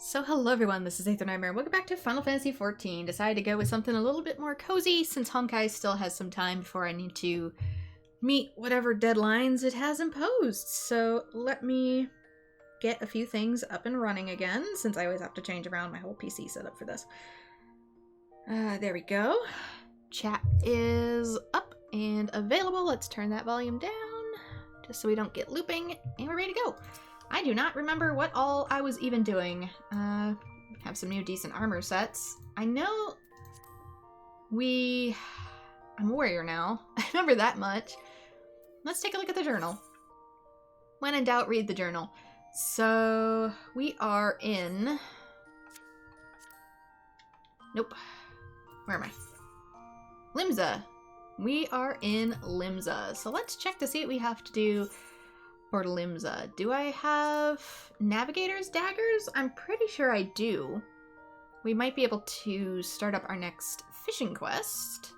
So hello everyone, this is AetherNightmare. Welcome back to Final Fantasy XIV. Decided to go with something a little bit more cozy since Haukke still has some time before I need to meet whatever deadlines it has imposed. So let me get a few things up and running again, since I always have to change around my whole PC setup for this. There we go. Chat is up and available. Let's turn that volume down, just so we don't get looping, and we're ready to go. I do not remember what all I was even doing. Have some new decent armor sets. I know I'm a warrior now. I remember that much. Let's take a look at the journal. When in doubt, read the journal. So, we are in... Nope. Where am I? Limsa. We are in Limsa. So let's check to see what we have to do for Limsa. Do I have navigator's daggers? I'm pretty sure I do. We might be able to start up our next fishing quest.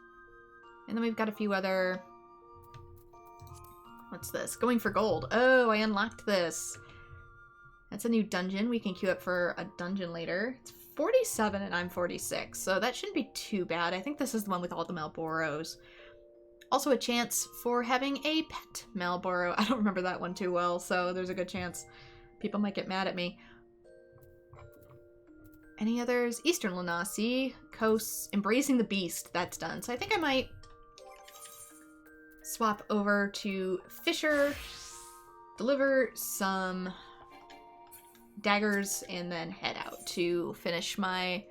And then we've got a few other... What's this? Going for gold. Oh, I unlocked this. That's a new dungeon. We can queue up for a dungeon later. It's 47 and I'm 46, so that shouldn't be too bad. I think this is the one with all the marlboros. Also a chance for having a pet marlboro. I don't remember that one too well, so there's a good chance people might get mad at me. Any others? Eastern Lanasi, Coasts, Embracing the Beast. That's done. So I think I might swap over to Fisher, deliver some daggers, and then head out to finish my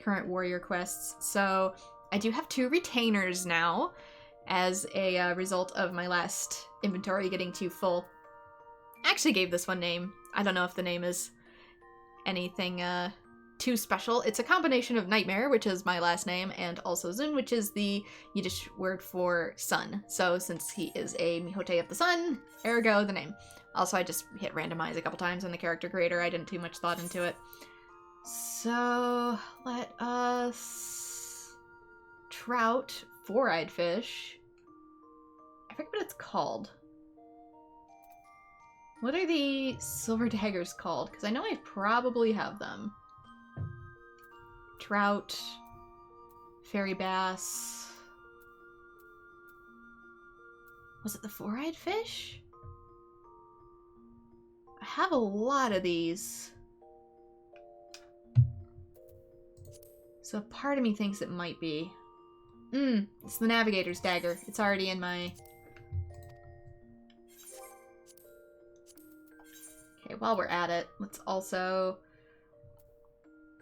current warrior quests. So I do have 2 retainers now, as a result of my last inventory getting too full. I actually gave this one name. I don't know if the name is anything too special. It's a combination of Nightmare, which is my last name, and also Zun, which is the Yiddish word for sun. So since he is a Mihote of the sun, ergo the name. Also, I just hit randomize a couple times on the character creator. I didn't too much thought into it. So let us trout 4-eyed fish. I forget what it's called. What are the silver daggers called? Because I know I probably have them. Trout, fairy bass. Was it the 4-eyed fish? I have a lot of these. So part of me thinks it might be. It's the navigator's dagger. It's already in my... Okay, while we're at it, let's also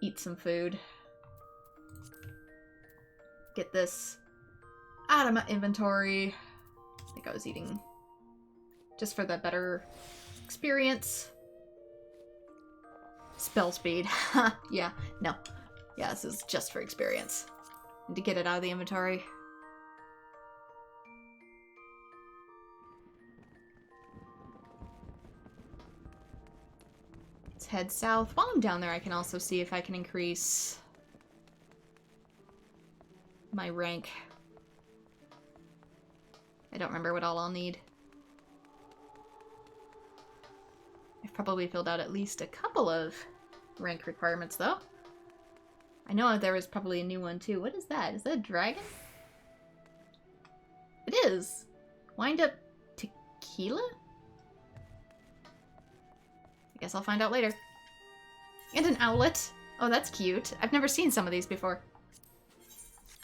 eat some food. Get this out of my inventory. I think I was eating just for the better experience. Spell speed. Yeah, no. Yeah, this is just for experience. And to get it out of the inventory. Let's head south. While I'm down there, I can also see if I can increase my rank. I don't remember what all I'll need. I've probably filled out at least a couple of rank requirements, though. I know there was probably a new one, too. What is that? Is that a dragon? It is! Wind up tequila? I guess I'll find out later. And an owlet. Oh, that's cute. I've never seen some of these before.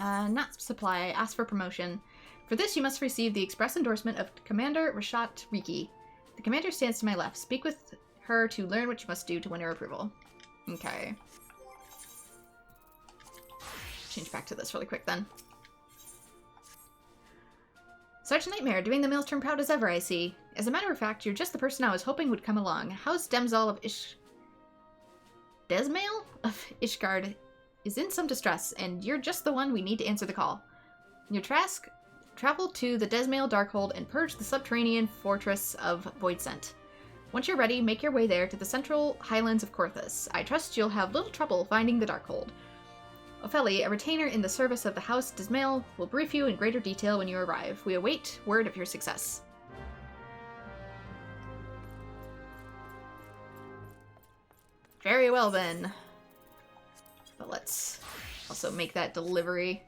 Not supply. Ask for promotion. For this, you must receive the express endorsement of Commander Rashat Riki. The commander stands to my left. Speak with her to learn what you must do to win her approval. Okay. Change back to this really quick then. Sergeant Nightmare, doing the Maelstrom proud as ever, I see. As a matter of fact, you're just the person I was hoping would come along. House Demzal of Desmail of Ishgard is in some distress, and you're just the one we need to answer the call. Your task, travel to the Desmail Darkhold and purge the subterranean fortress of Voidsent. Once you're ready, make your way there to the central highlands of Coerthas. I trust you'll have little trouble finding the Darkhold. Opheli, a retainer in the service of the House Desmail, will brief you in greater detail when you arrive. We await word of your success. Very well then. But let's also make that delivery.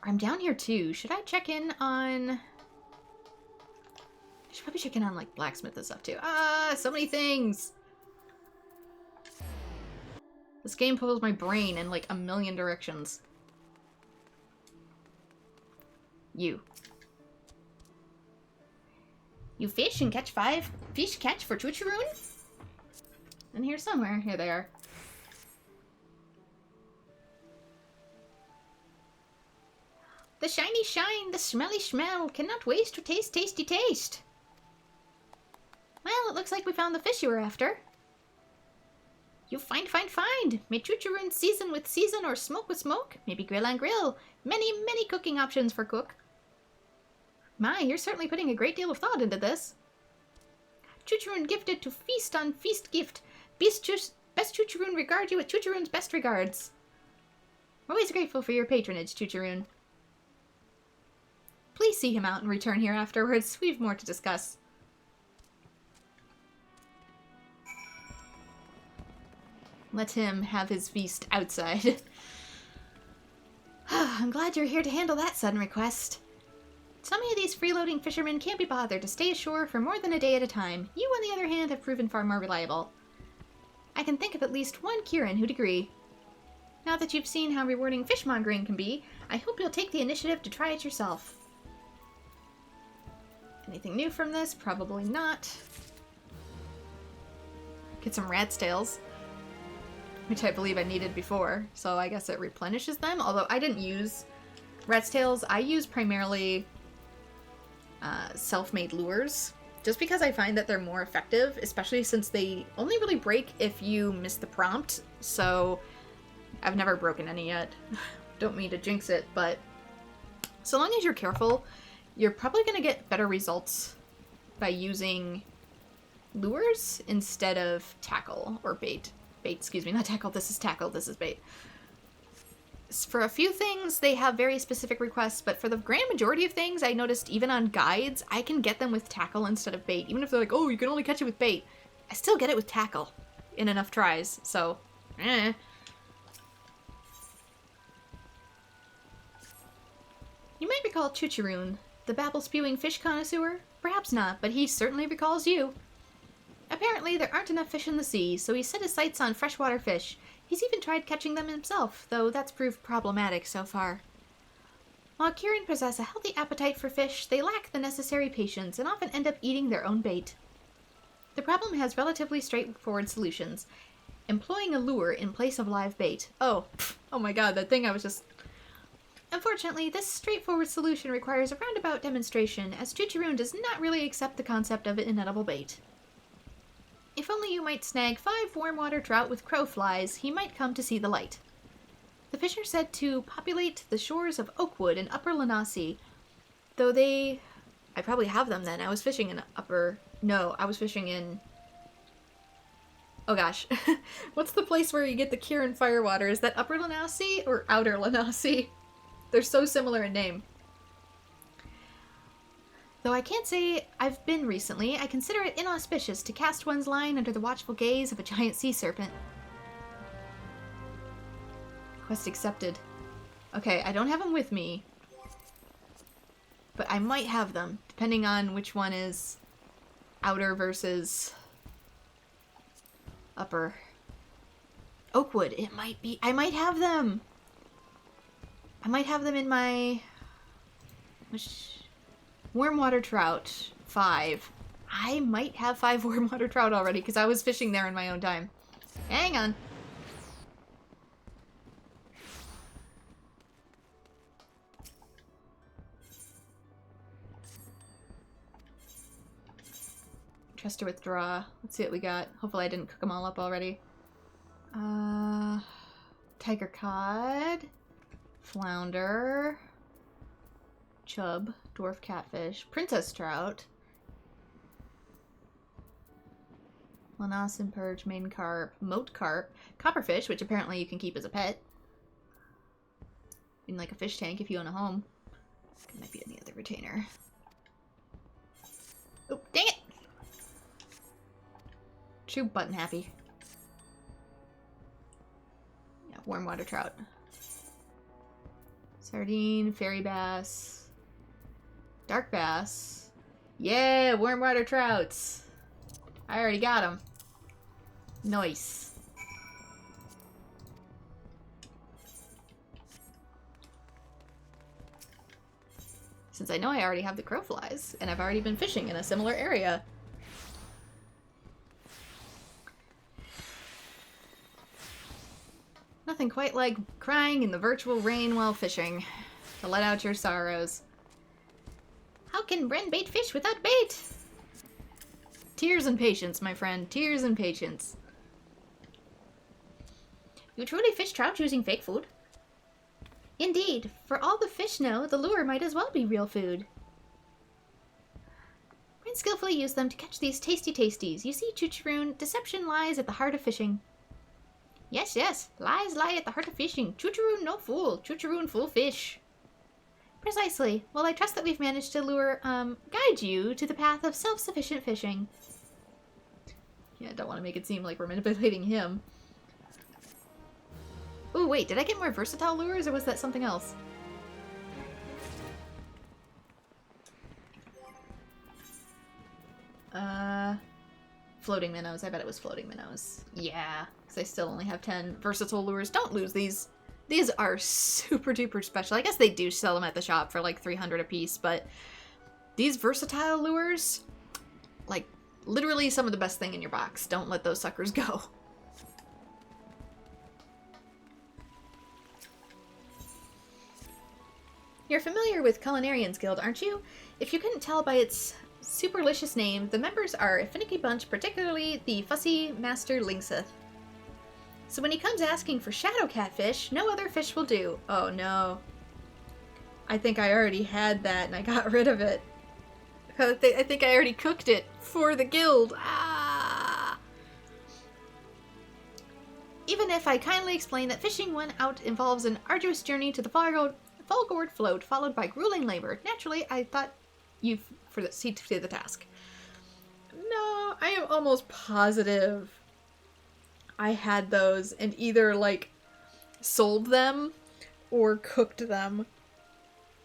I'm down here too. Should I check in on... I should probably check in on like blacksmith and stuff too. Ah, so many things! This game pulls my brain in like a million directions. You. You fish and catch 5 fish catch for Twitcheroon? In here somewhere. Here they are. The shiny shine, the smelly smell, cannot waste to taste tasty taste. Well, it looks like we found the fish you were after. You find. May Twitcheroon season with season or smoke with smoke. Maybe grill on grill. Many cooking options for cook. My, you're certainly putting a great deal of thought into this. Twitcheroon gifted to feast on feast gift. Best Twitcheroon regard you with Twitcheroon's best regards. Always grateful for your patronage, Twitcheroon. Please see him out and return here afterwards. We've more to discuss. Let him have his feast outside. I'm glad you're here to handle that sudden request. So many of these freeloading fishermen can't be bothered to stay ashore for more than a day at a time. You, on the other hand, have proven far more reliable. I can think of at least one Kieran who'd agree. Now that you've seen how rewarding fishmongering can be, I hope you'll take the initiative to try it yourself. Anything new from this? Probably not. Get some rat's tails, which I believe I needed before, so I guess it replenishes them. Although I didn't use rat's tails, I use primarily self-made lures, just because I find that they're more effective, especially since they only really break if you miss the prompt, so I've never broken any yet. Don't mean to jinx it, but so long as you're careful, you're probably going to get better results by using lures instead of tackle or bait. Bait, excuse me, not tackle, this is tackle, this is bait. For a few things, they have very specific requests, but for the grand majority of things, I noticed even on guides, I can get them with tackle instead of bait. Even if they're like, oh, you can only catch it with bait, I still get it with tackle in enough tries, so, eh. You might recall Twitcheroon, the babble-spewing fish connoisseur? Perhaps not, but he certainly recalls you. Apparently, there aren't enough fish in the sea, so he set his sights on freshwater fish. He's even tried catching them himself, though that's proved problematic so far. While Kieran possess a healthy appetite for fish, they lack the necessary patience and often end up eating their own bait. The problem has relatively straightforward solutions. Employing a lure in place of live bait. Oh my god, that thing I was just... Unfortunately, this straightforward solution requires a roundabout demonstration, as Twitcheroon does not really accept the concept of inedible bait. If only you might snag 5 warm water trout with crow flies, he might come to see the light. The fish are said to populate the shores of Oakwood and Upper Lanasi, though they... I probably have them then. I was fishing in Upper... No, I was fishing in... Oh gosh. What's the place where you get the Kieran firewater? Is that Upper Lanasi or Outer Lanasi? They're so similar in name. Though I can't say I've been recently, I consider it inauspicious to cast one's line under the watchful gaze of a giant sea serpent. Quest accepted. Okay, I don't have them with me, but I might have them, depending on which one is outer versus upper. Oakwood, it might be. I might have them! I might have them in my... Warm water trout, 5. I might have 5 warm water trout already, because I was fishing there in my own time. Hang on. Trust to withdraw. Let's see what we got. Hopefully I didn't cook them all up already. Tiger cod. Flounder. Chub. Dwarf catfish. Princess trout. Lanassin perch. Main carp. Moat carp. Copperfish, which apparently you can keep as a pet. In like a fish tank if you own a home. It might be in the other retainer. Oh, dang it! too button happy. Yeah, warm water trout. Sardine, fairy bass, dark bass. Yeah, warm water trouts. I already got them. Nice. Since I know I already have the crowflies, and I've already been fishing in a similar area. Nothing quite like crying in the virtual rain while fishing, to let out your sorrows. How can Bren bait fish without bait? Tears and patience, my friend. Tears and patience. You truly fish trout using fake food? Indeed. For all the fish know, the lure might as well be real food. Bren skillfully used them to catch these tasty tasties. You see, Chucharoon, deception lies at the heart of fishing. Yes, yes. Lies lie at the heart of fishing. Chucharoon no fool. Chucharoon full fish. Precisely. Well, I trust that we've managed to guide you to the path of self-sufficient fishing. Yeah, I don't want to make it seem like we're manipulating him. Ooh, wait, did I get more versatile lures, or was that something else? Floating minnows. I bet it was floating minnows. Yeah, because I still only have 10 versatile lures. Don't lose these. These are super duper special. I guess they do sell them at the shop for like 300 a piece, but these versatile lures, like, literally some of the best thing in your box. Don't let those suckers go. You're familiar with Culinarian's Guild, aren't you? If you couldn't tell by its superlicious name, the members are a finicky bunch, particularly the fussy Master Linksith. So when he comes asking for shadow catfish, no other fish will do. Oh no. I think I already had that and I got rid of it. I think I already cooked it for the guild. Ah! Even if I kindly explain that fishing when out involves an arduous journey to the Fulgord float, followed by grueling labor. Naturally, I thought you'd see to the task. No, I am almost positive I had those and either, like, sold them or cooked them.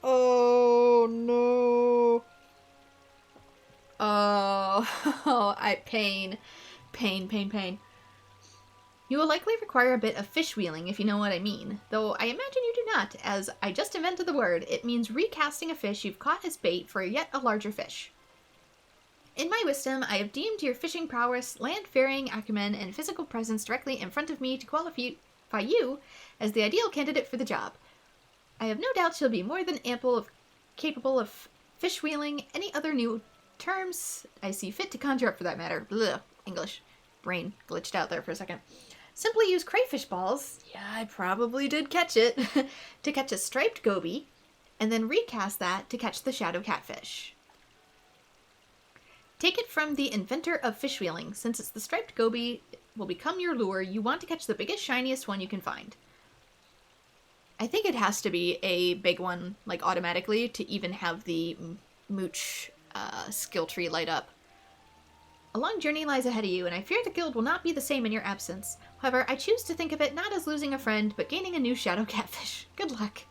Oh, no. Oh, pain. You will likely require a bit of fish wheeling, if you know what I mean. Though I imagine you do not, as I just invented the word. It means recasting a fish you've caught as bait for yet a larger fish. In my wisdom, I have deemed your fishing prowess, land-faring acumen, and physical presence directly in front of me to qualify you as the ideal candidate for the job. I have no doubt you'll be more than capable of fish wheeling. Any other new terms I see fit to conjure up for that matter. Blah, English. Brain glitched out there for a second. Simply use crayfish balls, yeah, I probably did catch it, to catch a striped goby, and then recast that to catch the shadow catfish. Take it from the inventor of fish wheeling. Since it's the striped goby will become your lure, you want to catch the biggest, shiniest one you can find. I think it has to be a big one, like, automatically, to even have the mooch skill tree light up. A long journey lies ahead of you, and I fear the guild will not be the same in your absence. However, I choose to think of it not as losing a friend, but gaining a new shadow catfish. Good luck.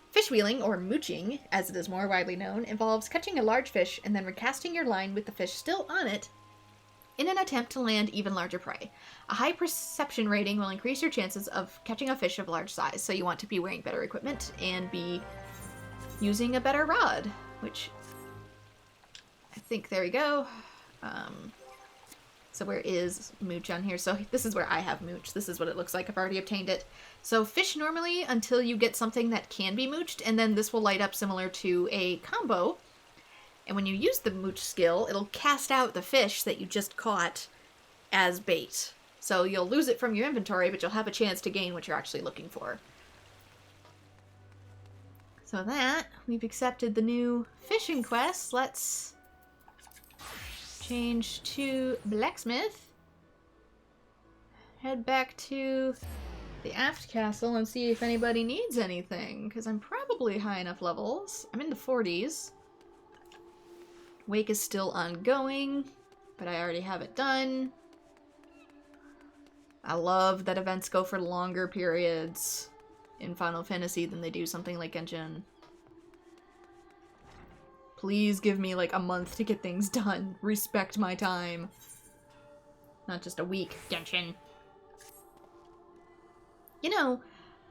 Fish wheeling, or mooching, as it is more widely known, involves catching a large fish and then recasting your line with the fish still on it in an attempt to land even larger prey. A high perception rating will increase your chances of catching a fish of large size, so you want to be wearing better equipment and be using a better rod, which I think, there we go. So where is mooch on here? So this is where I have mooch. This is what it looks like. I've already obtained it. So fish normally until you get something that can be mooched, and then this will light up similar to a combo. And when you use the mooch skill, it'll cast out the fish that you just caught as bait. So you'll lose it from your inventory, but you'll have a chance to gain what you're actually looking for. So that, we've accepted the new fishing quest. Let's change to blacksmith. Head back to the aft castle and see if anybody needs anything, because I'm probably high enough levels. I'm in the 40s. Wake is still ongoing. but I already have it done. I love that events go for longer periods in Final Fantasy than they do something like Genshin. Please give me like a month to get things done. Respect my time. Not just a week, Genshin. You know,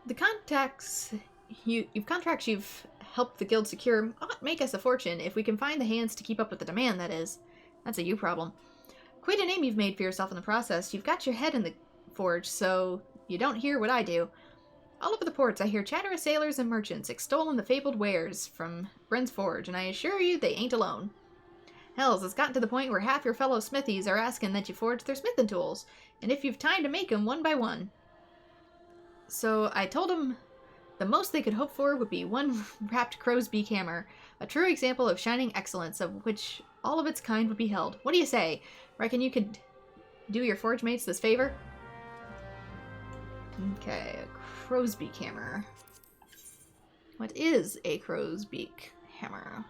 the contracts you've helped the guild secure ought make us a fortune if we can find the hands to keep up with the demand, that is. That's a you problem. Quite a name you've made for yourself in the process. You've got your head in the forge, so you don't hear what I do. All over the ports, I hear chatter of sailors and merchants extolling the fabled wares from Bryn's Forge, and I assure you they ain't alone. Hells, it's gotten to the point where half your fellow smithies are asking that you forge their smithing tools, and if you've time to make them one by one. So I told them the most they could hope for would be one wrapped crow's beak hammer, a true example of shining excellence of which all of its kind would be held. What do you say? Reckon you could do your forge mates this favor? Okay, a crow's beak hammer. What is a crow's beak hammer?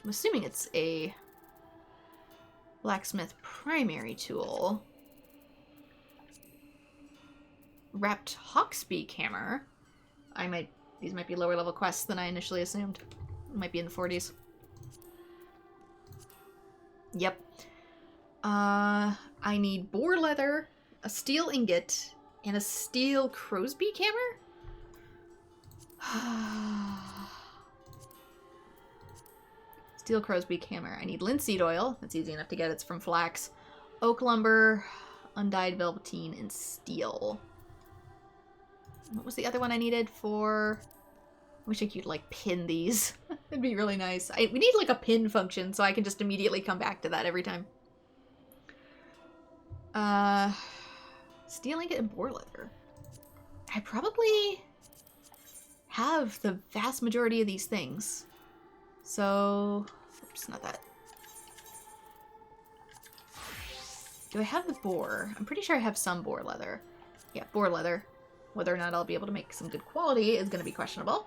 I'm assuming it's a blacksmith primary tool. Wrapped hawk's beak hammer. These might be lower level quests than I initially assumed. It might be in the 40s. Yep. I need boar leather, a steel ingot, and a steel crow's beak hammer? Steel crow's beak hammer. I need linseed oil. That's easy enough to get. It's from flax. Oak lumber, undyed velveteen, and steel. What was the other one I needed for... I wish I could, like, pin these. It'd be really nice. We need, like, a pin function so I can just immediately come back to that every time. Steel ingot and boar leather. I probably have the vast majority of these things. So... Oops, not that. Do I have the boar? I'm pretty sure I have some boar leather. Yeah, boar leather. Whether or not I'll be able to make some good quality is going to be questionable.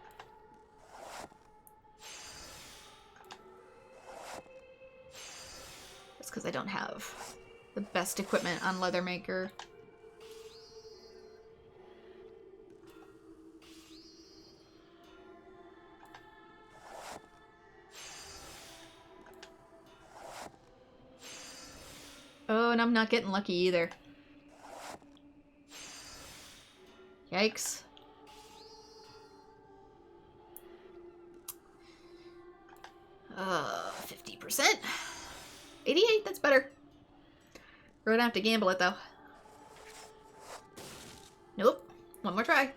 That's because I don't have the best equipment on Leather Maker. Oh, and I'm not getting lucky either. Yikes. Uh, 50%. 88, that's better. We're gonna have to gamble it, though. Nope. One more try.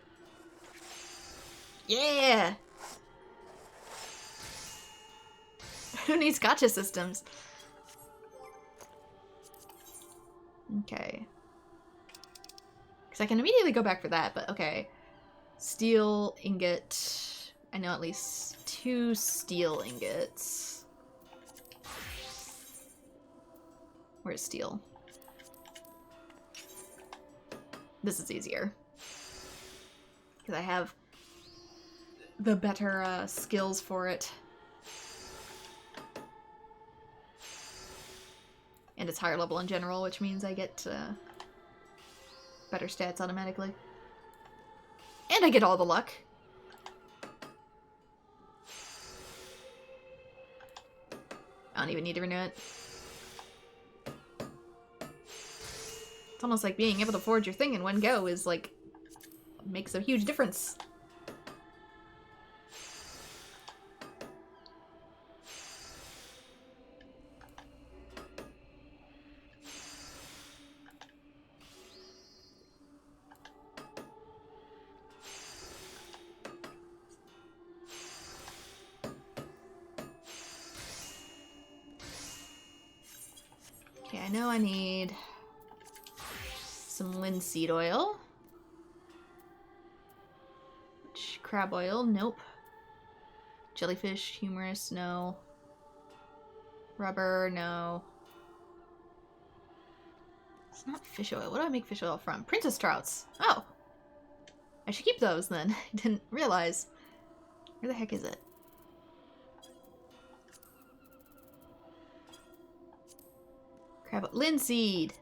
Yeah! Who needs gotcha systems? Okay. Because I can immediately go back for that, but okay. Steel ingot. I know at least 2 steel ingots. Where's steel? This is easier. Because I have the better skills for it. And it's higher level in general, which means I get better stats automatically. And I get all the luck. I don't even need to renew it. It's almost like being able to forge your thing in one go is like, makes a huge difference. Okay, I know I need some linseed oil. Crab oil, nope. Jellyfish, humorous, no. Rubber, no. It's not fish oil. What do I make fish oil from? Princess trouts. Oh. I should keep those then. I didn't realize. Where the heck is it? Grab a linseed.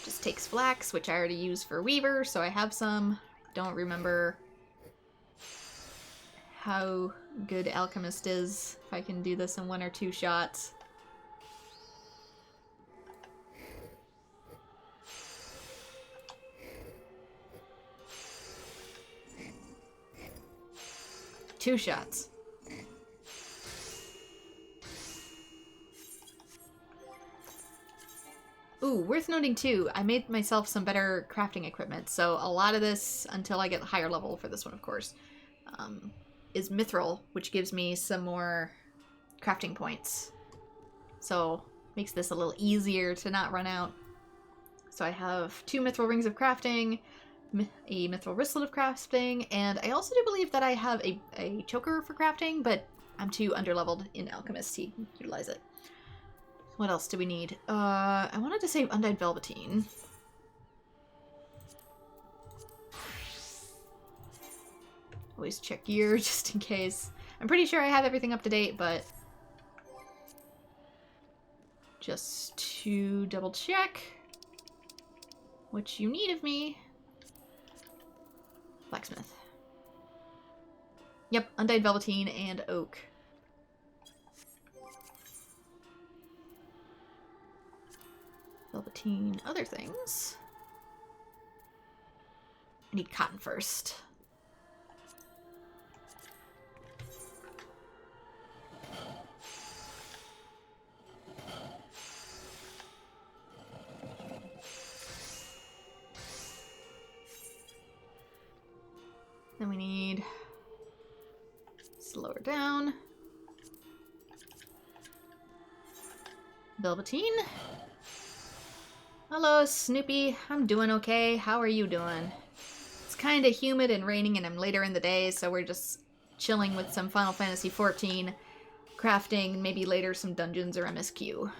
Just takes flax, which I already used for weaver, so I have some. Don't remember how good alchemist is, if I can do this in 1 or 2 shots. Two shots. Ooh, worth noting too, I made myself some better crafting equipment, so a lot of this, until I get higher level for this one of course, is mithril, which gives me some more crafting points. So, makes this a little easier to not run out. So I have 2 mithril rings of crafting, a mithril wristlet of crafting, and I also do believe that I have a choker for crafting, but I'm too underleveled in alchemist to utilize it. What else do we need? I wanted to save undyed velveteen. Always check gear just in case. I'm pretty sure I have everything up to date, but just to double check what you need of me. Blacksmith. Yep, undyed velveteen and oak. Velveteen, other things. I need cotton first. Then we need, slower down, velveteen. Hello, Snoopy. I'm doing okay. How are you doing? It's kind of humid and raining and I'm later in the day, so we're just chilling with some Final Fantasy XIV, crafting, maybe later some dungeons or MSQ.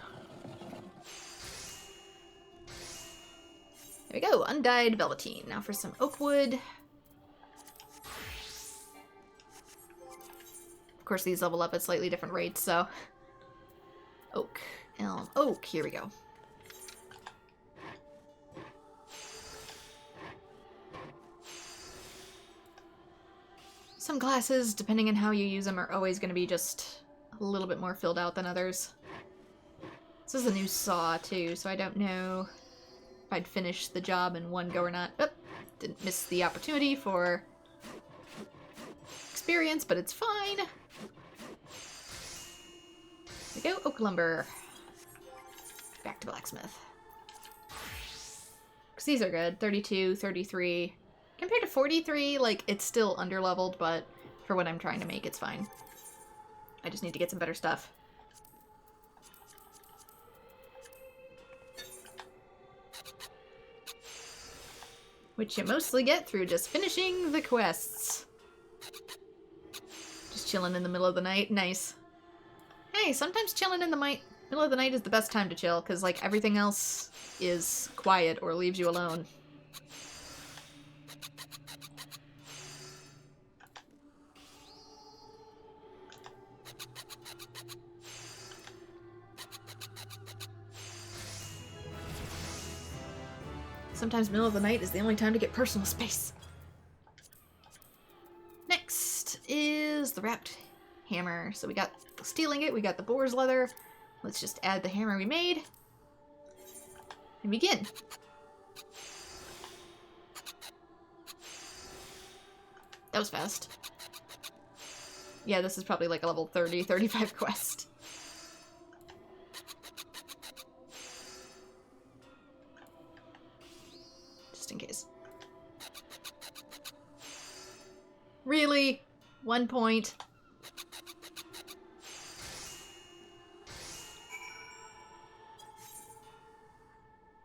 There we go, undyed velveteen. Now for some oak wood. Of course, these level up at slightly different rates, so... Oak, elm, oak, here we go. Some classes, depending on how you use them, are always going to be just a little bit more filled out than others. This is a new saw, too, so I don't know if I'd finish the job in one go or not. Oh, didn't miss the opportunity for experience, but it's fine. There we go, oak lumber. Back to blacksmith. Because these are good. 32, 33. Compared to 43, like, it's still underleveled, but for what I'm trying to make, it's fine. I just need to get some better stuff. Which you mostly get through just finishing the quests. Just chilling in the middle of the night. Nice. Hey, sometimes chilling in the middle of the night is the best time to chill, because, like, everything else is quiet or leaves you alone. Sometimes middle of the night is the only time to get personal space. Next is the wrapped hammer. So we got the steel ingot, we got the boar's leather. Let's just add the hammer we made. And begin. That was fast. Yeah, this is probably like a level 30, 35 quest. Just in case. Really? 1 point?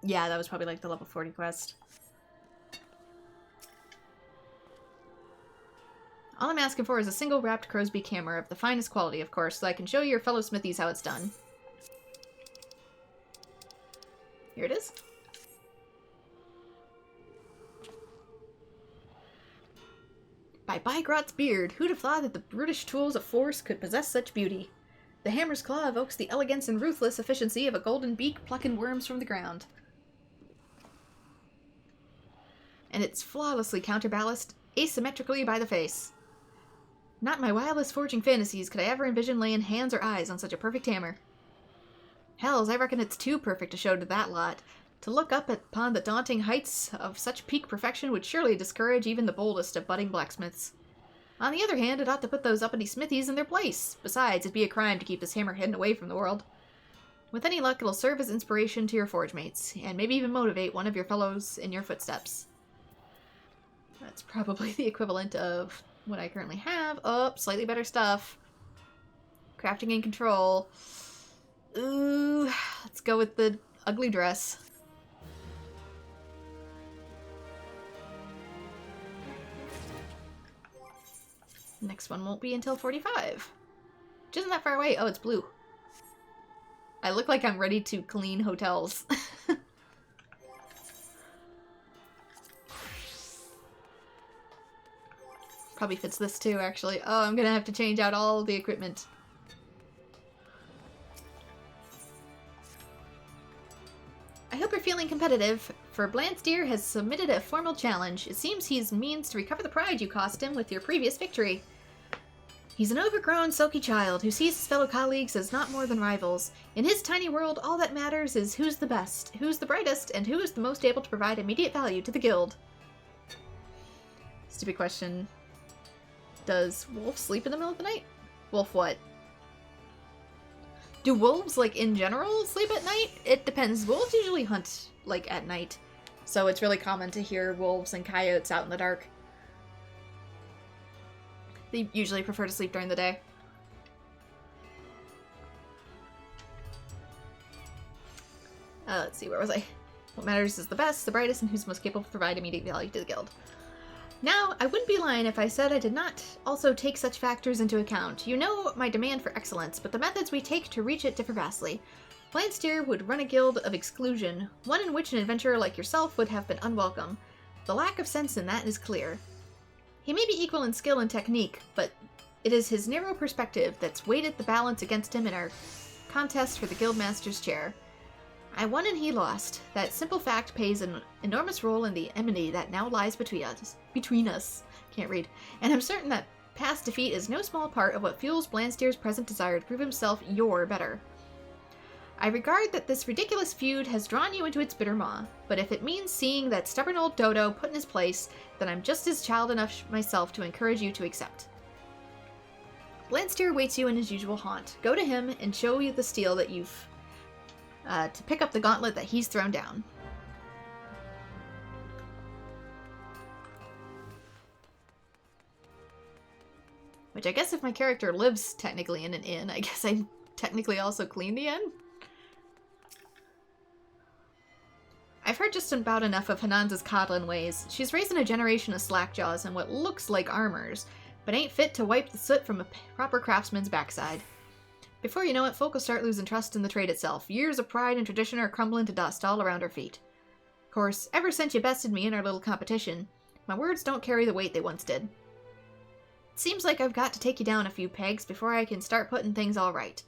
Yeah, that was probably like the level 40 quest. All I'm asking for is a single wrapped crow's beak hammer of the finest quality, of course, so I can show your fellow smithies how it's done. Here it is. By Bygrot's beard, who'd have thought that the brutish tools of force could possess such beauty? The hammer's claw evokes the elegance and ruthless efficiency of a golden beak plucking worms from the ground. And it's flawlessly counterbalanced asymmetrically by the face. Not in my wildest forging fantasies could I ever envision laying hands or eyes on such a perfect hammer. Hells, I reckon it's too perfect to show to that lot. To look up upon the daunting heights of such peak perfection would surely discourage even the boldest of budding blacksmiths. On the other hand, it ought to put those uppity smithies in their place. Besides, it'd be a crime to keep this hammer hidden away from the world. With any luck, it'll serve as inspiration to your forge mates, and maybe even motivate one of your fellows in your footsteps. That's probably the equivalent of what I currently have. Oh, slightly better stuff. Crafting and control. Ooh, let's go with the ugly dress. Next one won't be until 45. Which isn't that far away. Oh, it's blue. I look like I'm ready to clean hotels. Probably fits this too, actually. Oh, I'm gonna have to change out all the equipment. I hope you're feeling competitive, for Blansteer has submitted a formal challenge. It seems he's means to recover the pride you cost him with your previous victory. He's an overgrown, sulky child who sees his fellow colleagues as not more than rivals. In his tiny world, all that matters is who's the best, who's the brightest, and who is the most able to provide immediate value to the guild. Stupid question. Does wolf sleep in the middle of the night? Wolf what? Do wolves, like, in general, sleep at night? It depends. Wolves usually hunt, like, at night. So it's really common to hear wolves and coyotes out in the dark. They usually prefer to sleep during the day. Let's see, where was I? What matters is the best, the brightest, and who's most capable to provide immediate value to the guild. Now, I wouldn't be lying if I said I did not also take such factors into account. You know my demand for excellence, but the methods we take to reach it differ vastly. Blansteer would run a guild of exclusion, one in which an adventurer like yourself would have been unwelcome. The lack of sense in that is clear. He may be equal in skill and technique, but it is his narrow perspective that's weighted the balance against him in our contest for the guildmaster's chair. I won and he lost. That simple fact plays an enormous role in the enmity that now lies between us. Can't read. And I'm certain that past defeat is no small part of what fuels Blansteer's present desire to prove himself your better. I regard that this ridiculous feud has drawn you into its bitter maw, but if it means seeing that stubborn old dodo put in his place, then I'm just as child enough myself to encourage you to accept. Blansteer awaits you in his usual haunt. Go to him and show you the steel that you've to pick up the gauntlet that he's thrown down. Which I guess if my character lives technically in an inn, I guess I technically also clean the inn? I've heard just about enough of Hananza's coddlin' ways. She's raising a generation of slackjaws in what looks like armors, but ain't fit to wipe the soot from a proper craftsman's backside. Before you know it, folk will start losing trust in the trade itself. Years of pride and tradition are crumbling to dust all around our feet. Of course, ever since you bested me in our little competition, my words don't carry the weight they once did. It seems like I've got to take you down a few pegs before I can start putting things all right.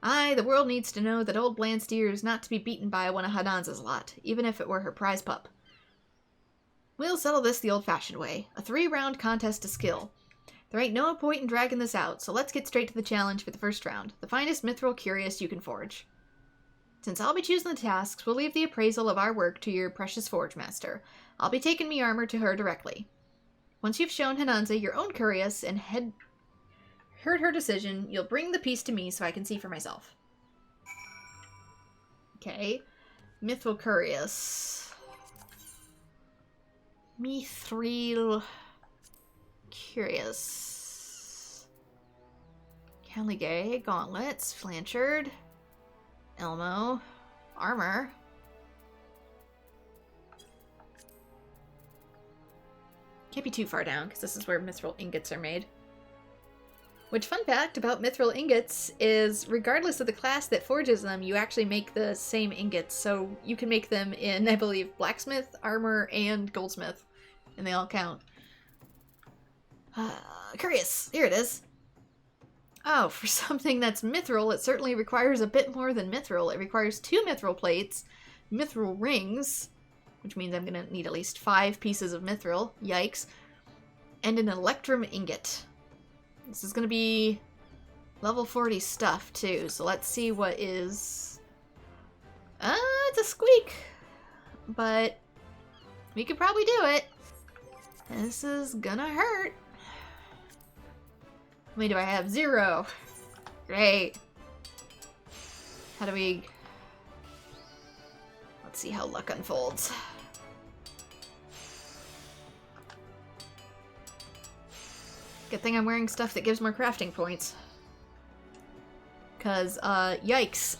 Aye, the world needs to know that old Blansteer is not to be beaten by one of Hananza's lot, even if it were her prize pup. We'll settle this the old-fashioned way, a 3-round contest to skill. There ain't no point in dragging this out, so let's get straight to the challenge for the first round, the finest mithril curious you can forge. Since I'll be choosing the tasks, we'll leave the appraisal of our work to your precious forge master. I'll be taking me armor to her directly. Once you've shown Hananza your own curious and heard her decision, you'll bring the piece to me so I can see for myself. Okay. Mithril curious. Mithril curious. Caligay, gauntlets, flanchard, Elmo, armor. Can't be too far down, because this is where mithril ingots are made. Which, fun fact about mithril ingots is, regardless of the class that forges them, you actually make the same ingots. So you can make them in, I believe, blacksmith, armor, and goldsmith. And they all count. Curious. Here it is. Oh, for something that's mithril, it certainly requires a bit more than mithril. It requires 2 mithril plates, mithril rings, which means I'm gonna need at least 5 pieces of mithril. Yikes. And an electrum ingot. This is gonna be level 40 stuff, too, so let's see what is... it's a squeak! But we could probably do it. This is gonna hurt. How many do I have? 0. Great. How do we... Let's see how luck unfolds. Good thing I'm wearing stuff that gives more crafting points. Cause, yikes.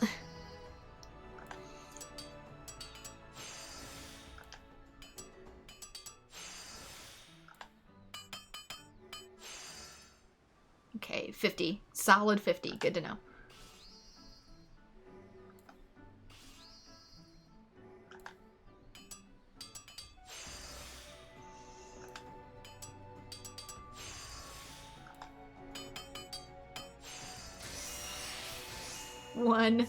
Okay, 50. Solid 50. Good to know. One.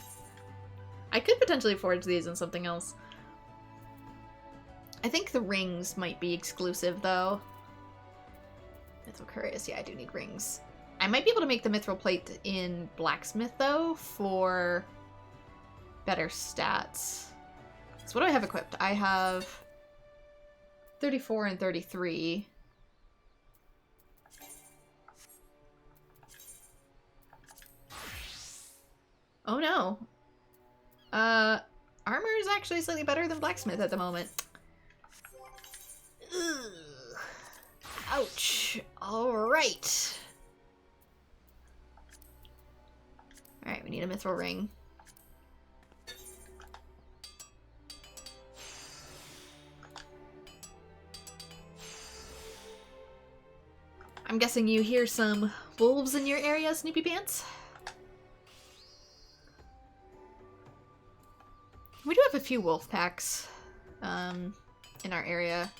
I could potentially forge these in something else. I think the rings might be exclusive, though. Mithril Curious. Yeah, I do need rings. I might be able to make the mithril plate in blacksmith, though, for better stats. So what do I have equipped? I have 34 and 33. Oh no. Armor is actually slightly better than blacksmith at the moment. Ugh. Ouch. Alright. Alright, we need a mithril ring. I'm guessing you hear some wolves in your area, Snoopy Pants? We do have a few wolf packs in our area.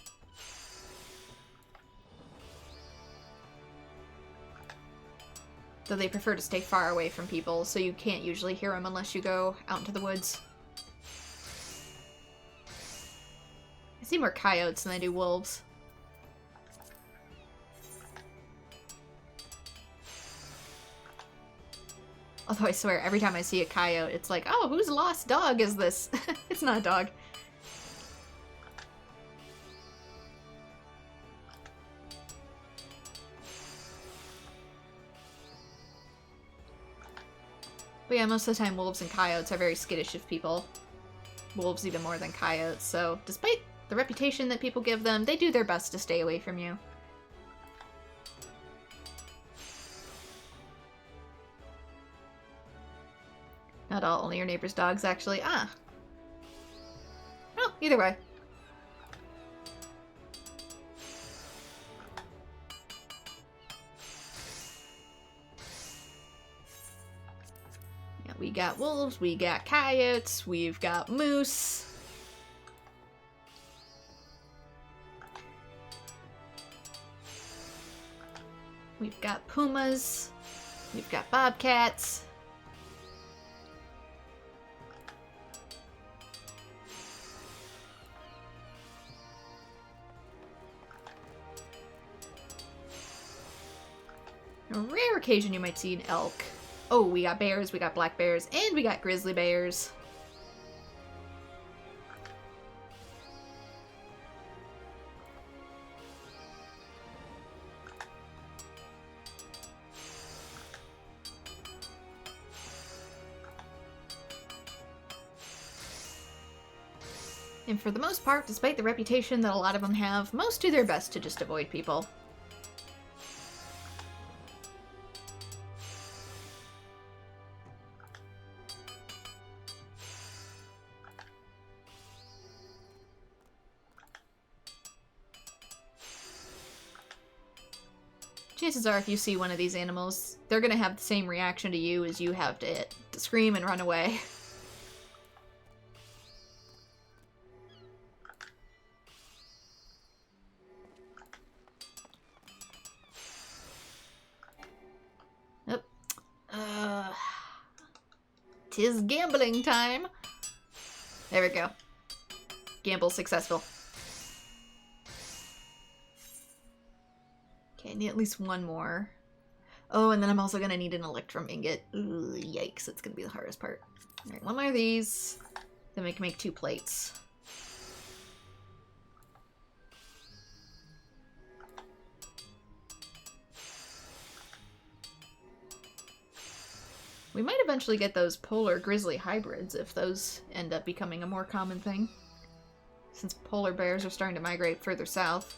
Though they prefer to stay far away from people, so you can't usually hear them unless you go out into the woods. I see more coyotes than I do wolves. Although I swear, every time I see a coyote, it's like, oh, whose lost dog is this? It's not a dog. But yeah, most of the time wolves and coyotes are very skittish of people. Wolves even more than coyotes, so despite the reputation that people give them, they do their best to stay away from you. Not all, only your neighbor's dogs, actually. Ah. Well, either way. Yeah, we got wolves, we got coyotes, we've got moose. We've got pumas. We've got bobcats. A rare occasion you might see an elk. Oh, we got bears, we got black bears, and we got grizzly bears. And for the most part, despite the reputation that a lot of them have, most do their best to just avoid people. Chances are if you see one of these animals, they're gonna have the same reaction to you as you have to it. To scream and run away. 'Tis gambling time. There we go. Gamble successful. Okay, I need at least one more. Oh, and then I'm also gonna need an electrum ingot. Ooh, yikes, that's gonna be the hardest part. Alright, one more of these. Then we can make 2 plates. We might eventually get those polar grizzly hybrids if those end up becoming a more common thing. Since polar bears are starting to migrate further south.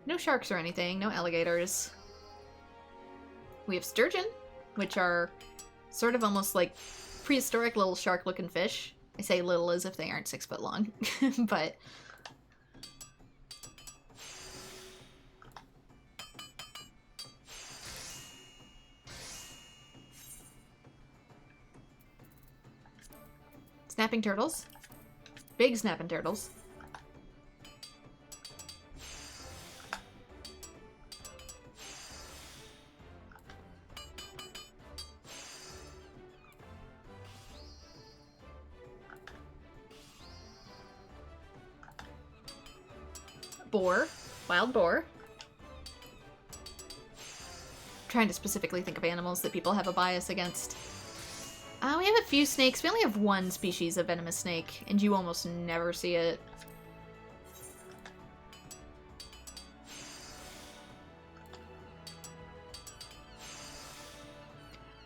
No sharks or anything, no alligators. We have sturgeon, which are sort of almost like prehistoric little shark-looking fish. I say little as if they aren't 6 foot long, but... Snapping turtles. Big snapping turtles. Boar. Wild boar. I'm trying to specifically think of animals that people have a bias against. We have a few snakes. We only have one species of venomous snake, and you almost never see it.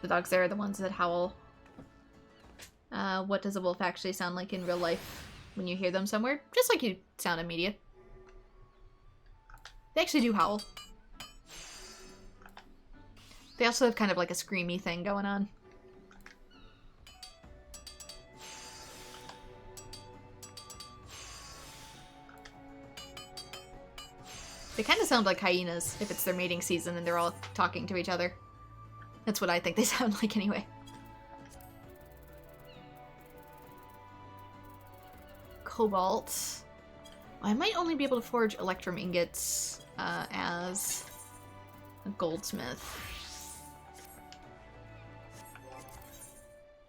The dogs there are the ones that howl. What does a wolf actually sound like in real life when you hear them somewhere? Just like you sound in media. They actually do howl. They also have kind of like a screamy thing going on. They kind of sound like hyenas if it's their mating season and they're all talking to each other. That's what I think they sound like anyway. Cobalt. I might only be able to forge electrum ingots as a goldsmith.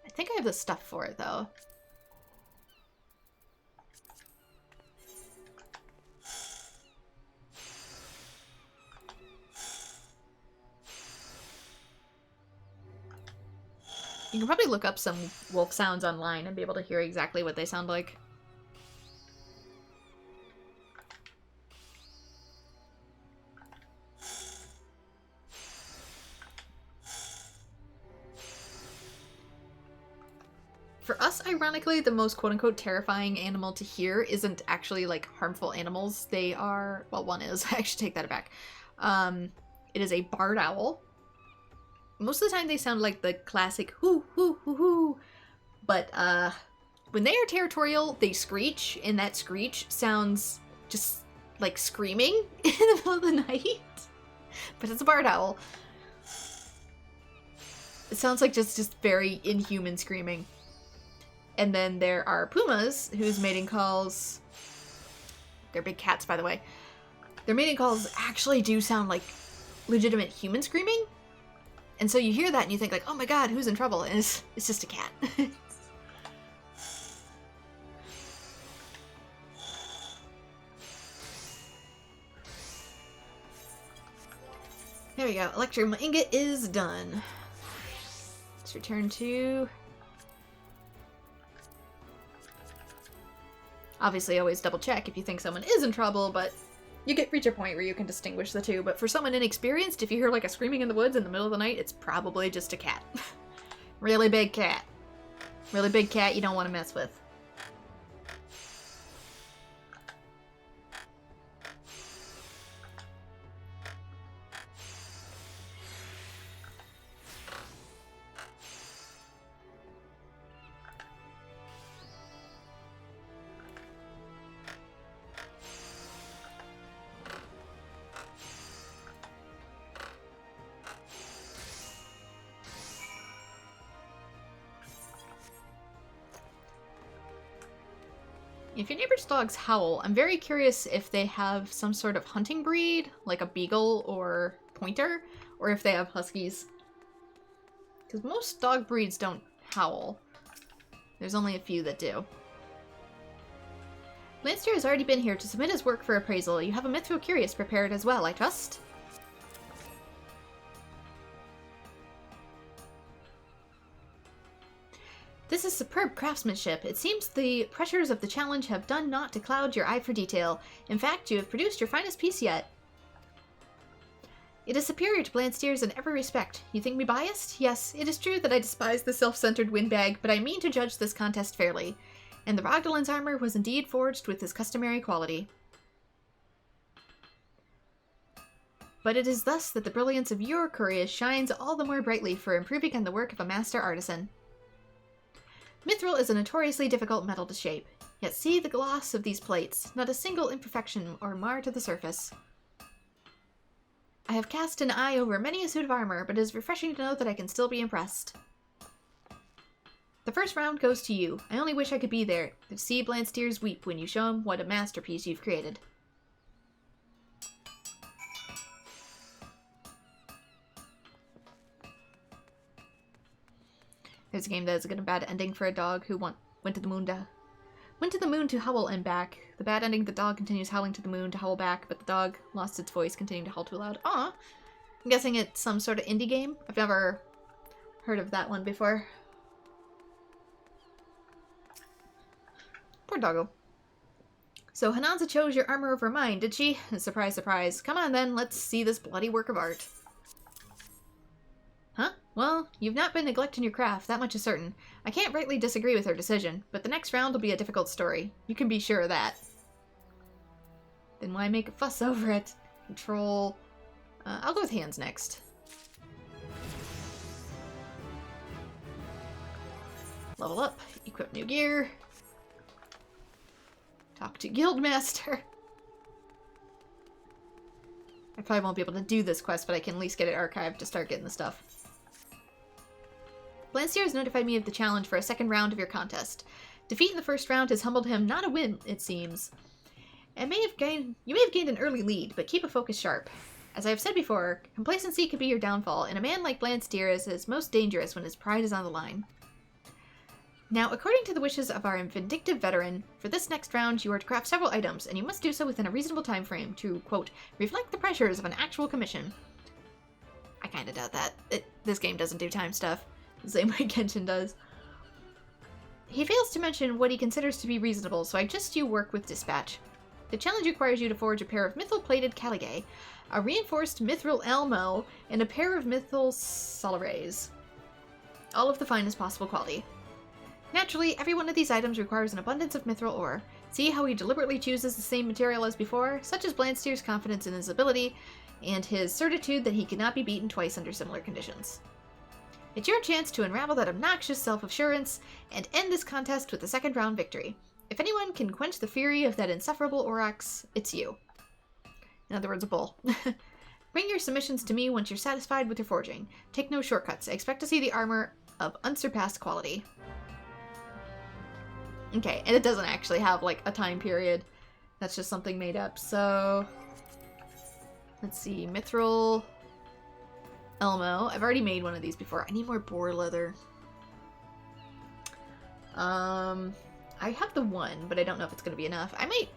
I think I have the stuff for it, though. You can probably look up some wolf sounds online and be able to hear exactly what they sound like. For us, ironically, the most quote-unquote terrifying animal to hear isn't actually, like, harmful animals. They are... well, one is. I actually take that back. It is a barred owl. Most of the time they sound like the classic hoo hoo hoo hoo. But, when they are territorial, they screech, and that screech sounds just like screaming in the middle of the night. But it's a barred owl. It sounds like just very inhuman screaming. And then there are pumas, whose mating calls... they're big cats, by the way. Their mating calls actually do sound like legitimate human screaming. And so you hear that and you think like, oh my god, who's in trouble? And it's just a cat. There we go. Electrum ingot is done. Let's return to... obviously, always double check if you think someone is in trouble, but you reach a point where you can distinguish the two. But for someone inexperienced, if you hear like a screaming in the woods in the middle of the night, it's probably just a cat. Really big cat. Really big cat you don't want to mess with. If your neighbor's dogs howl, I'm very curious if they have some sort of hunting breed, like a beagle or pointer, or if they have huskies. Because most dog breeds don't howl. There's only a few that do. Lancer has already been here to submit his work for appraisal. You have a Mithril Curious prepared as well, I trust? This is superb craftsmanship. It seems the pressures of the challenge have done naught to cloud your eye for detail. In fact, you have produced your finest piece yet. It is superior to Blansteer's in every respect. You think me biased? Yes, it is true that I despise the self-centered windbag, but I mean to judge this contest fairly. And the Rogdalen's armor was indeed forged with his customary quality. But it is thus that the brilliance of your Curious shines all the more brightly for improving on the work of a master artisan. Mithril is a notoriously difficult metal to shape, yet see the gloss of these plates, not a single imperfection or mar to the surface. I have cast an eye over many a suit of armor, but it is refreshing to know that I can still be impressed. The first round goes to you. I only wish I could be there to see Blansteers weep when you show him what a masterpiece you've created. There's a game that has a good and bad ending for a dog who went to the moon to howl and back. The bad ending, the dog continues howling to the moon to howl back, but the dog lost its voice, continuing to howl too loud. Aw! I'm guessing it's some sort of indie game. I've never heard of that one before. Poor doggo. So Hananza chose your armor over mine, did she? Surprise, surprise. Come on then, let's see this bloody work of art. Huh? Well, you've not been neglecting your craft, that much is certain. I can't rightly disagree with her decision, but the next round will be a difficult story. You can be sure of that. Then why make a fuss over it? Control... I'll go with hands next. Level up, equip new gear. Talk to Guildmaster. I probably won't be able to do this quest, but I can at least get it archived to start getting the stuff. Blansteer has notified me of the challenge for a second round of your contest. Defeat in the first round has humbled him, not a win, it seems. You may have gained an early lead, but keep a focus sharp. As I have said before, complacency could be your downfall, and a man like Blansteer is most dangerous when his pride is on the line. Now, according to the wishes of our vindictive veteran, for this next round you are to craft several items, and you must do so within a reasonable time frame to, quote, reflect the pressures of an actual commission. I kinda doubt that. This game doesn't do time stuff, the same way Genshin does. He fails to mention what he considers to be reasonable, so I just do work with dispatch. The challenge requires you to forge a pair of mithril-plated caligae, a reinforced mithril elmo, and a pair of mithril solarays. All of the finest possible quality. Naturally, every one of these items requires an abundance of mithril ore. See how he deliberately chooses the same material as before? Such is Blansteer's confidence in his ability, and his certitude that he cannot be beaten twice under similar conditions. It's your chance to unravel that obnoxious self-assurance and end this contest with a second round victory. If anyone can quench the fury of that insufferable Aurochs, it's you. In other words, a bull. Bring your submissions to me once you're satisfied with your forging. Take no shortcuts. I expect to see the armor of unsurpassed quality. Okay, and it doesn't actually have, like, a time period. That's just something made up, so... Let's see, Mithril... Elmo. I've already made one of these before. I need more boar leather. I have the one, but I don't know if it's going to be enough. I might,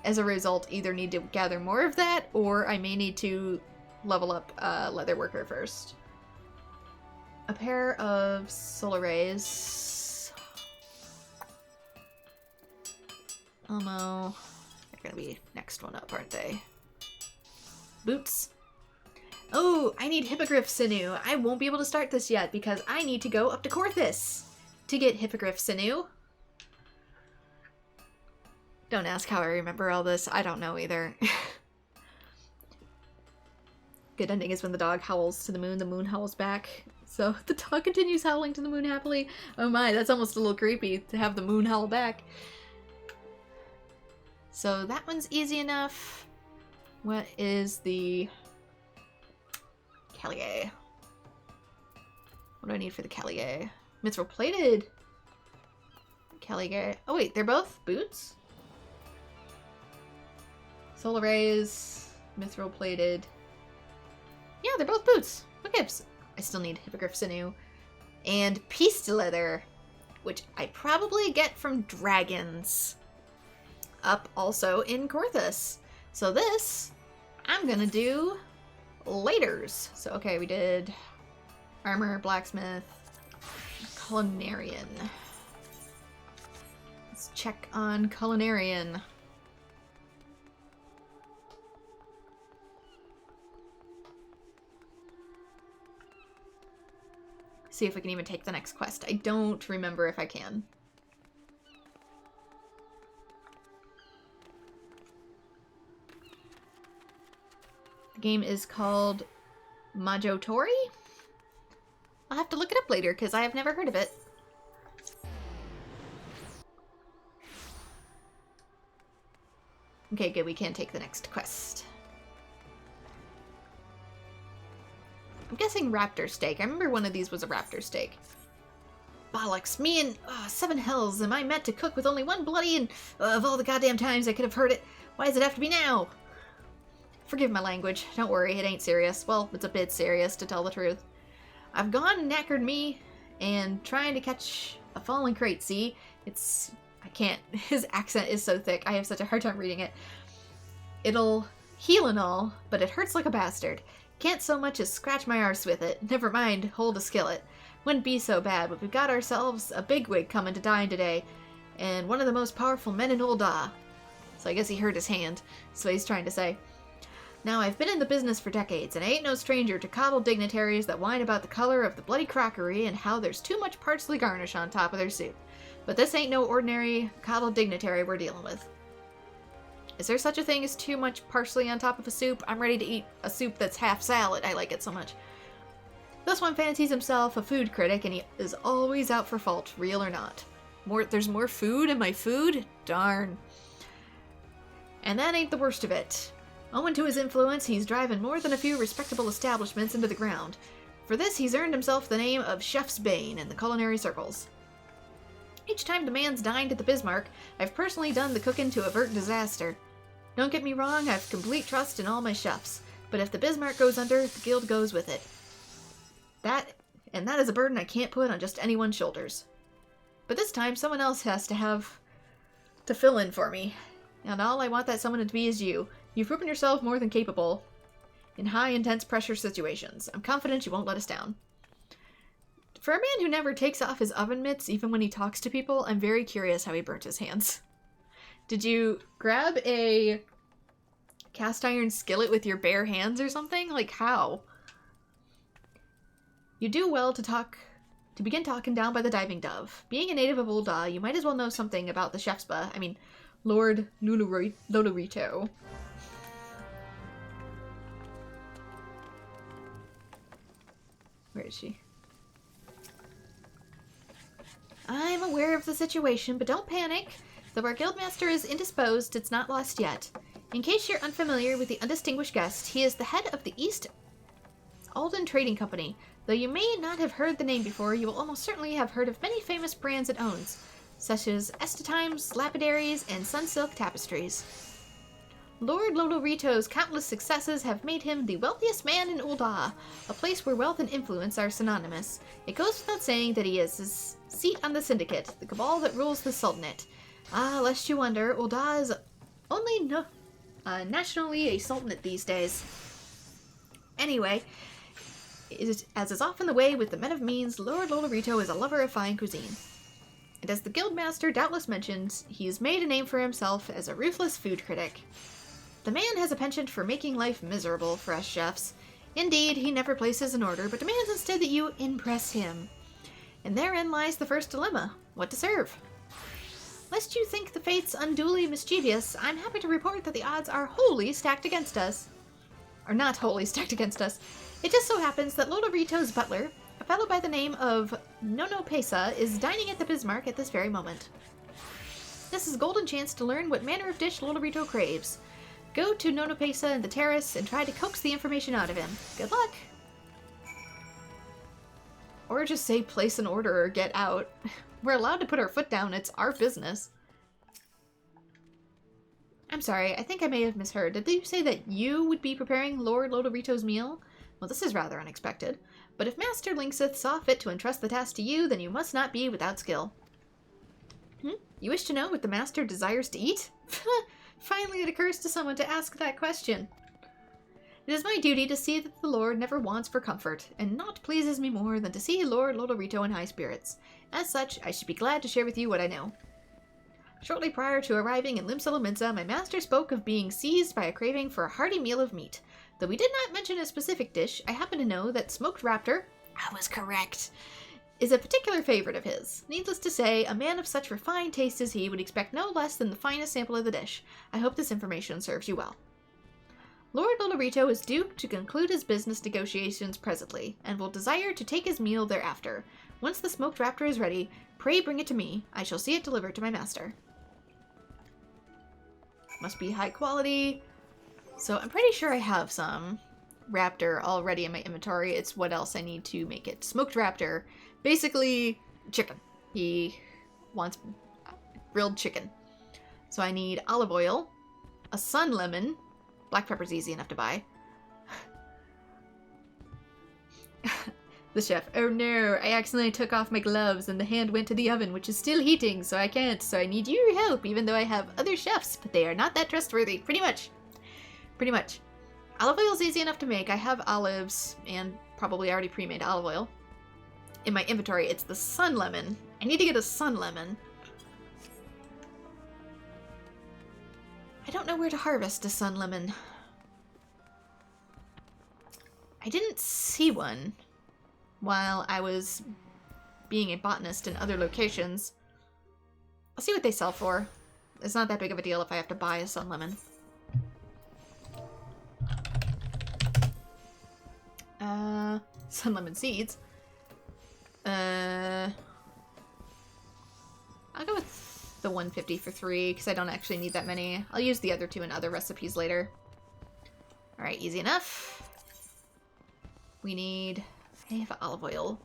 as a result, either need to gather more of that, or I may need to level up Leather Worker first. A pair of solarays. Elmo. They're going to be next one up, aren't they? Boots. Oh, I need Hippogriff Sinew. I won't be able to start this yet because I need to go up to Coerthas to get Hippogriff Sinew. Don't ask how I remember all this. I don't know either. Good ending is when the dog howls to the moon howls back. So the dog continues howling to the moon happily. Oh my, that's almost a little creepy to have the moon howl back. So that one's easy enough. What is the... Caligae. What do I need for the Caligae? Mithril plated Caligari. Oh wait, they're both boots? Solar rays, mithril plated. Yeah, they're both boots. What gives? I still need hippogriff sinew. And piece leather, which I probably get from dragons. Up also in Coerthas. So this, I'm gonna do laters. So okay, we did armor, blacksmith, culinarian. Let's check on culinarian. See if we can even take the next quest. I don't remember if I can. The game is called Majotori? I'll have to look it up later because I have never heard of it. Okay, good. We can take the next quest. I'm guessing raptor steak. I remember one of these was a raptor steak. Bollocks. Me and 7 hells am I meant to cook with only one bloody and of all the goddamn times I could have heard it. Why does it have to be now? Forgive my language. Don't worry, it ain't serious. Well, it's a bit serious to tell the truth. I've gone and knackered me and trying to catch a falling crate, see? I can't. His accent is so thick. I have such a hard time reading it. It'll heal and all, but it hurts like a bastard. Can't so much as scratch my arse with it. Never mind, hold a skillet. Wouldn't be so bad, but we've got ourselves a bigwig coming to dine today, and one of the most powerful men in Ul'dah. So I guess he hurt his hand. That's what he's trying to say. Now, I've been in the business for decades, and I ain't no stranger to coddled dignitaries that whine about the color of the bloody crockery and how there's too much parsley garnish on top of their soup. But this ain't no ordinary coddled dignitary we're dealing with. Is there such a thing as too much parsley on top of a soup? I'm ready to eat a soup that's half salad. I like it so much. This one fancies himself a food critic, and he is always out for fault, real or not. There's more food in my food? Darn. And that ain't the worst of it. Owing to his influence, he's driving more than a few respectable establishments into the ground. For this, he's earned himself the name of Chef's Bane in the culinary circles. Each time the man's dined at the Bismarck, I've personally done the cooking to avert disaster. Don't get me wrong, I've complete trust in all my chefs, but if the Bismarck goes under, the guild goes with it. That is a burden I can't put on just anyone's shoulders. But this time, someone else has to fill in for me. And all I want that someone to be is you. You've proven yourself more than capable in high, intense pressure situations. I'm confident you won't let us down. For a man who never takes off his oven mitts, even when he talks to people, I'm very curious how he burnt his hands. Did you grab a cast iron skillet with your bare hands or something? Like, how? You do well to begin talking down by the diving dove. Being a native of Ul'dah, you might as well know something about the Chefspa. I mean, Lord Lolorito. Where is she? I'm aware of the situation, but don't panic. Though our guildmaster is indisposed, it's not lost yet. In case you're unfamiliar with the undistinguished guest, he is the head of the East Alden Trading Company. Though you may not have heard the name before, you will almost certainly have heard of many famous brands it owns, such as Estatimes, Lapidaries, and Sunsilk Tapestries. Lord Lolorito's countless successes have made him the wealthiest man in Ul'dah, a place where wealth and influence are synonymous. It goes without saying that he has his seat on the Syndicate, the cabal that rules the Sultanate. Ah, lest you wonder, Ul'dah is only nationally a sultanate these days. Anyway, as is often the way with the men of means, Lord Lolorito is a lover of fine cuisine. And as the guildmaster doubtless mentioned, he has made a name for himself as a ruthless food critic. The man has a penchant for making life miserable for us chefs. Indeed, he never places an order, but demands instead that you impress him. And therein lies the first dilemma: what to serve? Lest you think the fates unduly mischievous, I'm happy to report that the odds are wholly stacked against us. Or not wholly stacked against us. It just so happens that Lolorito's butler, a fellow by the name of Nono Pesa, is dining at the Bismarck at this very moment. This is a golden chance to learn what manner of dish Lolorito craves. Go to Nono Pesa in the terrace and try to coax the information out of him. Good luck! Or just say place an order or get out. We're allowed to put our foot down, it's our business. I'm sorry, I think I may have misheard. Did you say that you would be preparing Lord Lodorito's meal? Well, this is rather unexpected. But if Master Linksith saw fit to entrust the task to you, then you must not be without skill. You wish to know what the Master desires to eat? Finally it occurs to someone to ask that question. It is my duty to see that the Lord never wants for comfort, and naught pleases me more than to see Lord Lodorito in high spirits. As such, I should be glad to share with you what I know. Shortly prior to arriving in Limsa, my master spoke of being seized by a craving for a hearty meal of meat. Though we did not mention a specific dish, I happen to know that smoked raptor, I was correct, is a particular favorite of his. Needless to say, a man of such refined taste as he would expect no less than the finest sample of the dish. I hope this information serves you well. Lord Lodorito is due to conclude his business negotiations presently, and will desire to take his meal thereafter. Once the smoked raptor is ready, pray bring it to me. I shall see it delivered to my master. Must be high quality. So I'm pretty sure I have some raptor already in my inventory. It's what else I need to make it. Smoked raptor. Basically, chicken. He wants grilled chicken. So I need olive oil, a sun lemon. Black pepper's easy enough to buy. The chef. Oh no, I accidentally took off my gloves and the hand went to the oven, which is still heating, so I can't. So I need your help, even though I have other chefs, but they are not that trustworthy. Pretty much. Pretty much. Olive oil is easy enough to make. I have olives and probably already pre-made olive oil in my inventory. It's the sun lemon. I need to get a sun lemon. I don't know where to harvest a sun lemon. I didn't see one while I was being a botanist in other locations. I'll see what they sell for. It's not that big of a deal if I have to buy a sun lemon. Sun lemon seeds. I'll go with the 150 for 3, because I don't actually need that many. I'll use the other 2 in other recipes later. Alright, easy enough. We need... I have olive oil.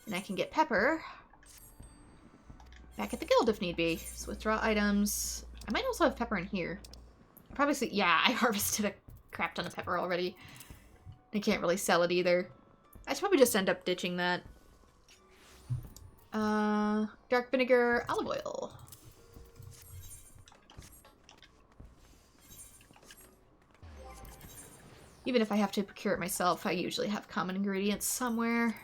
And I can get pepper. Back at the guild if need be. So withdraw items. I might also have pepper in here. Probably see... Yeah, I harvested a crap ton of pepper already. I can't really sell it either. I should probably just end up ditching that. Dark vinegar, olive oil. Even if I have to procure it myself, I usually have common ingredients somewhere.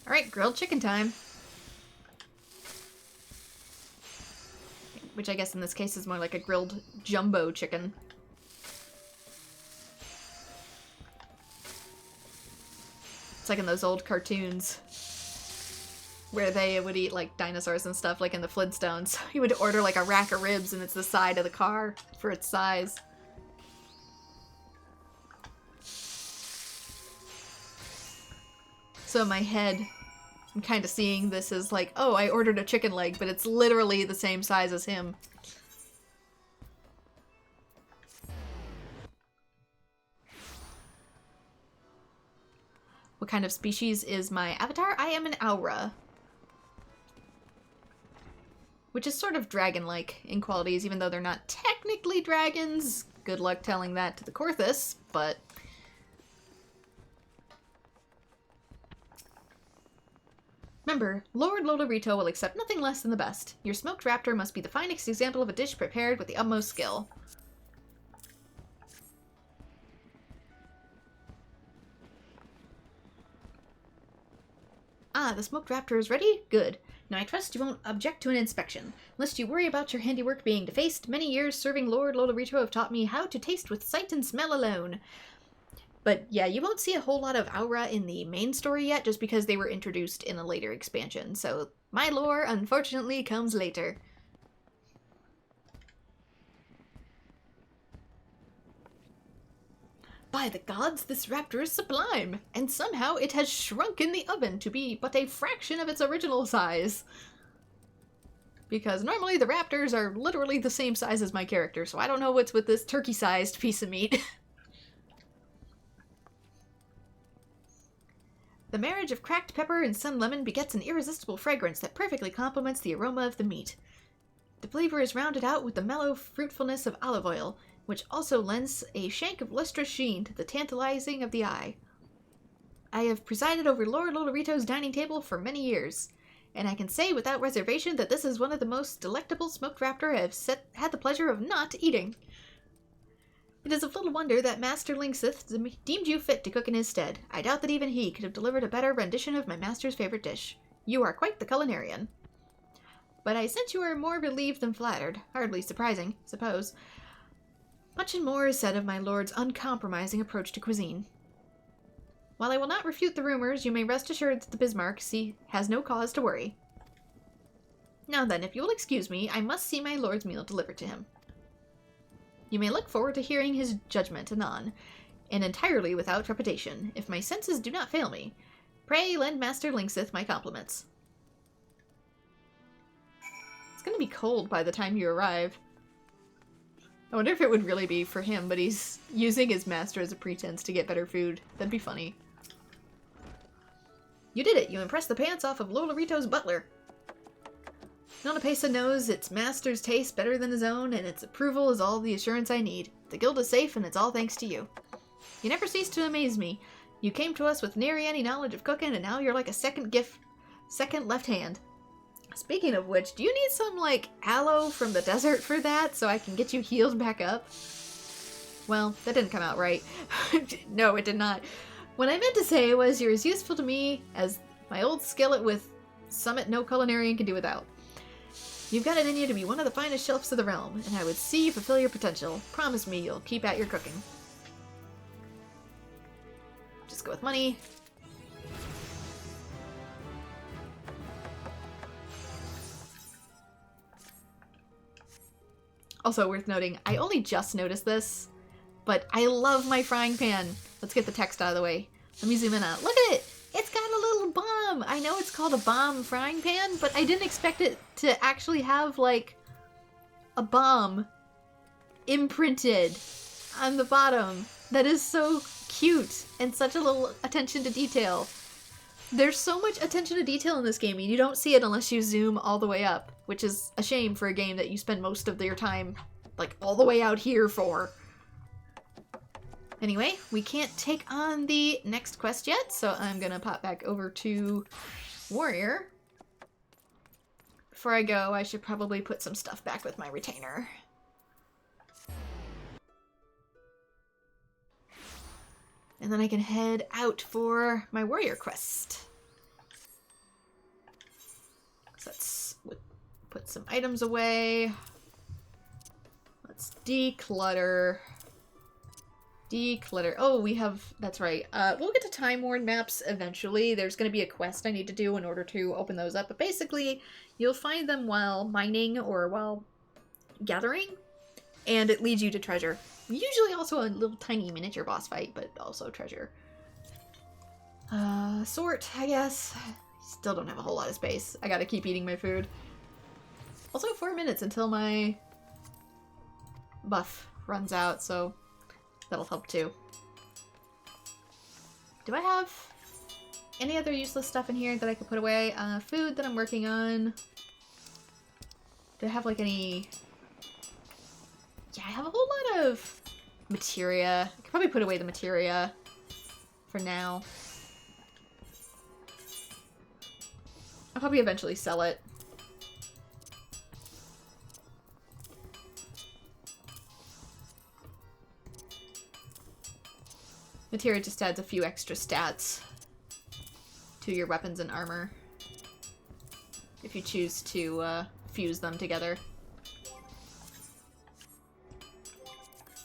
Alright, grilled chicken time. Which I guess in this case is more like a grilled jumbo chicken. It's like in those old cartoons where they would eat like dinosaurs and stuff, like in the Flintstones. You would order like a rack of ribs and it's the side of the car for its size. So in my head, I'm kind of seeing this as like, oh, I ordered a chicken leg, but it's literally the same size as him. What kind of species is my avatar? I am an Aura. Which is sort of dragon-like in qualities, even though they're not technically dragons. Good luck telling that to the Coerthas, but... Remember, Lord Lodorito will accept nothing less than the best. Your smoked raptor must be the finest example of a dish prepared with the utmost skill. Ah, the smoked raptor is ready? Good. Now I trust you won't object to an inspection. Lest you worry about your handiwork being defaced, many years serving Lord Lodorito have taught me how to taste with sight and smell alone. But yeah, you won't see a whole lot of Aura in the main story yet, just because they were introduced in a later expansion, so my lore, unfortunately, comes later. By the gods, this raptor is sublime, and somehow it has shrunk in the oven to be but a fraction of its original size. Because normally the raptors are literally the same size as my character, so I don't know what's with this turkey-sized piece of meat. The marriage of cracked pepper and sun lemon begets an irresistible fragrance that perfectly complements the aroma of the meat. The flavor is rounded out with the mellow fruitfulness of olive oil, which also lends a shank of lustrous sheen to the tantalizing of the eye. I have presided over Lord Lolorito's dining table for many years, and I can say without reservation that this is one of the most delectable smoked raptor I have had the pleasure of not eating. It is of little wonder that Master Linksith deemed you fit to cook in his stead. I doubt that even he could have delivered a better rendition of my master's favorite dish. You are quite the culinarian. But I sense you are more relieved than flattered. Hardly surprising, suppose. Much and more is said of my lord's uncompromising approach to cuisine. While I will not refute the rumors, you may rest assured that the Bismarck has no cause to worry. Now then, if you will excuse me, I must see my lord's meal delivered to him. You may look forward to hearing his judgment anon, and entirely without trepidation, if my senses do not fail me. Pray lend Master Linksith my compliments. It's gonna be cold by the time you arrive. I wonder if it would really be for him, but he's using his master as a pretense to get better food. That'd be funny. You did it! You impressed the pants off of Lolorito's butler! Nona Pesa knows its master's taste better than his own, and its approval is all the assurance I need. The guild is safe, and it's all thanks to you. You never cease to amaze me. You came to us with nary any knowledge of cooking, and now you're like a second left hand. Speaking of which, do you need some, like, aloe from the desert for that, so I can get you healed back up? Well, that didn't come out right. No, it did not. What I meant to say was you're as useful to me as my old skillet with Summit no culinarian can do without. You've got it in you to be one of the finest chefs of the realm, and I would see you fulfill your potential. Promise me you'll keep at your cooking. Just go with money. Also worth noting, I only just noticed this, but I love my frying pan. Let's get the text out of the way. Let me zoom in on it. Look at it! It's got a little bomb! I know it's called a bomb frying pan, but I didn't expect it to actually have, like, a bomb imprinted on the bottom. That is so cute and such a little attention to detail. There's so much attention to detail in this game, and you don't see it unless you zoom all the way up, which is a shame for a game that you spend most of your time, like, all the way out here for. Anyway, we can't take on the next quest yet, so I'm gonna pop back over to Warrior. Before I go, I should probably put some stuff back with my retainer. And then I can head out for my Warrior quest. So let's put some items away. Let's declutter. Declutter. Oh, we have... That's right. We'll get to Time Worn maps eventually. There's going to be a quest I need to do in order to open those up. But basically, you'll find them while mining or while gathering. And it leads you to treasure. Usually also a little tiny miniature boss fight, but also treasure. Sort, I guess. Still don't have a whole lot of space. I gotta keep eating my food. Also 4 minutes until my buff runs out, so... that'll help too. Do I have any other useless stuff in here that I could put away? Food that I'm working on. Do I have like any... Yeah, I have a whole lot of materia. I could probably put away the materia for now. I'll probably eventually sell it. Materia just adds a few extra stats to your weapons and armor if you choose to fuse them together.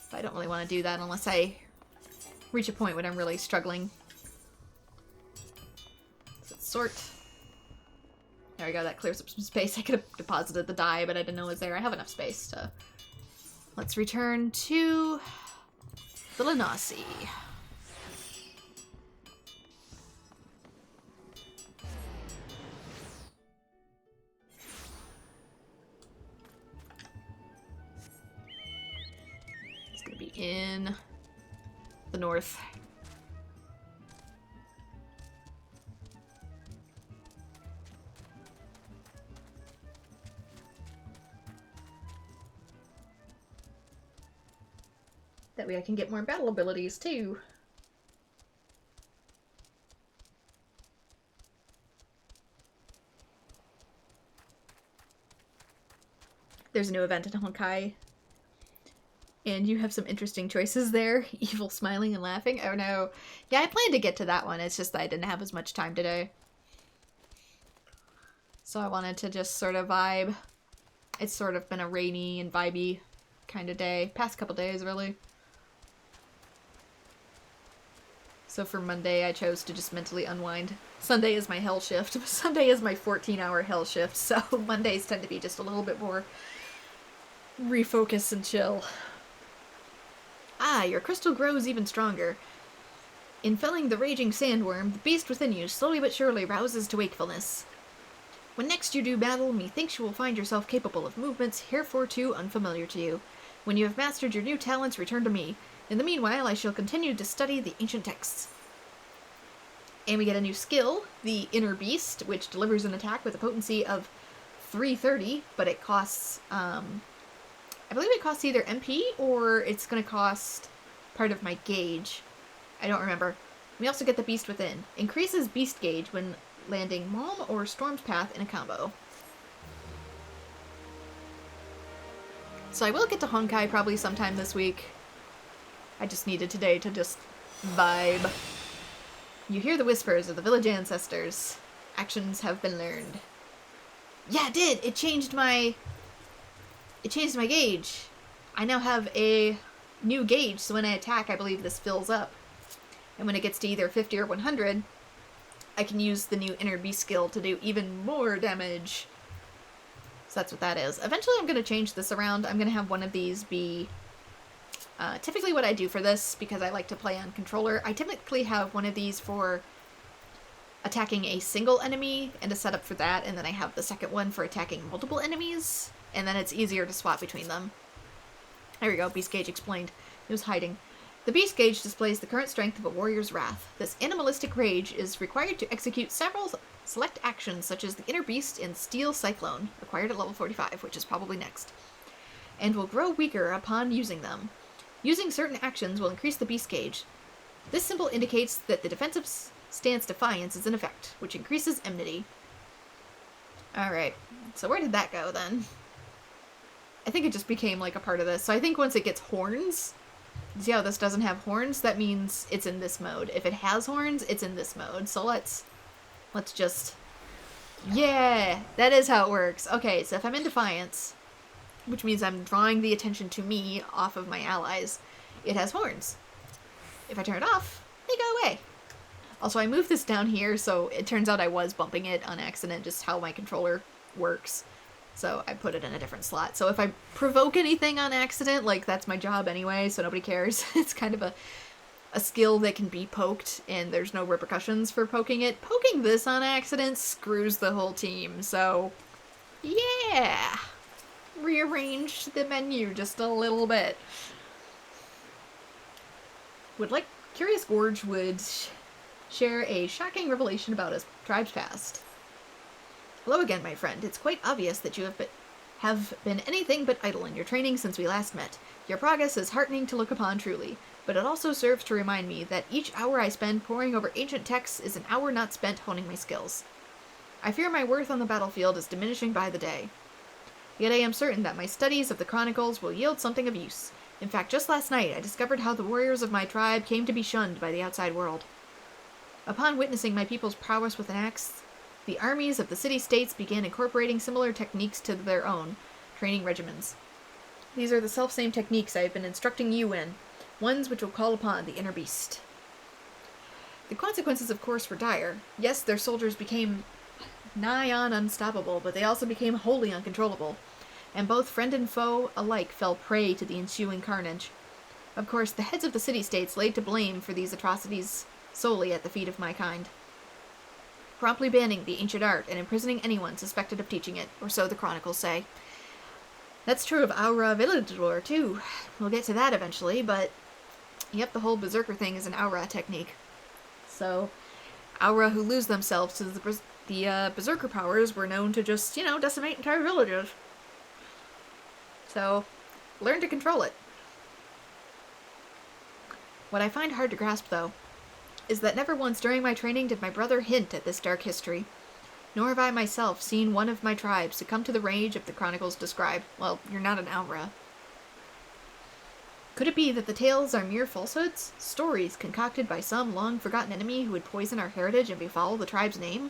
But I don't really want to do that unless I reach a point when I'm really struggling. So let's sort. There we go, that clears up some space. I could have deposited the dye, but I didn't know it was there. I have enough space to... Let's return to the Lanasi. In the north. That way I can get more battle abilities, too. There's a new event in Haukke. And you have some interesting choices there. Evil smiling and laughing. Oh no. Yeah, I planned to get to that one. It's just that I didn't have as much time today. So I wanted to just sort of vibe. It's sort of been a rainy and vibey kind of day. Past couple days, really. So for Monday, I chose to just mentally unwind. Sunday is my hell shift. Sunday is my 14-hour hell shift, so Mondays tend to be just a little bit more refocus and chill. Ah, your crystal grows even stronger. In felling the raging sandworm, the beast within you slowly but surely rouses to wakefulness. When next you do battle, methinks you will find yourself capable of movements heretofore unfamiliar to you. When you have mastered your new talents, return to me. In the meanwhile, I shall continue to study the ancient texts. And we get a new skill, the Inner Beast, which delivers an attack with a potency of 330, but it costs, I believe it costs either MP or it's going to cost part of my gauge. I don't remember. We also get the Beast Within. Increases Beast gauge when landing Malm or Storm's Path in a combo. So I will get to Haukke probably sometime this week. I just needed today to just vibe. You hear the whispers of the village ancestors. Actions have been learned. Yeah, it did! It changed my gauge. I now have a new gauge, so when I attack, I believe this fills up. And when it gets to either 50 or 100, I can use the new Inner Beast skill to do even more damage. So that's what that is. Eventually I'm going to change this around. I'm going to have one of these be... typically what I do for this, because I like to play on controller, I typically have one of these for attacking a single enemy and a setup for that, and then I have the second one for attacking multiple enemies, and then it's easier to swap between them. There we go, Beast Gauge explained. It was hiding. The Beast Gauge displays the current strength of a warrior's wrath. This animalistic rage is required to execute several select actions, such as the Inner Beast and Steel Cyclone, acquired at level 45, which is probably next, and will grow weaker upon using them. Using certain actions will increase the Beast Gauge. This symbol indicates that the defensive stance Defiance is in effect, which increases enmity. Alright, so where did that go then? I think it just became like a part of this. So I think once it gets horns, see how this doesn't have horns? That means it's in this mode. If it has horns, it's in this mode. So let's just... Yeah! That is how it works. Okay, so if I'm in Defiance, which means I'm drawing the attention to me off of my allies, it has horns. If I turn it off, they go away. Also, I moved this down here, so it turns out I was bumping it on accident, just how my controller works. So I put it in a different slot. So if I provoke anything on accident, like, that's my job anyway, so nobody cares. It's kind of a skill that can be poked, and there's no repercussions for poking it. Poking this on accident screws the whole team, so yeah! Rearrange the menu just a little bit. Curious Gorge would share a shocking revelation about his tribe's past. Hello again, my friend. It's quite obvious that you have been anything but idle in your training since we last met. Your progress is heartening to look upon truly, but it also serves to remind me that each hour I spend poring over ancient texts is an hour not spent honing my skills. I fear my worth on the battlefield is diminishing by the day. Yet I am certain that my studies of the Chronicles will yield something of use. In fact, just last night I discovered how the warriors of my tribe came to be shunned by the outside world. Upon witnessing my people's prowess with an axe, the armies of the city-states began incorporating similar techniques to their own training regimens. These are the self-same techniques I have been instructing you in, ones which will call upon the Inner Beast. The consequences, of course, were dire. Yes, their soldiers became nigh on unstoppable, but they also became wholly uncontrollable, and both friend and foe alike fell prey to the ensuing carnage. Of course, the heads of the city-states laid to blame for these atrocities solely at the feet of my kind, promptly banning the ancient art and imprisoning anyone suspected of teaching it, or so the chronicles say. That's true of Aurum Vale, too. We'll get to that eventually, but yep, the whole Berserker thing is an Aura technique. So, Aura who lose themselves to the Berserker powers were known to just, decimate entire villages. So, learn to control it. What I find hard to grasp, though, is that never once during my training did my brother hint at this dark history. Nor have I myself seen one of my tribes succumb to the rage of the chronicles describe. Well, you're not an Aura. Could it be that the tales are mere falsehoods? Stories concocted by some long-forgotten enemy who would poison our heritage and befoul the tribe's name?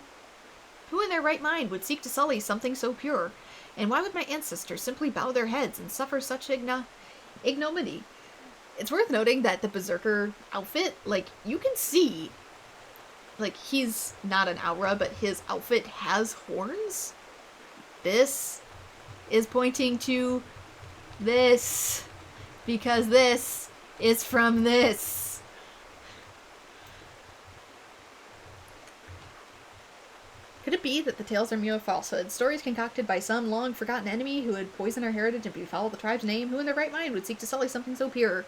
Who in their right mind would seek to sully something so pure? And why would my ancestors simply bow their heads and suffer such ignominy? It's worth noting that the Berserker outfit, like, you can see, like, he's not an Aura, but his outfit has horns. This is pointing to this, because this is from this. Could it be that the tales are mere falsehoods? Stories concocted by some long-forgotten enemy who would poison our heritage and befoul the tribe's name? Who in their right mind would seek to sully something so pure?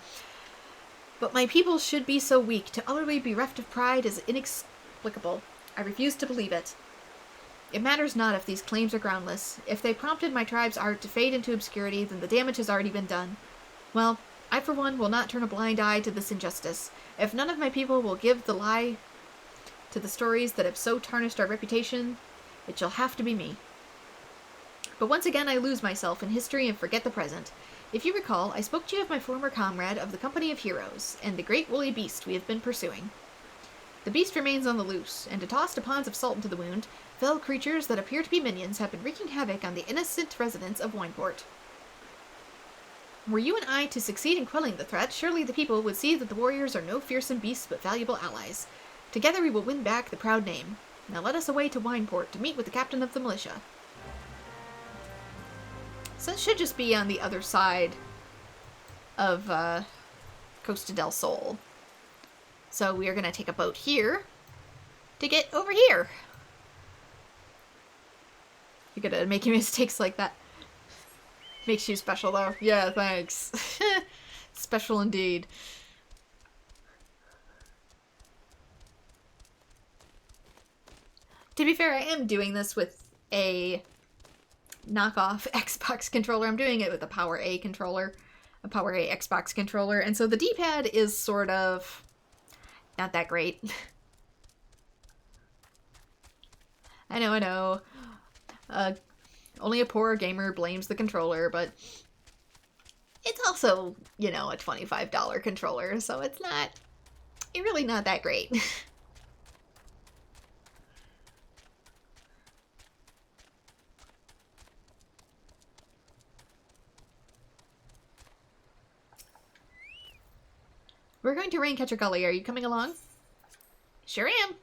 But my people should be so weak. To utterly bereft of pride is inexplicable. I refuse to believe it. It matters not if these claims are groundless. If they prompted my tribe's art to fade into obscurity, then the damage has already been done. Well, I for one will not turn a blind eye to this injustice. If none of my people will give the lie to the stories that have so tarnished our reputation, it shall have to be me. But once again I lose myself in history and forget the present. If you recall, I spoke to you of my former comrade of the Company of Heroes, and the great woolly beast we have been pursuing. The beast remains on the loose, and to toss ponds of salt into the wound, fell creatures that appear to be minions have been wreaking havoc on the innocent residents of Wineport. Were you and I to succeed in quelling the threat, surely the people would see that the warriors are no fearsome beasts but valuable allies. Together we will win back the proud name. Now let us away to Wineport to meet with the captain of the militia. So it should just be on the other side of Costa del Sol. So we are going to take a boat here to get over here. You're good at making mistakes like that. Makes you special, though. Yeah, thanks. Special indeed. To be fair, I am doing this with a knockoff Xbox controller. I'm doing it with a Power A controller. A Power A Xbox controller. And so the D-pad is sort of not that great. I know. Only a poor gamer blames the controller, but it's also, you know, a $25 controller, so it's really not that great. We're going to Raincatcher Gully. Are you coming along? Sure am.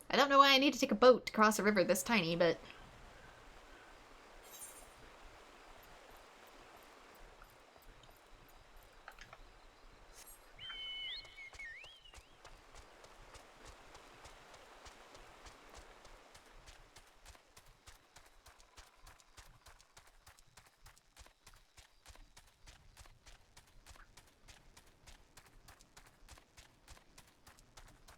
I don't know why I need to take a boat to cross a river this tiny, but...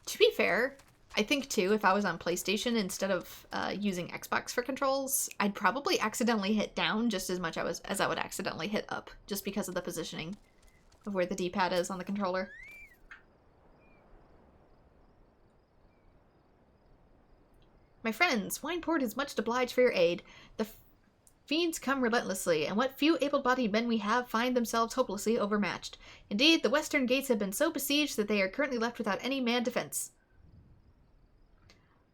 To be fair, I think too, if I was on PlayStation instead of using Xbox for controls, I'd probably accidentally hit down just as much as I would accidentally hit up, just because of the positioning of where the D-pad is on the controller. My friends, Wineport is much obliged for your aid. The fiends come relentlessly, and what few able-bodied men we have find themselves hopelessly overmatched. Indeed, the western gates have been so besieged that they are currently left without any man defense.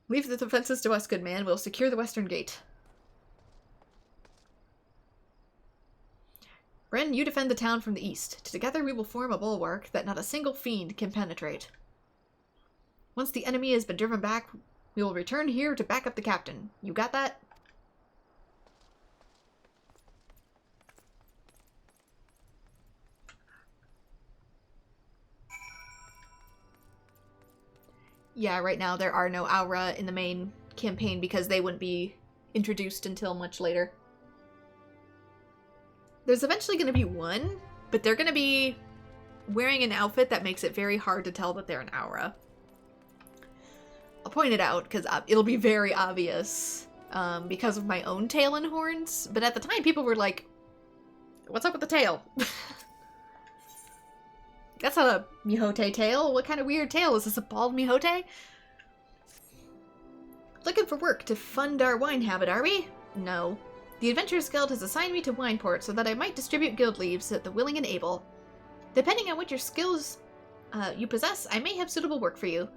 Leave the defenses to us, good man. We'll secure the western gate. Ren, you defend the town from the east. Together we will form a bulwark that not a single fiend can penetrate. Once the enemy has been driven back, we will return here to back up the captain. You got that? Yeah, right now there are no Aura in the main campaign because they wouldn't be introduced until much later. There's eventually going to be one, but they're going to be wearing an outfit that makes it very hard to tell that they're an Aura. I'll point it out because it'll be very obvious because of my own tail and horns, but at the time people were like, what's up with the tail? That's not a Mihote tail. What kind of weird tail? Is this a bald Mihote? Looking for work to fund our wine habit, are we? No. The Adventurers Guild has assigned me to Wineport so that I might distribute guild leaves to the willing and able. Depending on what your skills you possess, I may have suitable work for you.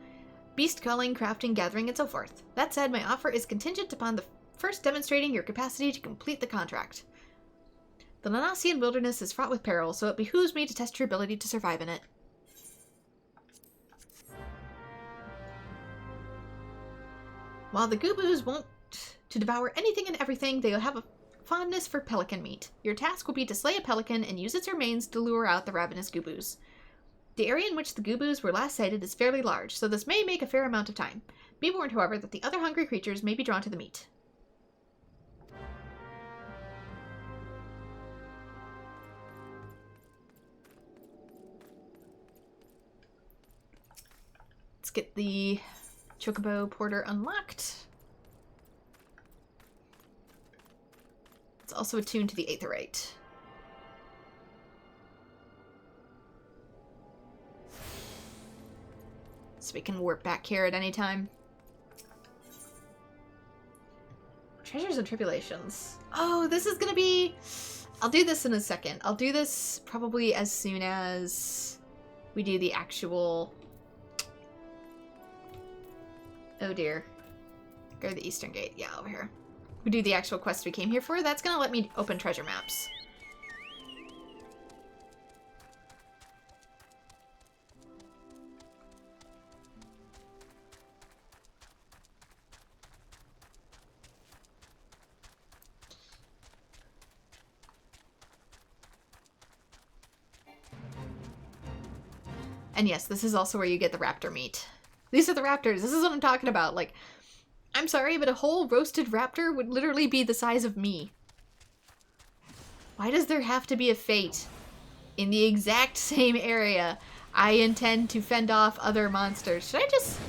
Beast culling, crafting, gathering, and so forth. That said, my offer is contingent upon the first demonstrating your capacity to complete the contract. The Lanasian wilderness is fraught with peril, so it behooves me to test your ability to survive in it. While the Goobos won't to devour anything and everything, they'll have a fondness for pelican meat. Your task will be to slay a pelican and use its remains to lure out the ravenous Goobos. The area in which the Goobos were last sighted is fairly large, so this may make a fair amount of time. Be warned, however, that the other hungry creatures may be drawn to the meat. Let's get the Chocobo Porter unlocked. It's also attuned to the Aetherite. So we can warp back here at any time. Treasures and Tribulations. Oh, this is gonna be... I'll do this in a second. I'll do this probably as soon as we do the actual... Oh dear. Go to the Eastern Gate. Yeah, over here. We do the actual quest we came here for. That's gonna let me open treasure maps. And yes, this is also where you get the raptor meat. These are the raptors. This is what I'm talking about. Like, I'm sorry, but a whole roasted raptor would literally be the size of me. Why does there have to be a fate in the exact same area I intend to fend off other monsters? Should I just...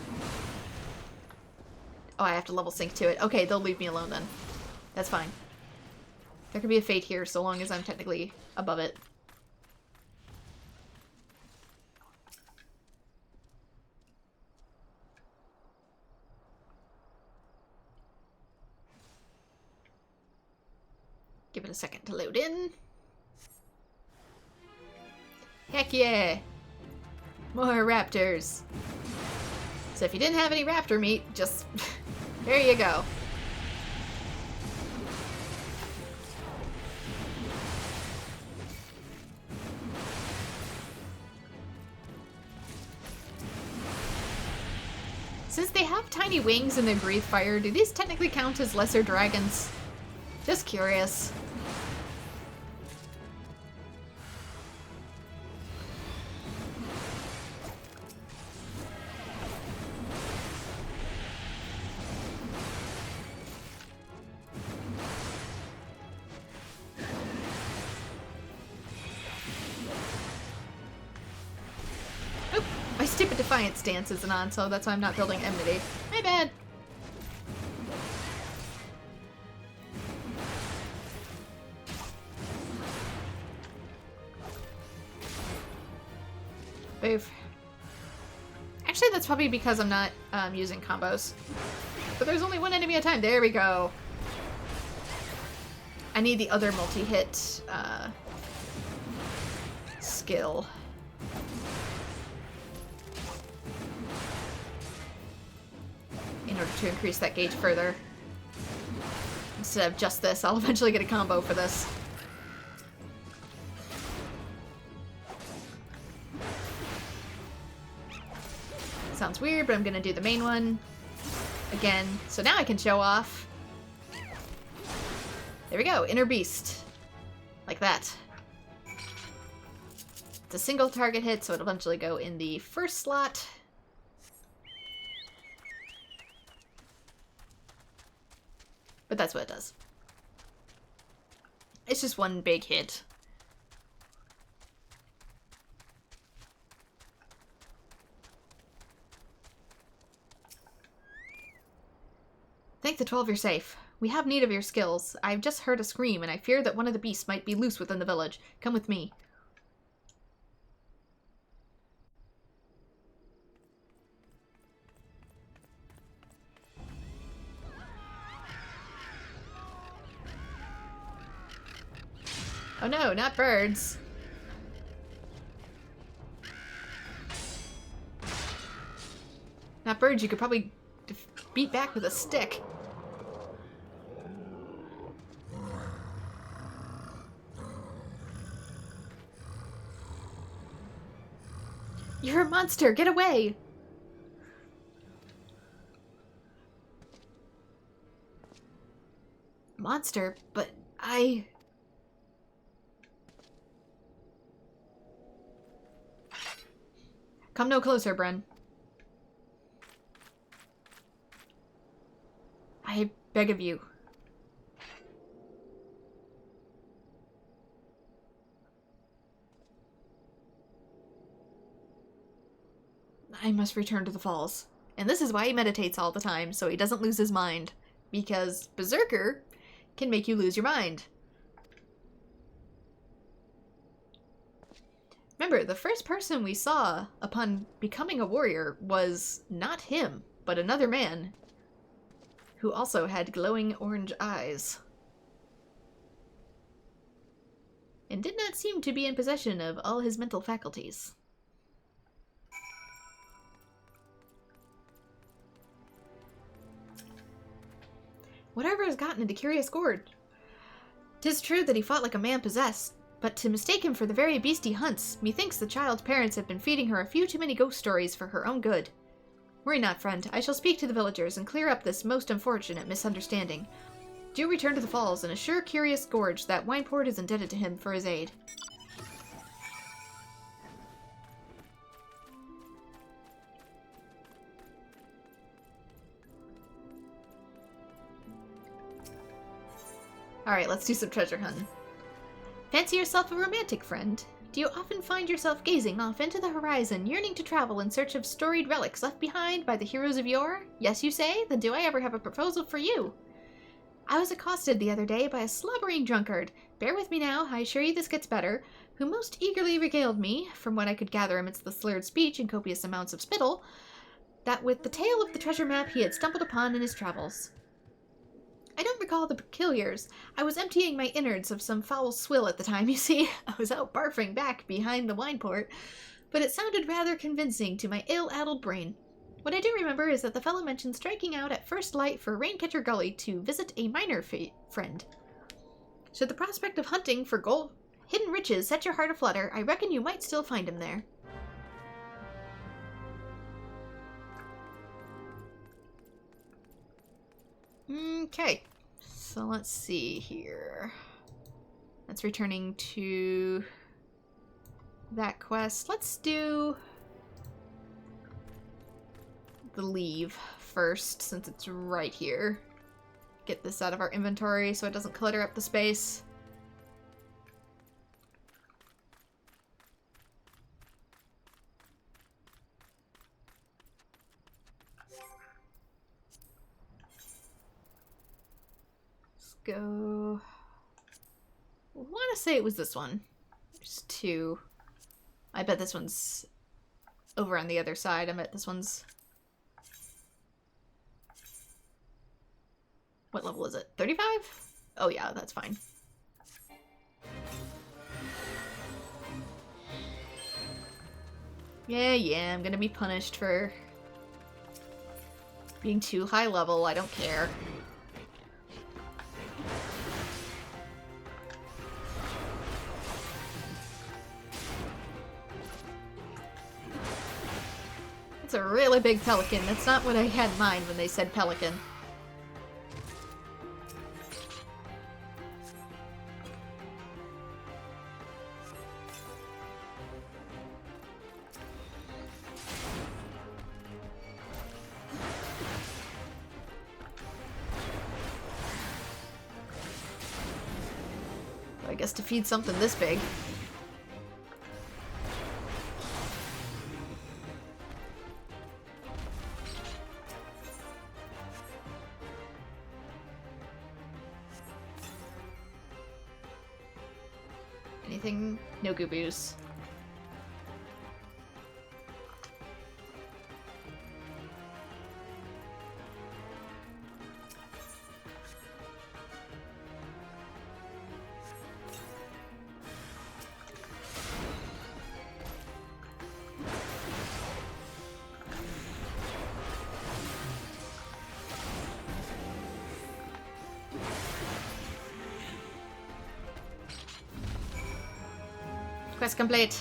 Oh, I have to level sync to it. Okay, they'll leave me alone then. That's fine. There could be a fate here so long as I'm technically above it. Give it a second to load in. Heck yeah! More raptors. So if you didn't have any raptor meat, just... there you go. Since they have tiny wings and they breathe fire, do these technically count as lesser dragons? Just curious. Oop, my stupid defiant stance isn't on, so that's why I'm not building enmity. My bad. Boof. Actually, that's probably because I'm not using combos. But there's only one enemy at a time. There we go. I need the other multi-hit skill. In order to increase that gauge further. Instead of just this, I'll eventually get a combo for this. Sounds weird, but I'm gonna do the main one again. So now I can show off. There we go, Inner Beast. Like that. It's a single target hit, so it'll eventually go in the first slot. But that's what it does. It's just one big hit. Thank the 12 you're safe. We have need of your skills. I've just heard a scream, and I fear that one of the beasts might be loose within the village. Come with me. Oh no, not birds. Not birds you could probably beat back with a stick. You're a monster! Get away! Monster? But I... Come no closer, Bren. I beg of you. I must return to the falls. And this is why he meditates all the time, so he doesn't lose his mind. Because Berserker can make you lose your mind. Remember, the first person we saw upon becoming a warrior was not him, but another man who also had glowing orange eyes. And did not seem to be in possession of all his mental faculties. Whatever has gotten into Curious Gorge? 'Tis true that he fought like a man possessed, but to mistake him for the very beast he hunts, methinks the child's parents have been feeding her a few too many ghost stories for her own good. Worry not, friend. I shall speak to the villagers and clear up this most unfortunate misunderstanding. Do return to the falls and assure Curious Gorge that Wineport is indebted to him for his aid. Alright, let's do some treasure hunting. Fancy yourself a romantic, friend. Do you often find yourself gazing off into the horizon, yearning to travel in search of storied relics left behind by the heroes of yore? Yes, you say? Then do I ever have a proposal for you? I was accosted the other day by a slobbering drunkard. Bear with me now, I assure you this gets better, who most eagerly regaled me, from what I could gather amidst the slurred speech and copious amounts of spittle, that with the tale of the treasure map he had stumbled upon in his travels. I don't recall the particulars. I was emptying my innards of some foul swill at the time, you see. I was out barfing back behind the Wineport, but it sounded rather convincing to my ill-addled brain. What I do remember is that the fellow mentioned striking out at first light for Raincatcher Gully to visit a miner friend. Should the prospect of hunting for gold hidden riches set your heart aflutter, I reckon you might still find him there. Okay, so let's see here. That's returning to that quest. Let's do the leave first, since it's right here. Get this out of our inventory so it doesn't clutter up the space. Go. I want to say it was this one. There's two. I bet this one's over on the other side. I bet this one's... What level is it? 35? Oh yeah, that's fine. Yeah, I'm gonna be punished for being too high level. I don't care. It's a really big pelican. That's not what I had in mind when they said pelican. I guess to feed something this big. Anything? No goo-boos. Quest complete.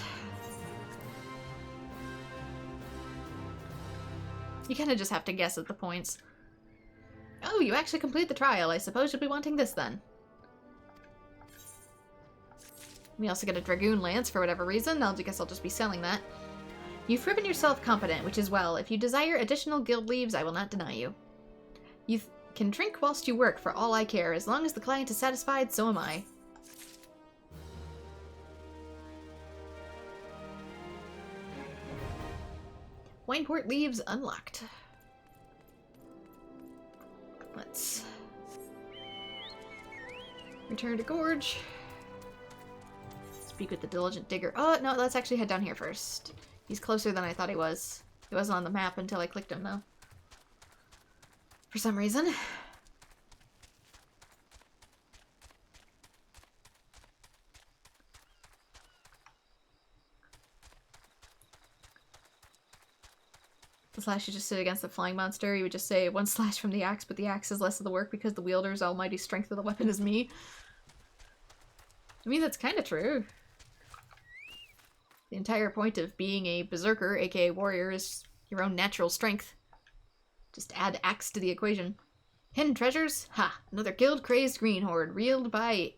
You kind of just have to guess at the points. Oh, you actually complete the trial. I suppose you'll be wanting this then. We also get a Dragoon Lance for whatever reason. I guess I'll just be selling that. You've proven yourself competent, which is well. If you desire additional guild leaves, I will not deny you. You can drink whilst you work, for all I care. As long as the client is satisfied, so am I. Wineport leaves unlocked. Let's return to Gorge. Speak with the diligent digger. Oh, no, let's actually head down here first. He's closer than I thought he was. He wasn't on the map until I clicked him, though. For some reason. The slash you just sit against the flying monster, you would just say, one slash from the axe, but the axe is less of the work because the wielder's almighty strength of the weapon is me. I mean, that's kind of true. The entire point of being a berserker, aka warrior, is your own natural strength. Just add axe to the equation. Hidden treasures? Ha! Another guild-crazed green horde, reeled by,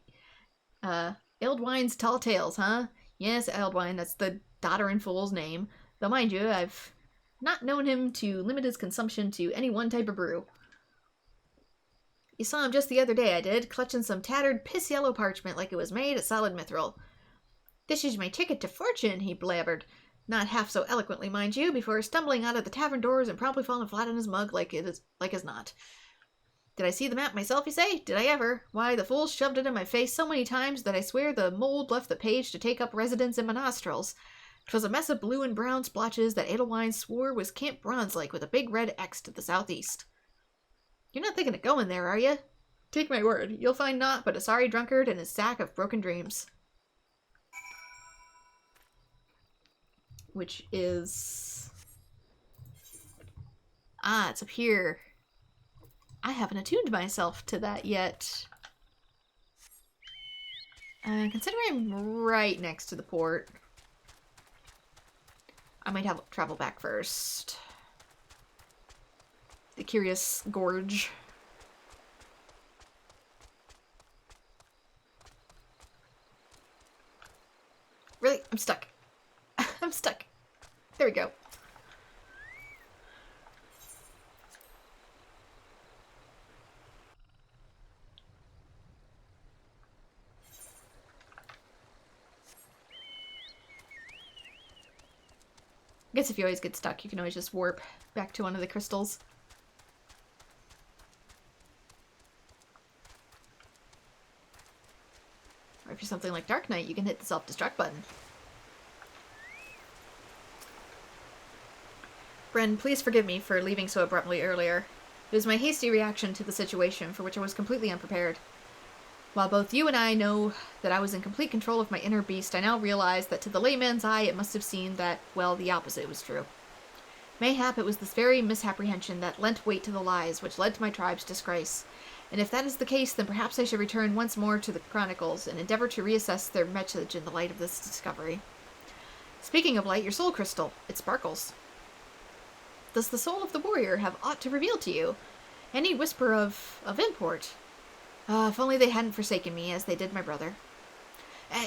Ealdwine's tall tales, huh? Yes, Ealdwine, that's the daughter-in-fool's name. Though mind you, I've not known him to limit his consumption to any one type of brew. You saw him just the other day, I did, clutching some tattered piss-yellow parchment like it was made of solid mithril. This is my ticket to fortune, he blabbered. Not half so eloquently, mind you, before stumbling out of the tavern doors and promptly falling flat on his mug like as not. Did I see the map myself, you say? Did I ever? Why, the fool shoved it in my face so many times that I swear the mold left the page to take up residence in my nostrils. 'Twas a mess of blue and brown splotches that Edelwine swore was Camp Bronze Lake with a big red X to the southeast. You're not thinking of going there, are you? Take my word, you'll find naught but a sorry drunkard and his sack of broken dreams. Which is... Ah, it's up here. I haven't attuned myself to that yet. Considering I'm right next to the port, I might have to travel back first. The curious Gorge. Really? I'm stuck. I'm stuck. There we go. I guess if you always get stuck, you can always just warp back to one of the crystals. Or if you're something like Dark Knight, you can hit the self-destruct button. Bren, please forgive me for leaving so abruptly earlier. It was my hasty reaction to the situation for which I was completely unprepared. While both you and I know that I was in complete control of my inner beast, I now realize that to the layman's eye it must have seemed that, well, the opposite was true. Mayhap it was this very misapprehension that lent weight to the lies which led to my tribe's disgrace, and if that is the case, then perhaps I should return once more to the Chronicles and endeavor to reassess their message in the light of this discovery. Speaking of light, your soul crystal, it sparkles. Does the soul of the warrior have aught to reveal to you? Any whisper of import? If only they hadn't forsaken me, as they did my brother.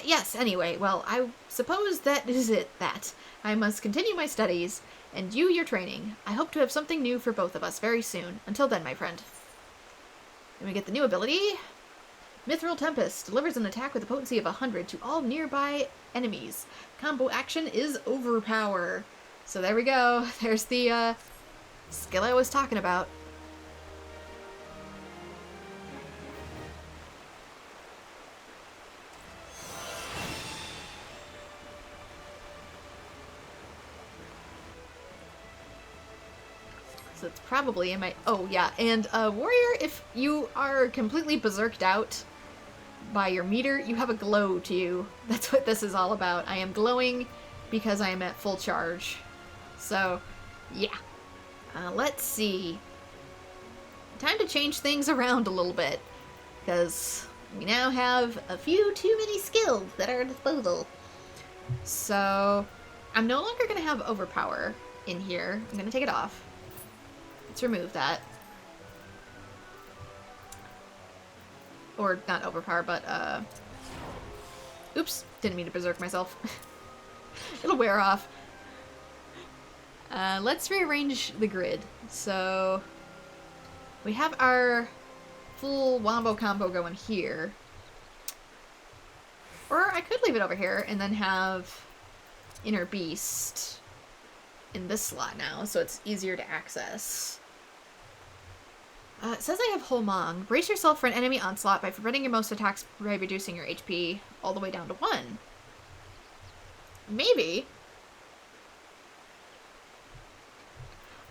Yes, anyway, well, I suppose that is it, that. I must continue my studies, and you your training. I hope to have something new for both of us very soon. Until then, my friend. Then we get the new ability. Mithril Tempest delivers an attack with a potency of 100 to all nearby enemies. Combo action is Overpower. So there we go. There's the skill I was talking about. So it's probably in my... Oh, yeah. And, warrior, if you are completely berserked out by your meter, you have a glow to you. That's what this is all about. I am glowing because I am at full charge. So, yeah. Let's see. Time to change things around a little bit, because we now have a few too many skills at our disposal. So I'm no longer going to have overpower in here. I'm going to take it off. Let's remove that. Or not overpower, but oops, didn't mean to berserk myself. It'll wear off. Let's rearrange the grid. So we have our full wombo combo going here. Or I could leave it over here and then have Inner Beast in this slot now, so it's easier to access. It says I have Holmong. Brace yourself for an enemy onslaught by preventing your most attacks by reducing your HP all the way down to 1. Maybe.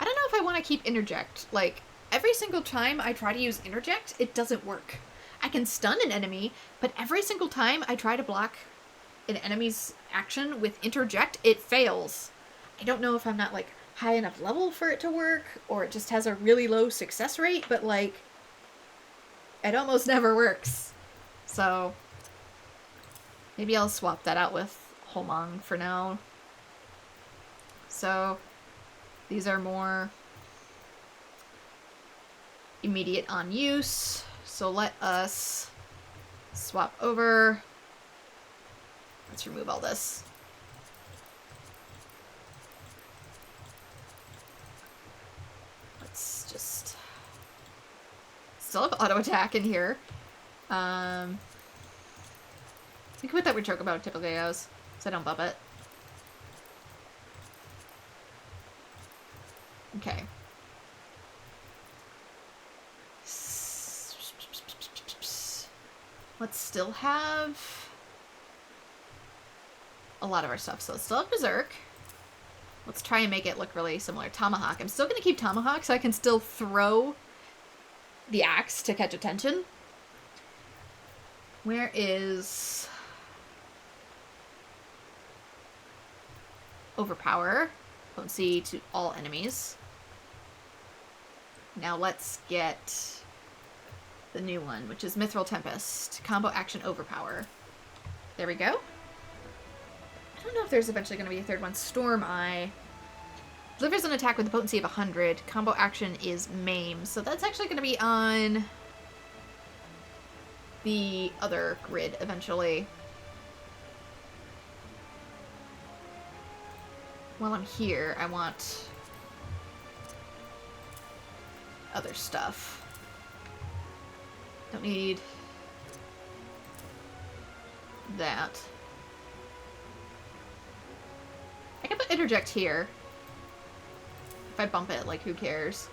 I don't know if I want to keep Interject. Like, every single time I try to use Interject, it doesn't work. I can stun an enemy, but every single time I try to block an enemy's action with Interject, it fails. I don't know if I'm not, like, high enough level for it to work, or it just has a really low success rate, but, like, it almost never works. So, maybe I'll swap that out with Holmong for now. So, these are more immediate on use. So let us swap over. Let's remove all this. Let's just still have auto attack in here. We can put that where Chocobo typically goes, so I don't bump it. Okay. Let's still have a lot of our stuff. So let's still have Berserk. Let's try and make it look really similar. Tomahawk. I'm still going to keep Tomahawk so I can still throw the axe to catch attention. Where is Overpower? Potency to all enemies. Now let's get the new one, which is Mithril Tempest. Combo action Overpower. There we go. I don't know if there's eventually going to be a third one. Storm Eye. Delivers an attack with a potency of 100. Combo action is Maim. So that's actually going to be on the other grid eventually. While I'm here, I want other stuff. Don't need that. I can put Interject here. If I bump it, like, who cares?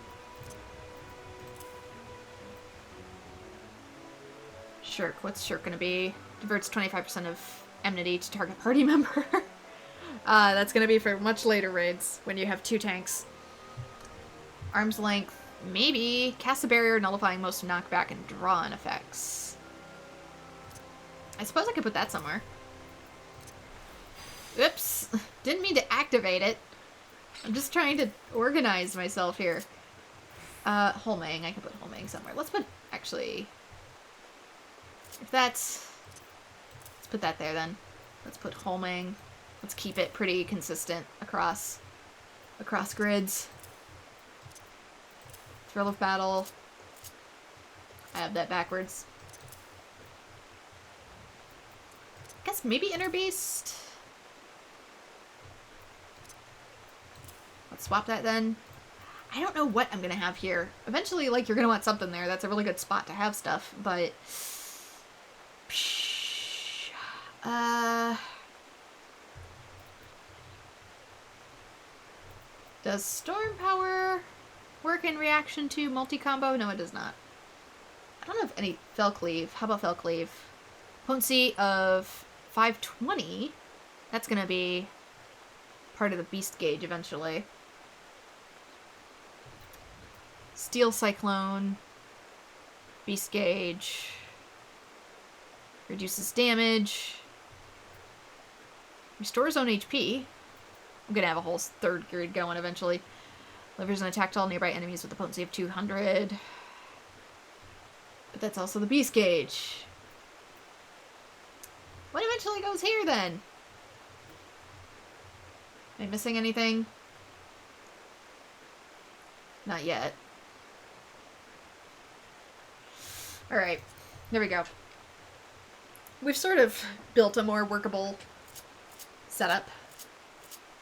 Shirk. What's Shirk gonna be? Diverts 25% of enmity to target party member. That's gonna be for much later raids, when you have 2 tanks. Arm's length. Maybe. Cast a barrier, nullifying most knockback and draw-in effects. I suppose I could put that somewhere. Oops. Didn't mean to activate it. I'm just trying to organize myself here. Holmang. I can put Holmang somewhere. Let's put, actually... If that's... Let's put that there, then. Let's put Holmang. Let's keep it pretty consistent across grids. Thrill of Battle. I have that backwards. I guess maybe Inner Beast. Let's swap that then. I don't know what I'm gonna have here. Eventually, like, you're gonna want something there. That's a really good spot to have stuff, but... Does Storm Power work in reaction to multi-combo? No, it does not. I don't know if any... Fell Cleave. How about Fell Cleave? Potency of 520. That's gonna be part of the beast gauge eventually. Steel Cyclone. Beast gauge. Reduces damage. Restores own HP. I'm gonna have a whole third grid going eventually. Delivers an attack to all nearby enemies with a potency of 200. But that's also the beast gauge. What eventually goes here then? Am I missing anything? Not yet. Alright, there we go. We've sort of built a more workable setup.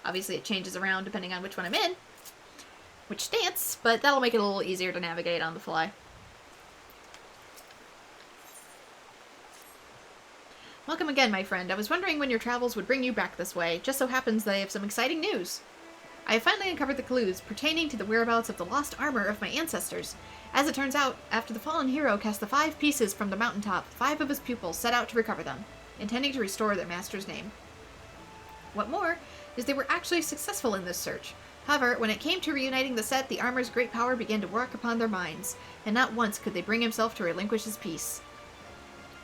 Obviously it changes around depending on which one I'm in, which stance, but that'll make it a little easier to navigate on the fly. Welcome again, my friend. I was wondering when your travels would bring you back this way. Just so happens that I have some exciting news. I have finally uncovered the clues pertaining to the whereabouts of the lost armor of my ancestors. As it turns out, after the fallen hero cast the 5 pieces from the mountaintop, 5 of his pupils set out to recover them, intending to restore their master's name. What more is they were actually successful in this search. However, when it came to reuniting the set, the armor's great power began to work upon their minds, and not once could they bring himself to relinquish his peace.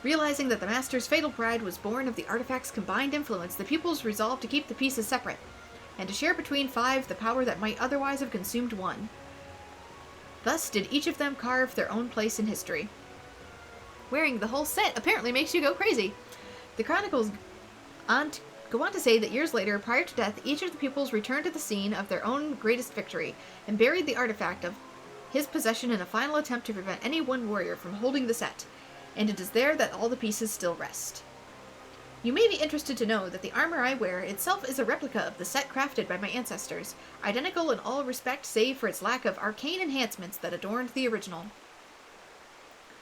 Realizing that the master's fatal pride was born of the artifact's combined influence, the pupils resolved to keep the pieces separate, and to share between 5 the power that might otherwise have consumed 1. Thus did each of them carve their own place in history. Wearing the whole set apparently makes you go crazy. The chronicles go on to say that years later, prior to death, each of the pupils returned to the scene of their own greatest victory, and buried the artifact of his possession in a final attempt to prevent any one warrior from holding the set, and it is there that all the pieces still rest. You may be interested to know that the armor I wear itself is a replica of the set crafted by my ancestors, identical in all respects save for its lack of arcane enhancements that adorned the original.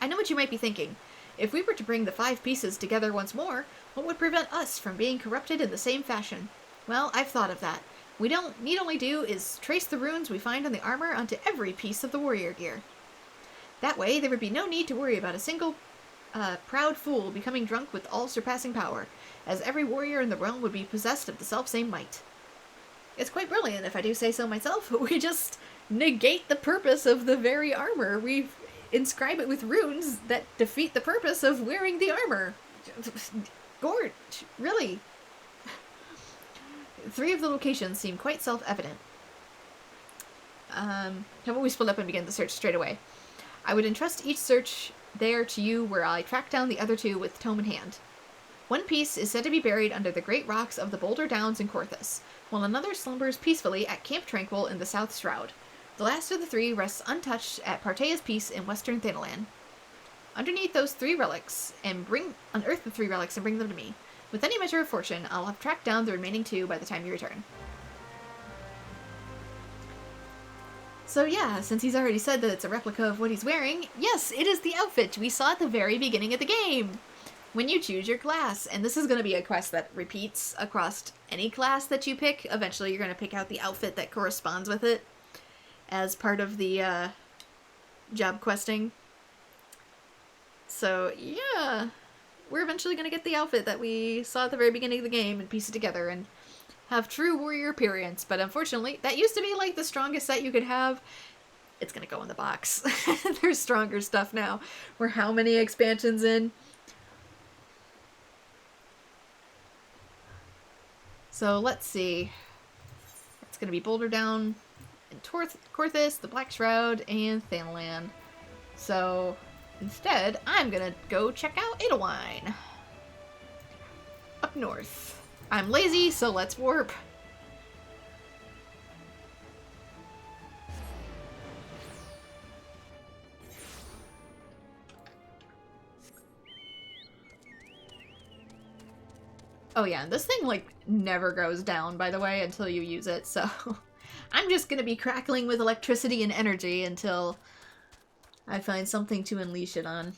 I know what you might be thinking. If we were to bring the 5 pieces together once more, what would prevent us from being corrupted in the same fashion? Well, I've thought of that. We need only do is trace the runes we find on the armor onto every piece of the warrior gear. That way, there would be no need to worry about a single proud fool becoming drunk with all-surpassing power, as every warrior in the realm would be possessed of the selfsame might. It's quite brilliant, if I do say so myself. We just negate the purpose of the very armor. We inscribe it with runes that defeat the purpose of wearing the armor. Gorge, really? 3 of the locations seem quite self-evident. How about we split up and begin the search straight away? I would entrust each search there to you, where I track down the other 2 with tome in hand. 1 piece is said to be buried under the great rocks of the Boulder Downs in Coerthas, while another slumbers peacefully at Camp Tranquil in the South Shroud. The last of the 3 rests untouched at Partea's Peace in western Thanalan. Underneath those 3 relics, unearth the 3 relics and bring them to me. With any measure of fortune, I'll have tracked down the remaining 2 by the time you return. So yeah, since he's already said that it's a replica of what he's wearing, yes, it is the outfit we saw at the very beginning of the game! When you choose your class, and this is going to be a quest that repeats across any class that you pick. Eventually you're going to pick out the outfit that corresponds with it as part of the job questing. So yeah, we're eventually going to get the outfit that we saw at the very beginning of the game and piece it together and have true warrior appearance. But unfortunately, that used to be like the strongest set you could have. It's going to go in the box. There's stronger stuff now. We're how many expansions in? So let's see. It's going to be Boulder Down, and Coerthas, the Black Shroud, and Thanalan. So instead, I'm going to go check out Edelwine. Up north. I'm lazy, so let's warp. Oh yeah, and this thing, like, never goes down, by the way, until you use it, so I'm just gonna be crackling with electricity and energy until I find something to unleash it on.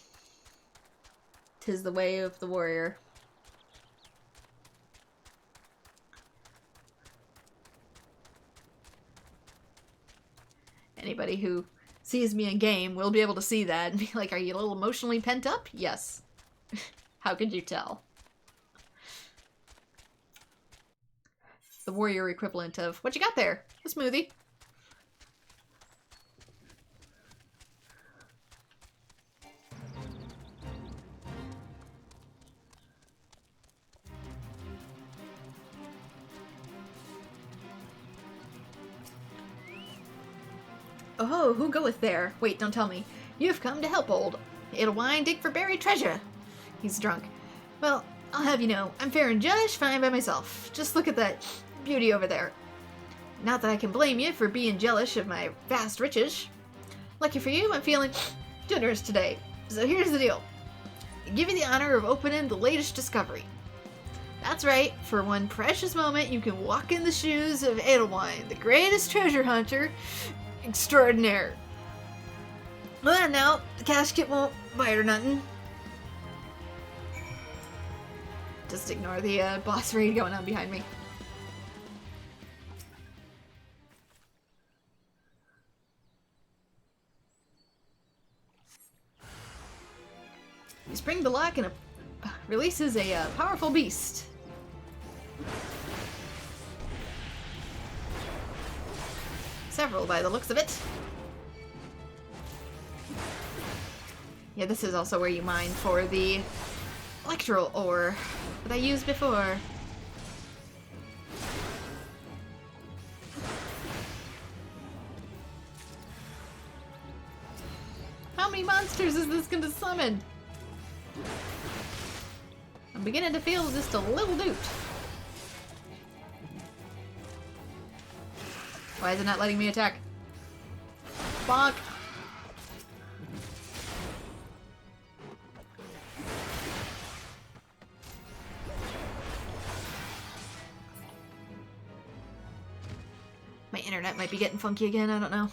'Tis the way of the warrior. Anybody who sees me in game will be able to see that and be like, are you a little emotionally pent up? Yes. How could you tell? The warrior equivalent of, what you got there? A smoothie. Oh, who goeth there? Wait, don't tell me. You have come to help old Edelwine dig for buried treasure. He's drunk. Well, I'll have you know, I'm faring just fine by myself. Just look at that beauty over there. Not that I can blame you for being jealous of my vast riches. Lucky for you, I'm feeling generous today. So here's the deal. I give you the honor of opening the latest discovery. That's right, for one precious moment you can walk in the shoes of Edelwine, the greatest treasure hunter extraordinaire. Well, now, the casket won't bite or nothing. Just ignore the boss raid going on behind me. You spring the lock and it releases a powerful beast. Several by the looks of it. Yeah, this is also where you mine for the electoral ore that I used before. How many monsters is this gonna summon? I'm beginning to feel just a little duped. Why is it not letting me attack? Bonk! My internet might be getting funky again, I don't know.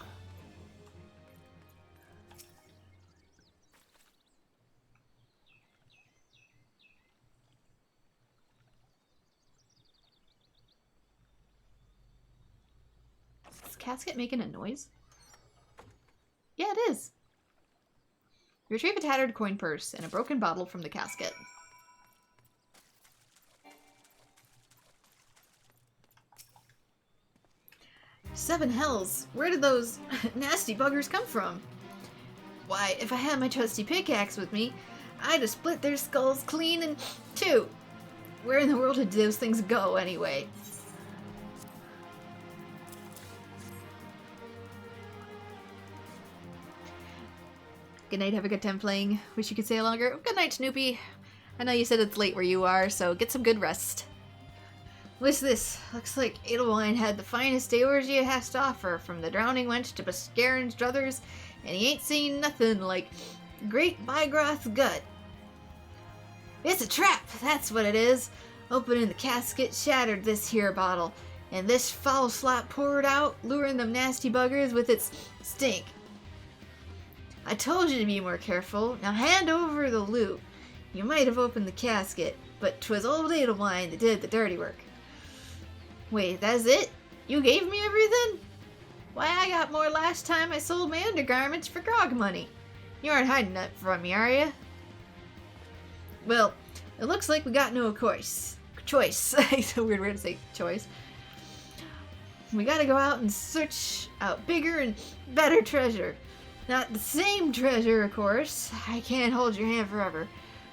Casket making a noise? Yeah, it is. You retrieve a tattered coin purse and a broken bottle from the casket. Seven hells! Where did those nasty buggers come from? Why, if I had my trusty pickaxe with me, I'd have split their skulls clean in two. Where in the world did those things go, anyway? Good night, have a good time playing. Wish you could stay longer. Good night, Snoopy. I know you said it's late where you are, so get some good rest. What's this? Looks like Edelwine had the finest Eorzea has to offer, from the Drowning Wench to Bascarin's druthers, and he ain't seen nothing like Great Bygroth's gut. It's a trap, that's what it is. Opening the casket shattered this here bottle, and this foul slop poured out, luring them nasty buggers with its stink. I told you to be more careful. Now hand over the loot. You might have opened the casket, but 'twas old Edelwine that did the dirty work. Wait, that's it? You gave me everything? Why, I got more last time I sold my undergarments for grog money. You aren't hiding that from me, are you? Well, it looks like we got no choice. It's a weird way to say choice. We gotta go out and search out bigger and better treasure. Not the same treasure, of course. I can't hold your hand forever.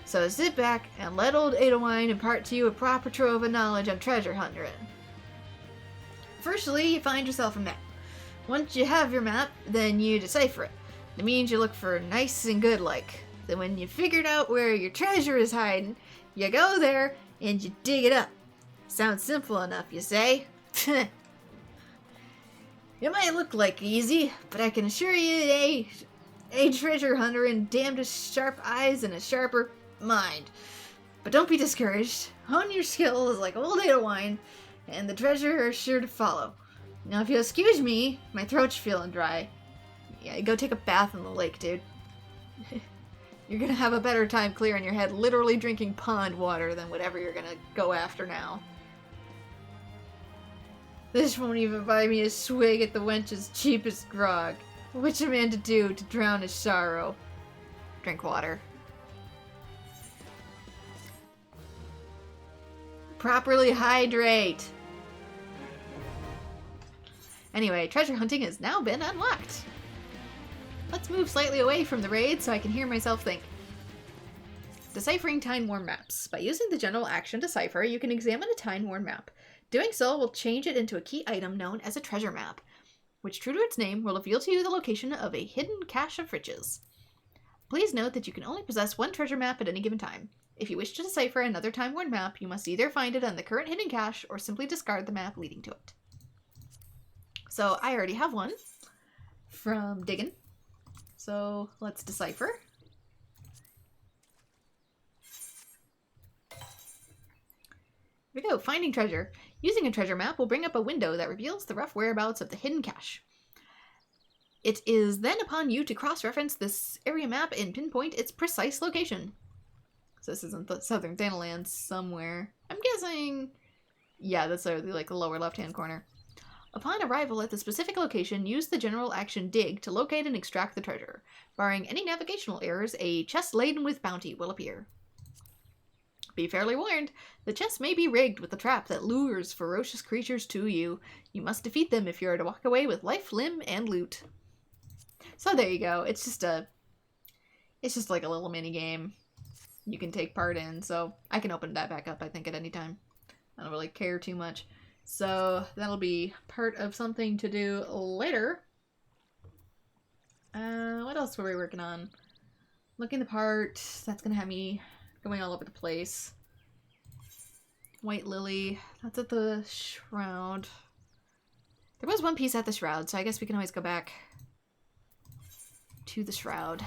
So sit back and let old Edelwine impart to you a proper trove of knowledge on treasure hunting. Firstly, you find yourself a map. Once you have your map, then you decipher it. It means you look for nice and good like. Then when you figured out where your treasure is hiding, you go there and you dig it up. Sounds simple enough, you say? It might look like easy, but I can assure you a treasure hunter and damnedest sharp eyes and a sharper mind. But don't be discouraged. Hone your skills like old Edelwine, and the treasure is sure to follow. Now if you'll excuse me, my throat's feeling dry. Yeah, go take a bath in the lake, dude. You're gonna have a better time clearing your head literally drinking pond water than whatever you're gonna go after now. This won't even buy me a swig at the wench's cheapest grog. What's a man to do to drown his sorrow? Drink water. Properly hydrate! Anyway, treasure hunting has now been unlocked. Let's move slightly away from the raid so I can hear myself think. Deciphering time-worn maps. By using the general action Decipher, you can examine a time-worn map. Doing so will change it into a key item known as a treasure map, which, true to its name, will reveal to you the location of a hidden cache of riches. Please note that you can only possess one treasure map at any given time. If you wish to decipher another time-worn map, you must either find it on the current hidden cache or simply discard the map leading to it. So I already have one from digging. So let's decipher. Here we go, finding treasure. Using a treasure map will bring up a window that reveals the rough whereabouts of the hidden cache. It is then upon you to cross-reference this area map and pinpoint its precise location. So this isn't the southern Thanalands somewhere. I'm guessing... yeah, that's like the lower left-hand corner. Upon arrival at the specific location, use the general action dig to locate and extract the treasure. Barring any navigational errors, a chest laden with bounty will appear. Be fairly warned, the chest may be rigged with a trap that lures ferocious creatures to you. You must defeat them if you are to walk away with life, limb, and loot. So there you go. It's just like a little mini game you can take part in. So I can open that back up, I think, at any time. I don't really care too much. So that'll be part of something to do later. What else were we working on? Looking the part. That's gonna have me going all over the place. White Lily. That's at the Shroud. There was one piece at the Shroud, so I guess we can always go back to the Shroud.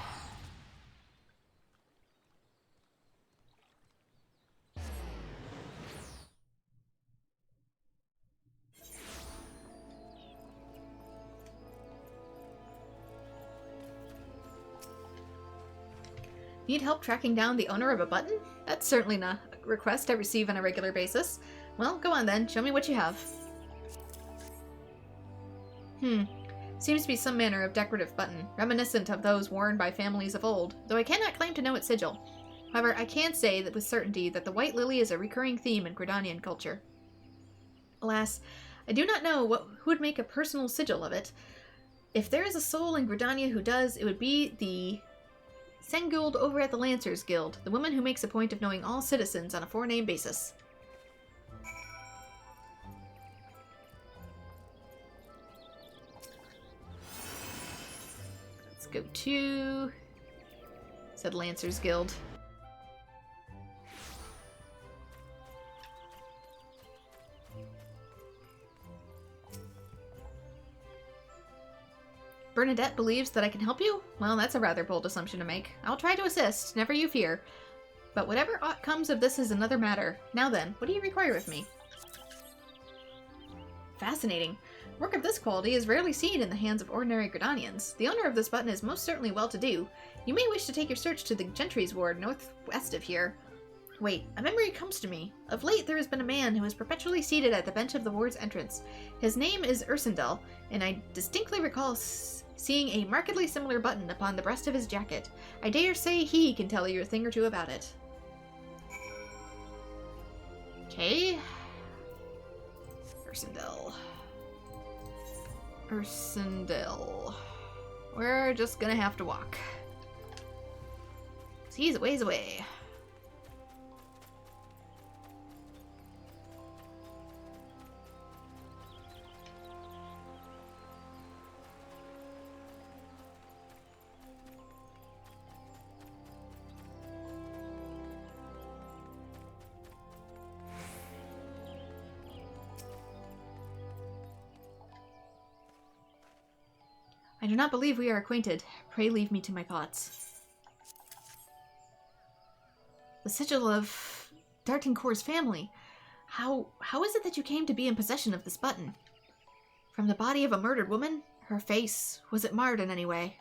Need help tracking down the owner of a button? That's certainly not a request I receive on a regular basis. Well, go on then. Show me what you have. Seems to be some manner of decorative button, reminiscent of those worn by families of old, though I cannot claim to know its sigil. However, I can say that with certainty that the White Lily is a recurring theme in Gridanian culture. Alas, I do not know who would make a personal sigil of it. If there is a soul in Gridania who does, it would be the Senguld over at the Lancers Guild, the woman who makes a point of knowing all citizens on a forename basis. Let's go to... said Lancers Guild. Bernadette believes that I can help you? Well, that's a rather bold assumption to make. I'll try to assist, never you fear. But whatever aught comes of this is another matter. Now then, what do you require of me? Fascinating. Work of this quality is rarely seen in the hands of ordinary Gridanians. The owner of this button is most certainly well-to-do. You may wish to take your search to the Gentry's Ward northwest of here. Wait, a memory comes to me. Of late there has been a man who is perpetually seated at the bench of the ward's entrance. His name is Ursendel, and I distinctly recall seeing a markedly similar button upon the breast of his jacket. I dare say he can tell you a thing or two about it. Okay. Ursendel. Ursendel. We're just gonna have to walk. He's a ways away. I do not believe we are acquainted. Pray leave me to my thoughts. The sigil of Dartincourt's family. How is it that you came to be in possession of this button? From the body of a murdered woman? Her face, was it marred in any way?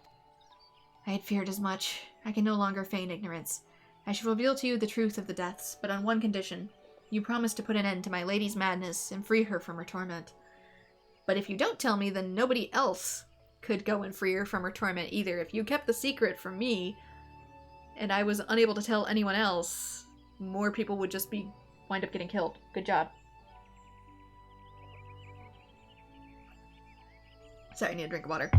I had feared as much. I can no longer feign ignorance. I shall reveal to you the truth of the deaths, but on one condition. You promise to put an end to my lady's madness and free her from her torment. But if you don't tell me, then nobody else could go and free her from her torment either. If you kept the secret from me, and I was unable to tell anyone else, more people would just wind up getting killed. Good job. Sorry, I need a drink of water.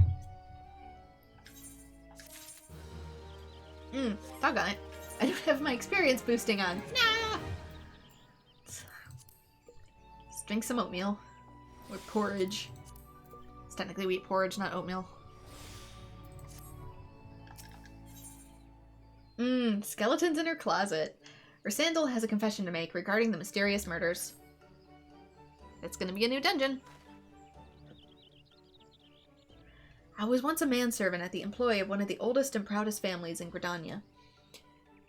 Doggone it. I don't have my experience boosting on. Nah! Let's drink some oatmeal. Or porridge. It's technically wheat porridge, not oatmeal. Skeletons in her closet. Ursendel has a confession to make regarding the mysterious murders. It's gonna be a new dungeon. I was once a manservant at the employ of one of the oldest and proudest families in Gridania,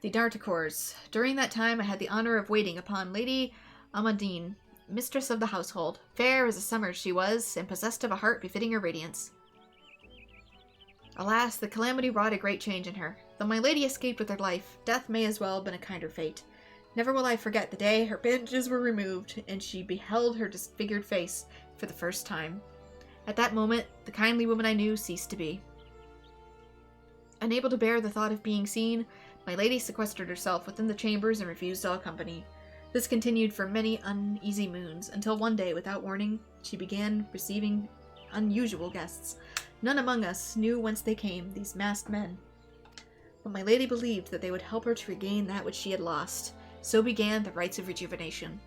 the Darticors. During that time, I had the honor of waiting upon Lady Amadine, mistress of the household. Fair as a summer she was, and possessed of a heart befitting her radiance. Alas, the calamity wrought a great change in her. Though my lady escaped with her life, death may as well have been a kinder fate. Never will I forget the day her bandages were removed, and she beheld her disfigured face for the first time. At that moment, the kindly woman I knew ceased to be. Unable to bear the thought of being seen, my lady sequestered herself within the chambers and refused all company. This continued for many uneasy moons, until one day, without warning, she began receiving unusual guests. None among us knew whence they came, these masked men. But my lady believed that they would help her to regain that which she had lost. So began the rites of rejuvenation.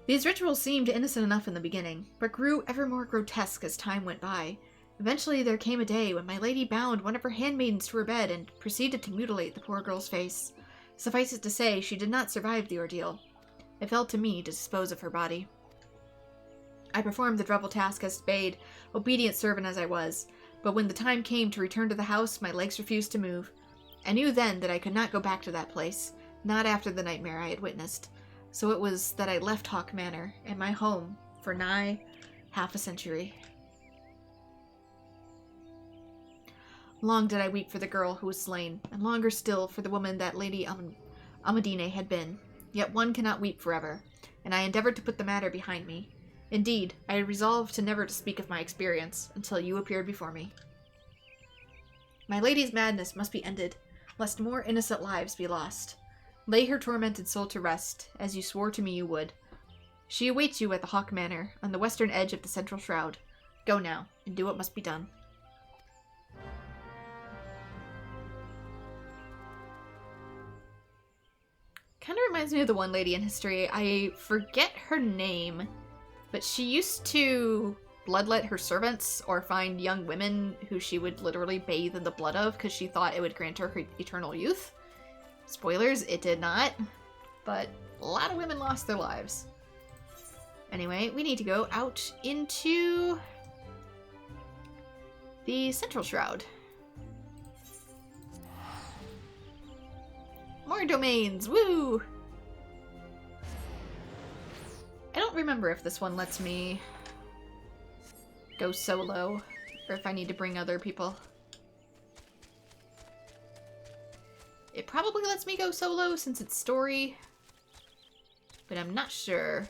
These rituals seemed innocent enough in the beginning, but grew ever more grotesque as time went by. Eventually there came a day when my lady bound one of her handmaidens to her bed and proceeded to mutilate the poor girl's face. Suffice it to say, she did not survive the ordeal. It fell to me to dispose of her body. I performed the dreadful task as bade, obedient servant as I was, but when the time came to return to the house, my legs refused to move. I knew then that I could not go back to that place, not after the nightmare I had witnessed. So it was that I left Haukke Manor and my home for nigh half a century. Long did I weep for the girl who was slain, and longer still for the woman that Lady Amadine had been. Yet one cannot weep forever, and I endeavored to put the matter behind me. Indeed, I had resolved to never to speak of my experience until you appeared before me. My lady's madness must be ended, lest more innocent lives be lost. Lay her tormented soul to rest, as you swore to me you would. She awaits you at the Haukke Manor, on the western edge of the central shroud. Go now, and do what must be done. Kind of reminds me of the one lady in history. I forget her name, but she used to bloodlet her servants or find young women who she would literally bathe in the blood of because she thought it would grant her eternal youth. Spoilers, it did not, but a lot of women lost their lives. Anyway, we need to go out into the central shroud. More domains, woo! I don't remember if this one lets me go solo, or if I need to bring other people. It probably lets me go solo since it's story, but I'm not sure.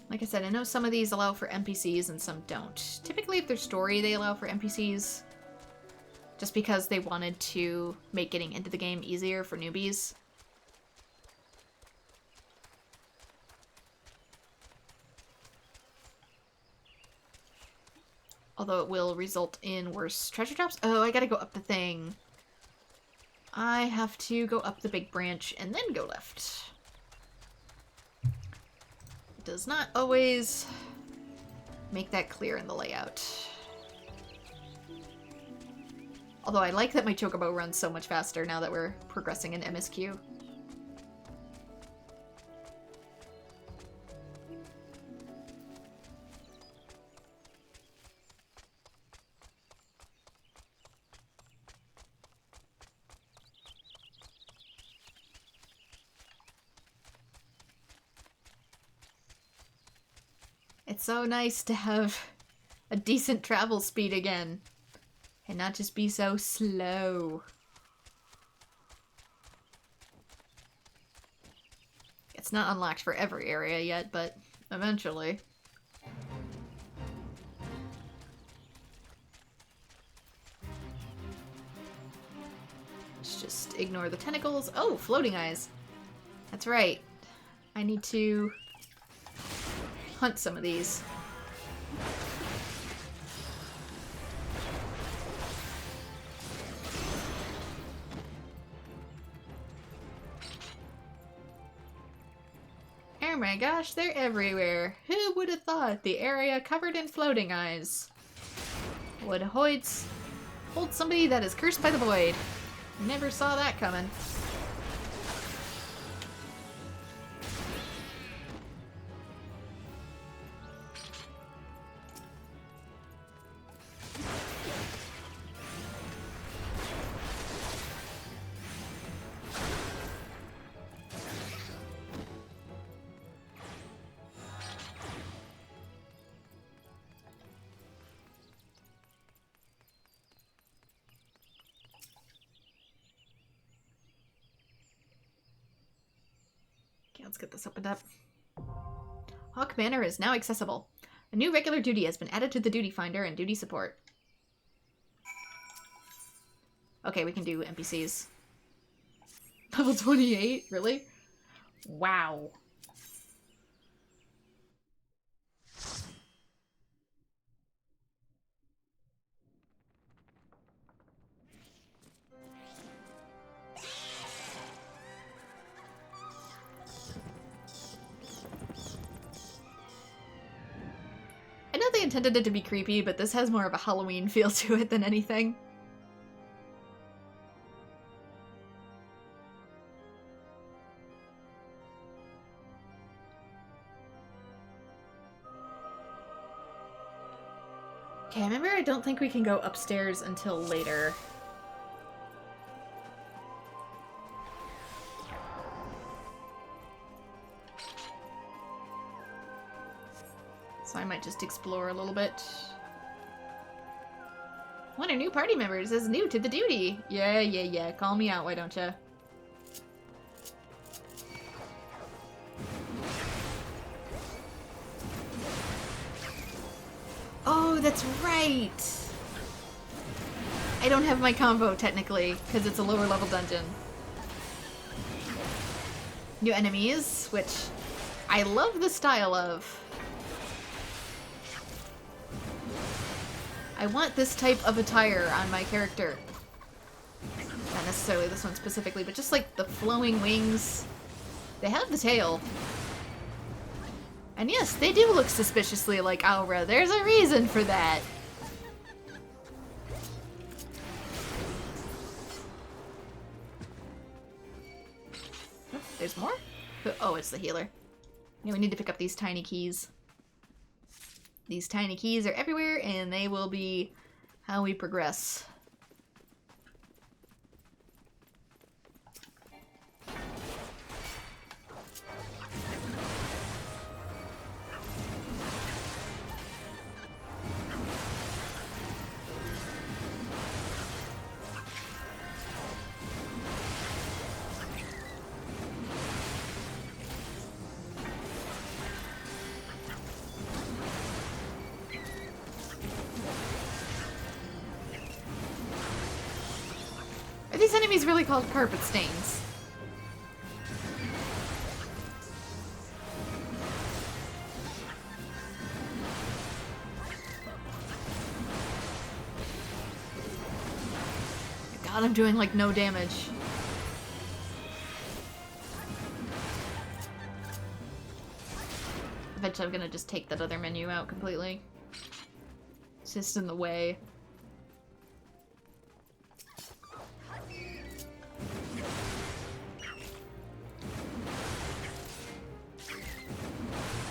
Like I said, I know some of these allow for NPCs and some don't. Typically, if they're story, they allow for NPCs, just because they wanted to make getting into the game easier for newbies. Although it will result in worse treasure drops. Oh, I gotta go up the thing. I have to go up the big branch and then go left. It does not always make that clear in the layout. Although I like that my chocobo runs so much faster now that we're progressing in MSQ. It's so nice to have a decent travel speed again. And not just be so slow. It's not unlocked for every area yet, but eventually. Let's just ignore the tentacles. Oh, floating eyes. That's right. I need to hunt some of these. Oh my gosh, they're everywhere. Who would have thought the area covered in floating eyes would hold somebody that is cursed by the void? Never saw that coming. Let's get this opened up. Haukke Manor is now accessible. A new regular duty has been added to the duty finder and duty support. Okay, we can do NPCs. Level 28? Really? Wow. I know they intended it to be creepy, but this has more of a Halloween feel to it than anything. Okay, remember I don't think we can go upstairs until later. So I might just explore a little bit. One of new party members is new to the duty. Yeah. Call me out, why don't ya? Oh, that's right! I don't have my combo, technically, because it's a lower level dungeon. New enemies, which I love the style of. I want this type of attire on my character. Not necessarily this one specifically, but just like the flowing wings. They have the tail. And yes, they do look suspiciously like Aura. There's a reason for that. Oh, there's more? Oh, it's the healer. Yeah, we need to pick up these tiny keys. These tiny keys are everywhere, and they will be how we progress. Are these enemies really called carpet stains? God, I'm doing like no damage. Eventually I'm gonna just take that other menu out completely. It's just in the way.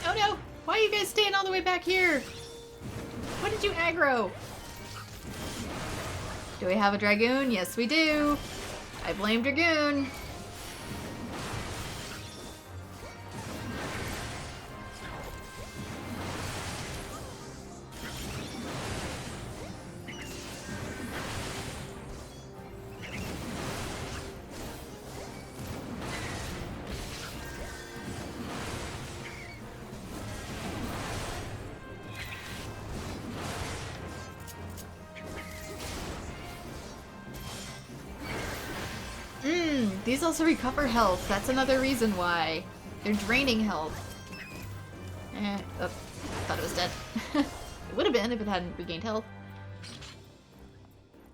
Oh no! Why are you guys staying all the way back here? What did you aggro? Do we have a Dragoon? Yes, we do. I blame Dragoon. These also recover health. That's another reason why. They're draining health. Oh, I thought it was dead. It would have been if it hadn't regained health.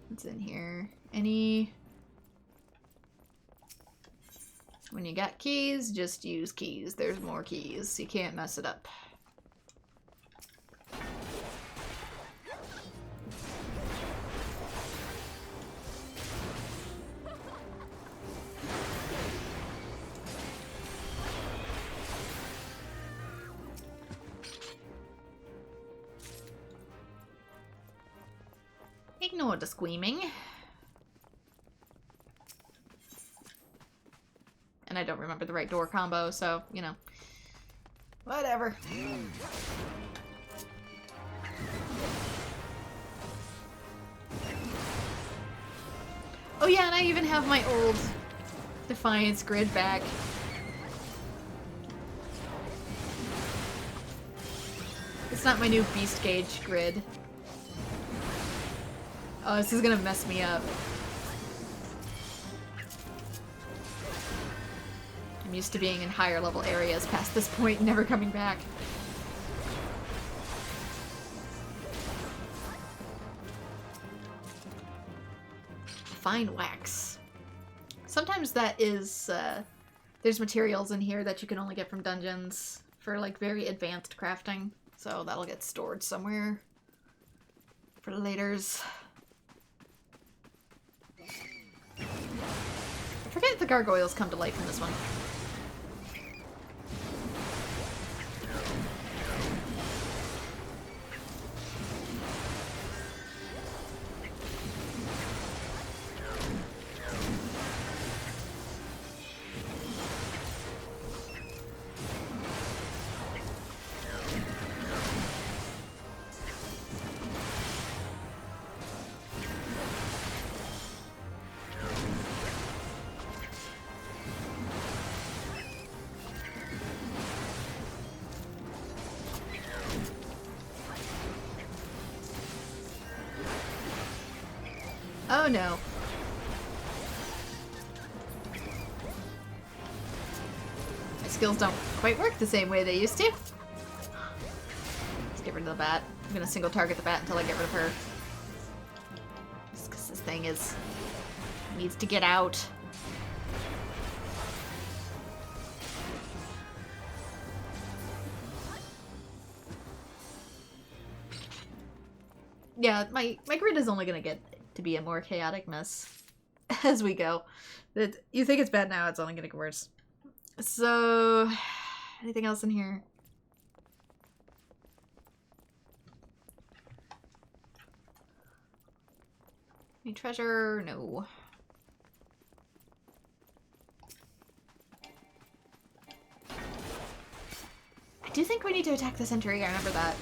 What's in here? Any... When you got keys, just use keys. There's more keys. You can't mess it up. Ignore the screaming. And I don't remember the right door combo, so, you know. Whatever. Oh yeah, and I even have my old Defiance grid back. It's not my new Beast Gauge grid. Oh, this is gonna mess me up. I'm used to being in higher level areas past this point and never coming back. Fine wax. Sometimes that is, there's materials in here that you can only get from dungeons for, like, very advanced crafting. So that'll get stored somewhere for laters. I forget if the gargoyles come to life in this one. Oh no. My skills don't quite work the same way they used to. Let's get rid of the bat. I'm gonna single target the bat until I get rid of her. Just because this thing needs to get out. Yeah, my grid is only gonna get to be a more chaotic mess as we go. You think it's bad now, it's only gonna get worse. So, anything else in here? Any treasure? No. I do think we need to attack the sentry, I remember that.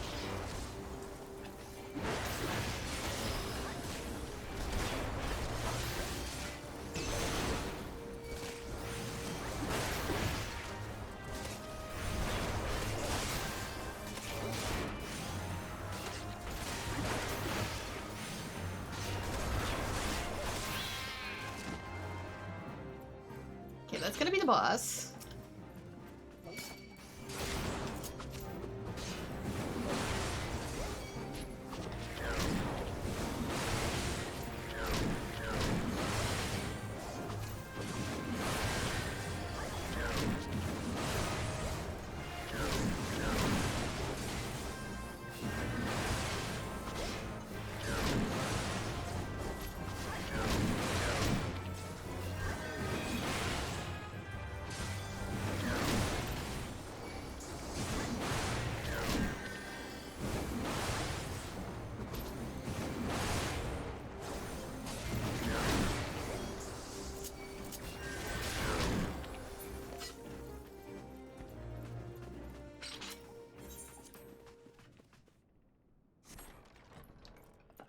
That's gonna be the boss.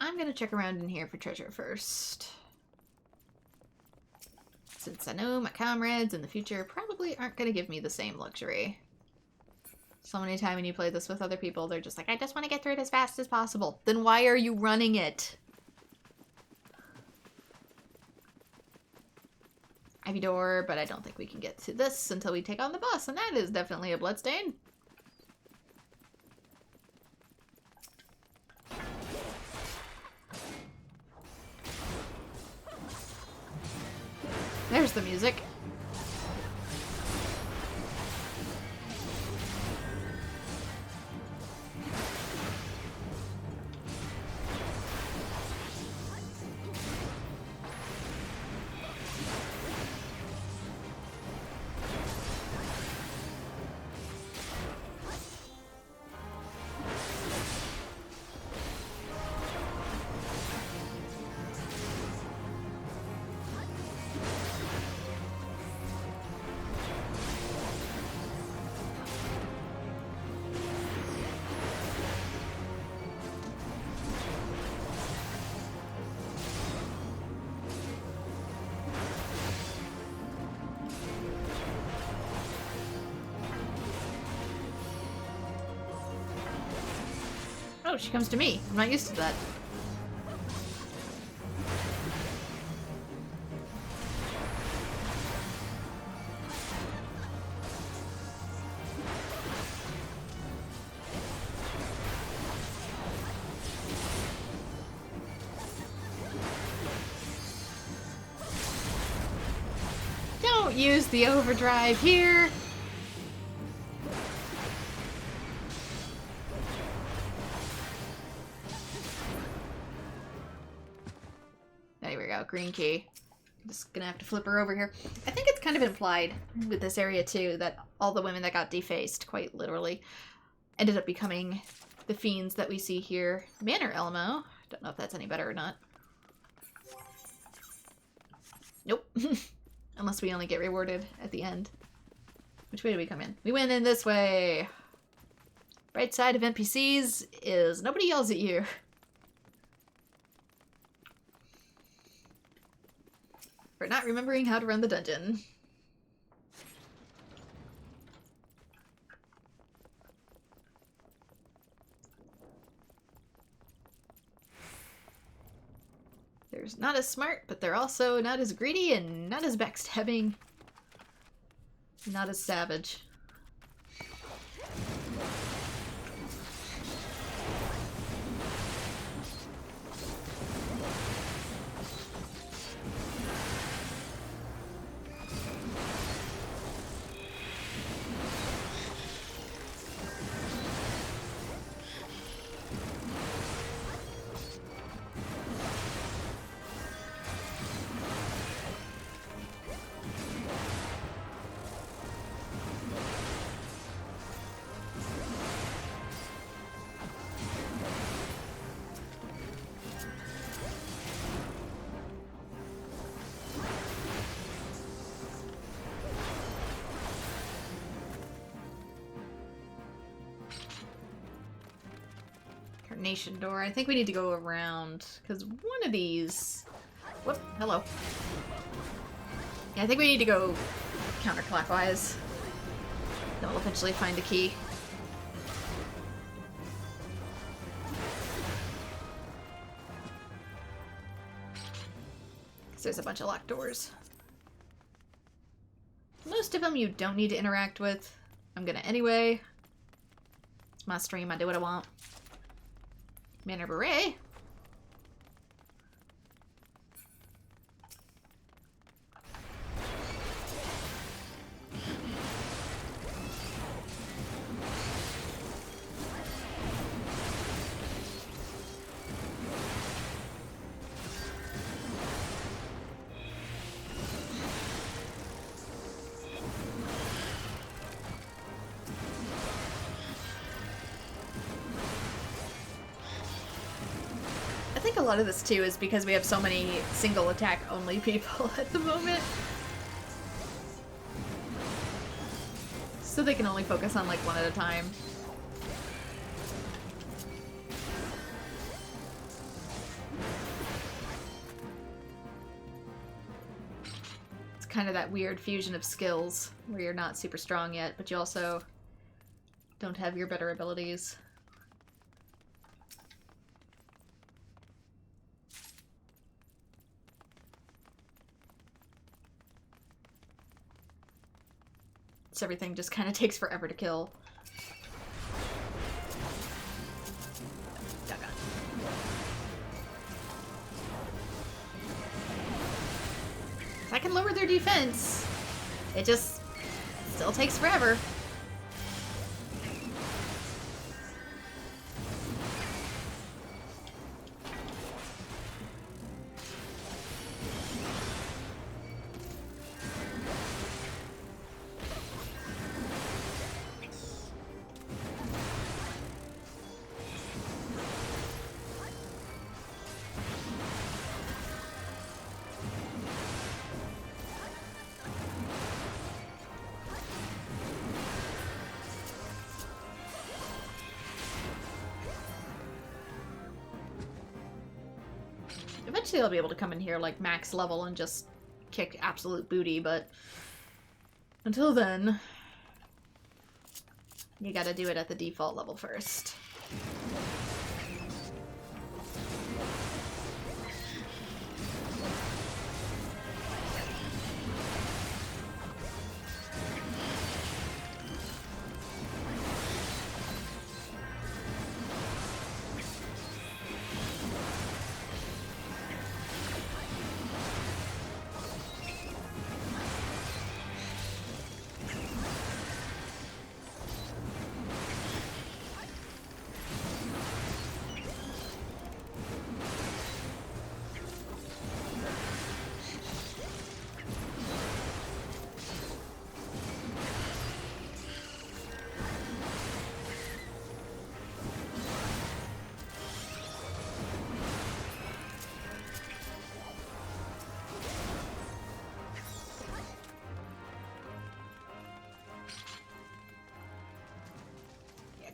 I'm gonna check around in here for treasure first. Since I know my comrades in the future probably aren't gonna give me the same luxury. So many times when you play this with other people, they're just like, I just want to get through it as fast as possible. Then why are you running it? Ivy door, but I don't think we can get to this until we take on the boss, and that is definitely a bloodstain. There's the music. Oh, she comes to me. I'm not used to that. Don't use the overdrive here. There we go, green key. I'm just gonna have to flip her over here. I think it's kind of implied with this area too that all the women that got defaced, quite literally, ended up becoming the fiends that we see here. Manor Elmo. Don't know if that's any better or not. Nope. Unless we only get rewarded at the end. Which way do we come in? We went in this way. Right side of NPCs is nobody yells at you. For not remembering how to run the dungeon. They're not as smart, but they're also not as greedy and not as backstabbing. Not as savage. Nation door. I think we need to go around because one of these. Whoop! Hello. Yeah, I think we need to go counterclockwise. Then we'll eventually find the key. Because there's a bunch of locked doors. Most of them you don't need to interact with. I'm gonna anyway. It's my stream. I do what I want. Manor Beret? A lot of this too is because we have so many single attack only people at the moment. So they can only focus on like one at a time. It's kind of that weird fusion of skills where you're not super strong yet, but you also don't have your better abilities. Everything just kind of takes forever to kill. I can lower their defense. It just still takes forever. Eventually I'll be able to come in here like max level and just kick absolute booty, but until then, you gotta do it at the default level first.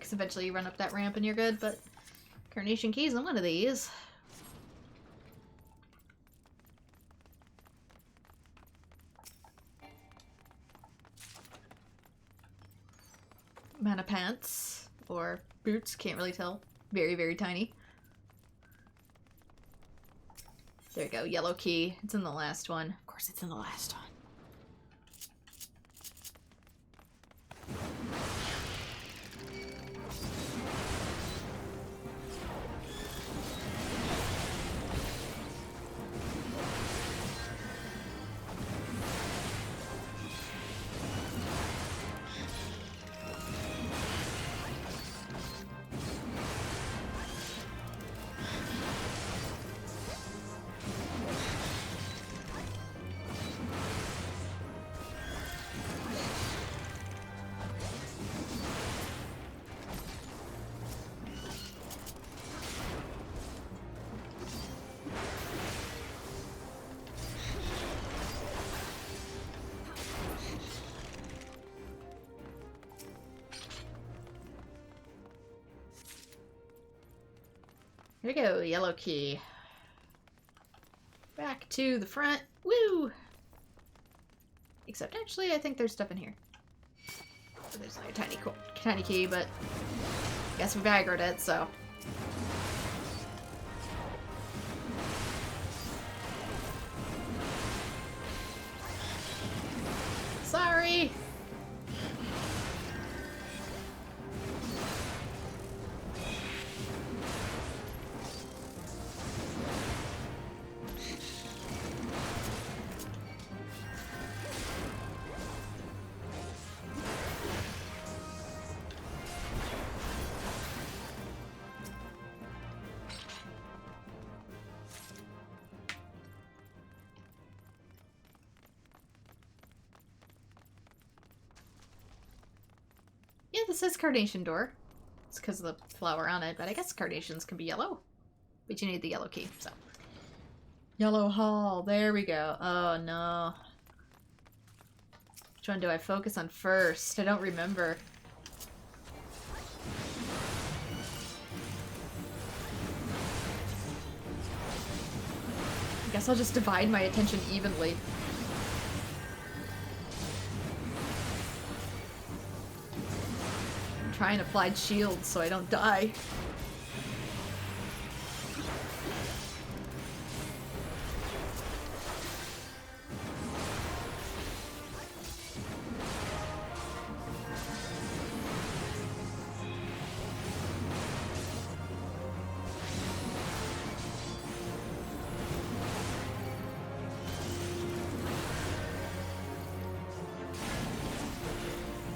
because eventually you run up that ramp and you're good, but Carnation Key's on one of these. Mana pants, or boots, can't really tell. Very, very tiny. There you go, yellow key. It's in the last one. Of course it's in the last one. Here we go, yellow key. Back to the front. Woo! Except actually, I think there's stuff in here. So there's like a tiny key, but I guess we've aggroed it, so. Sorry! Yeah, this is carnation door. It's because of the flower on it, but I guess carnations can be yellow. But you need the yellow key, so. Yellow hall, there we go. Oh no. Which one do I focus on first? I don't remember. I guess I'll just divide my attention evenly. Try and apply shields so I don't die.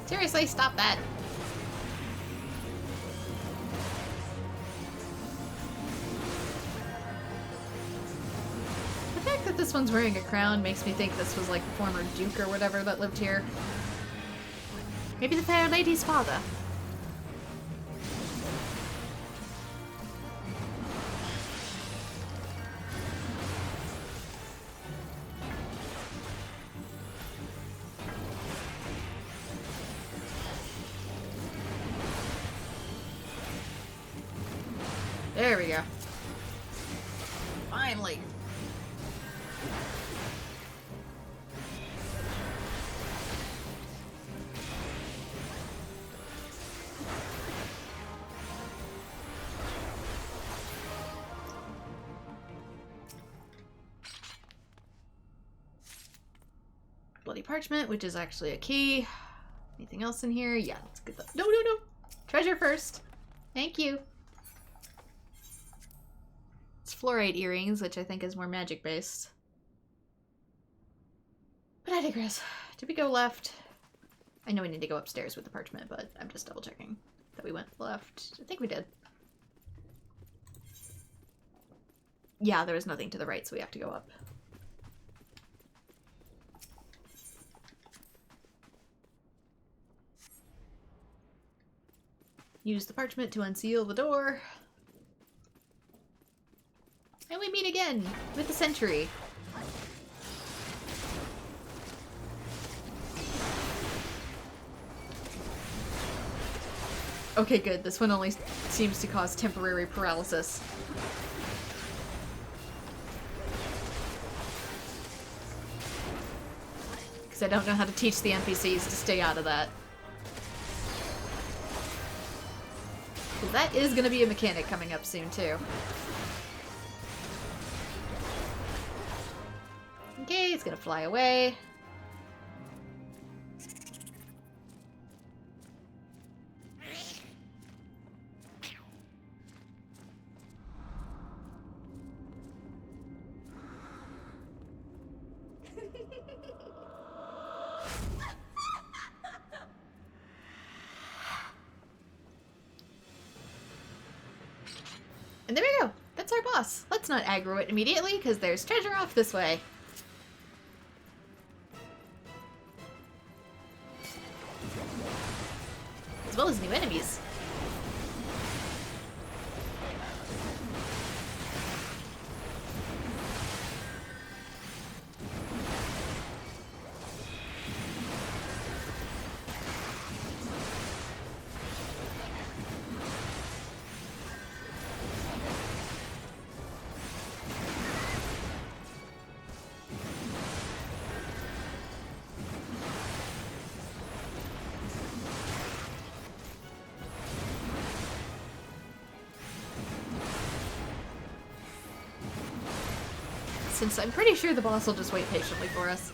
Seriously, stop that. This one's wearing a crown makes me think this was like the former duke or whatever that lived here. Maybe the fair lady's father. There we go. Finally. Bloody parchment, which is actually a key. Anything else in here? Yeah, let's get that. No, no, no. Treasure first. Thank you. It's fluorite earrings, which I think is more magic based. But I digress. Did we go left? I know we need to go upstairs with the parchment, but I'm just double checking that we went left. I think we did. Yeah, there was nothing to the right, so we have to go up. Use the parchment to unseal the door. And we meet again with the sentry. Okay, good. This one only seems to cause temporary paralysis. Because I don't know how to teach the NPCs to stay out of that. Because that is going to be a mechanic coming up soon, too. Okay, it's going to fly away. And there we go. That's our boss. Let's not aggro it immediately, because there's treasure off this way. As well as new enemies. Since I'm pretty sure the boss will just wait patiently for us.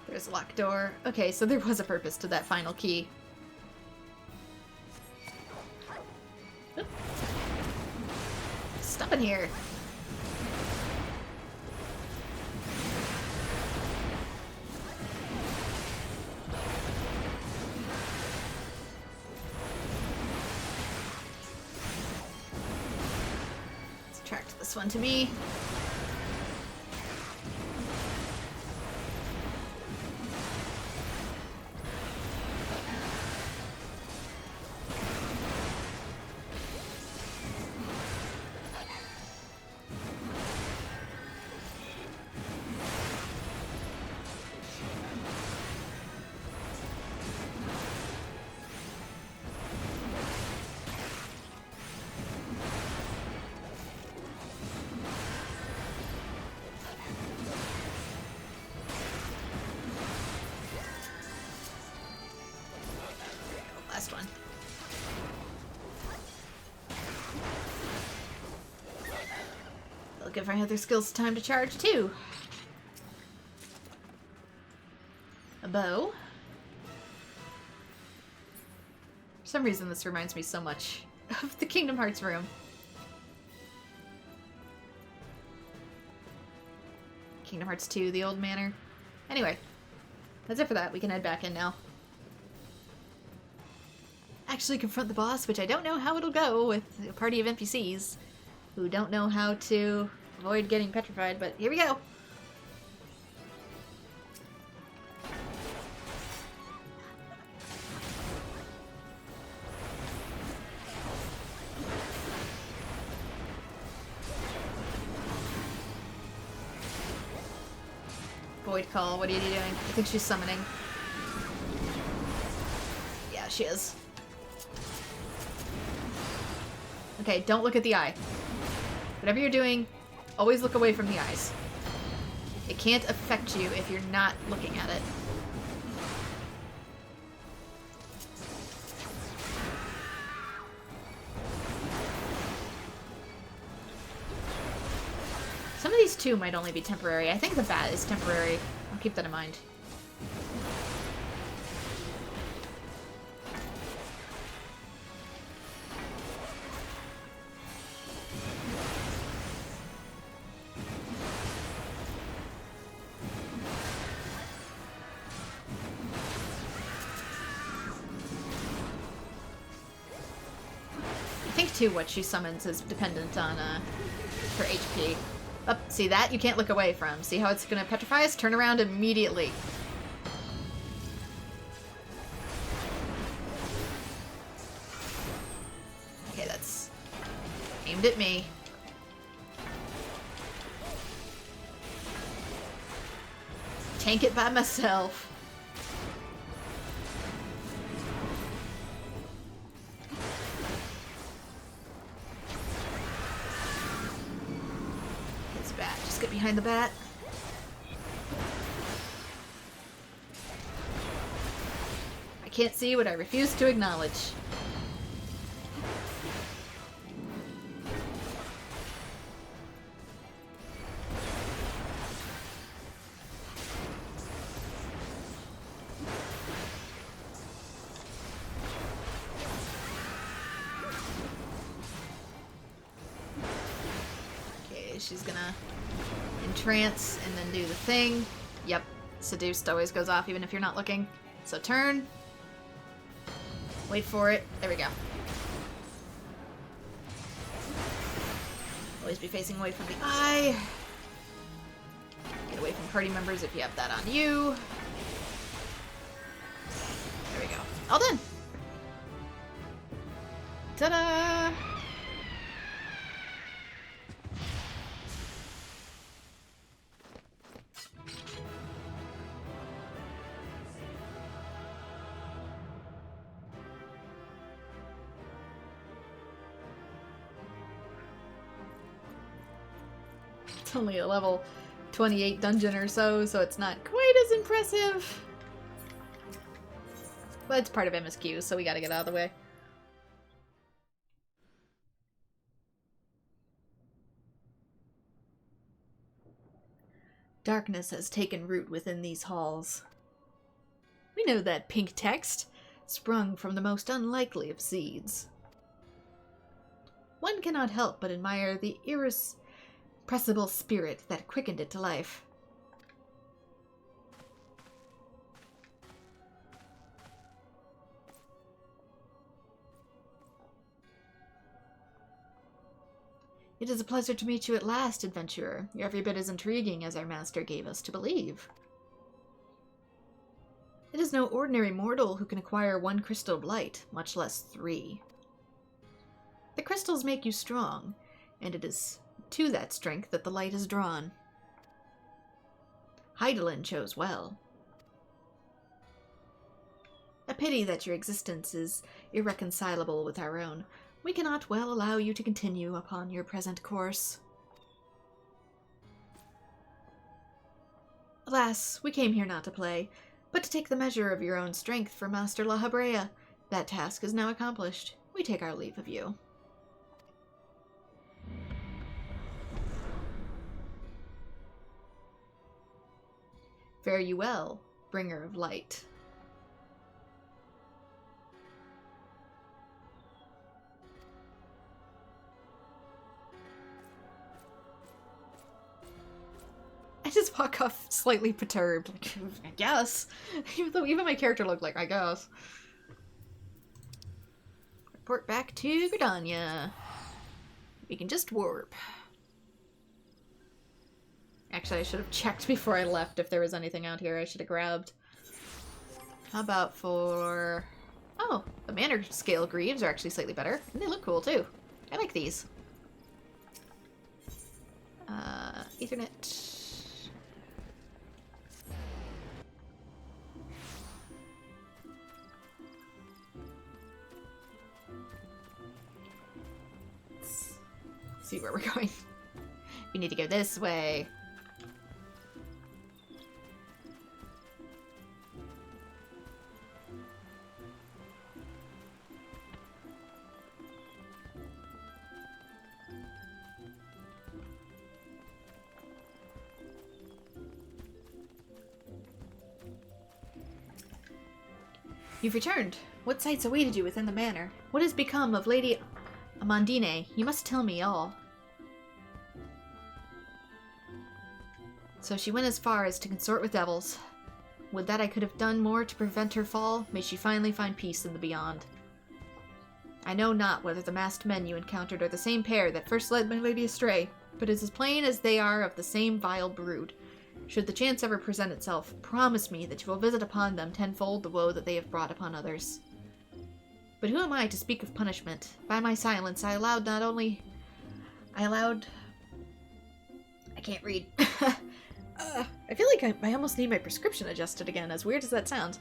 There's a locked door. Okay, so there was a purpose to that final key. Oop. Stop in here. This one to me. Last one. They'll give our other skills time to charge too. A bow. For some reason this reminds me so much of the Kingdom Hearts room. Kingdom Hearts 2, the old manor. Anyway, that's it for that. We can head back in now. Actually confront the boss, which I don't know how it'll go with a party of NPCs who don't know how to avoid getting petrified, but here we go! Void Call, what are you doing? I think she's summoning. Yeah, she is. Okay, don't look at the eye. Whatever you're doing, always look away from the eyes. It can't affect you if you're not looking at it. Some of these too might only be temporary. I think the bat is temporary. I'll keep that in mind. I think too what she summons is dependent on her HP. Oh, see that? You can't look away from. See how it's gonna petrify us? Turn around immediately. Okay, that's aimed at me. tank it by myself. This bat. Just get behind the bat. I can't see what I refuse to acknowledge. She's gonna entrance and then do the thing. Yep, seduced always goes off even if you're not looking. So turn. Wait for it. There we go. Always be facing away from the eye. Get away from party members if you have that on you. There we go. All done. Ta-da! Only a level 28 dungeon or so it's not quite as impressive. But it's part of MSQ, so we gotta get out of the way. Darkness has taken root within these halls. We know that pink text, sprung from the most unlikely of seeds. One cannot help but admire the irrepressible spirit that quickened it to life. It is a pleasure to meet you at last, adventurer. You're every bit as intriguing as our master gave us to believe. It is no ordinary mortal who can acquire 1 crystal of light, much less 3. The crystals make you strong, and it is to that strength that the light is drawn. Heidelin chose well. A pity that your existence is irreconcilable with our own. We cannot well allow you to continue upon your present course. Alas, we came here not to play, but to take the measure of your own strength for Master La Habrea. That task is now accomplished. We take our leave of you. Fare you well, bringer of light. I just walk off slightly perturbed, like, I guess. Even my character looked like, I guess. Report back to Gridania. We can just warp. Actually, I should have checked before I left if there was anything out here I should have grabbed. How about for... Oh, the Manor scale greaves are actually slightly better. And they look cool, too. I like these. Ethernet... see where we're going. We need to go this way. You've returned. What sights awaited you within the manor? What has become of Lady Amandine? You must tell me all. So she went as far as to consort with devils. Would that I could have done more to prevent her fall. May she finally find peace in the beyond. I know not whether the masked men you encountered are the same pair that first led my lady astray, but it is as plain as they are of the same vile brood. Should the chance ever present itself, promise me that you will visit upon them tenfold the woe that they have brought upon others. But who am I to speak of punishment? By my silence, I can't read. I feel like I almost need my prescription adjusted again, as weird as that sounds.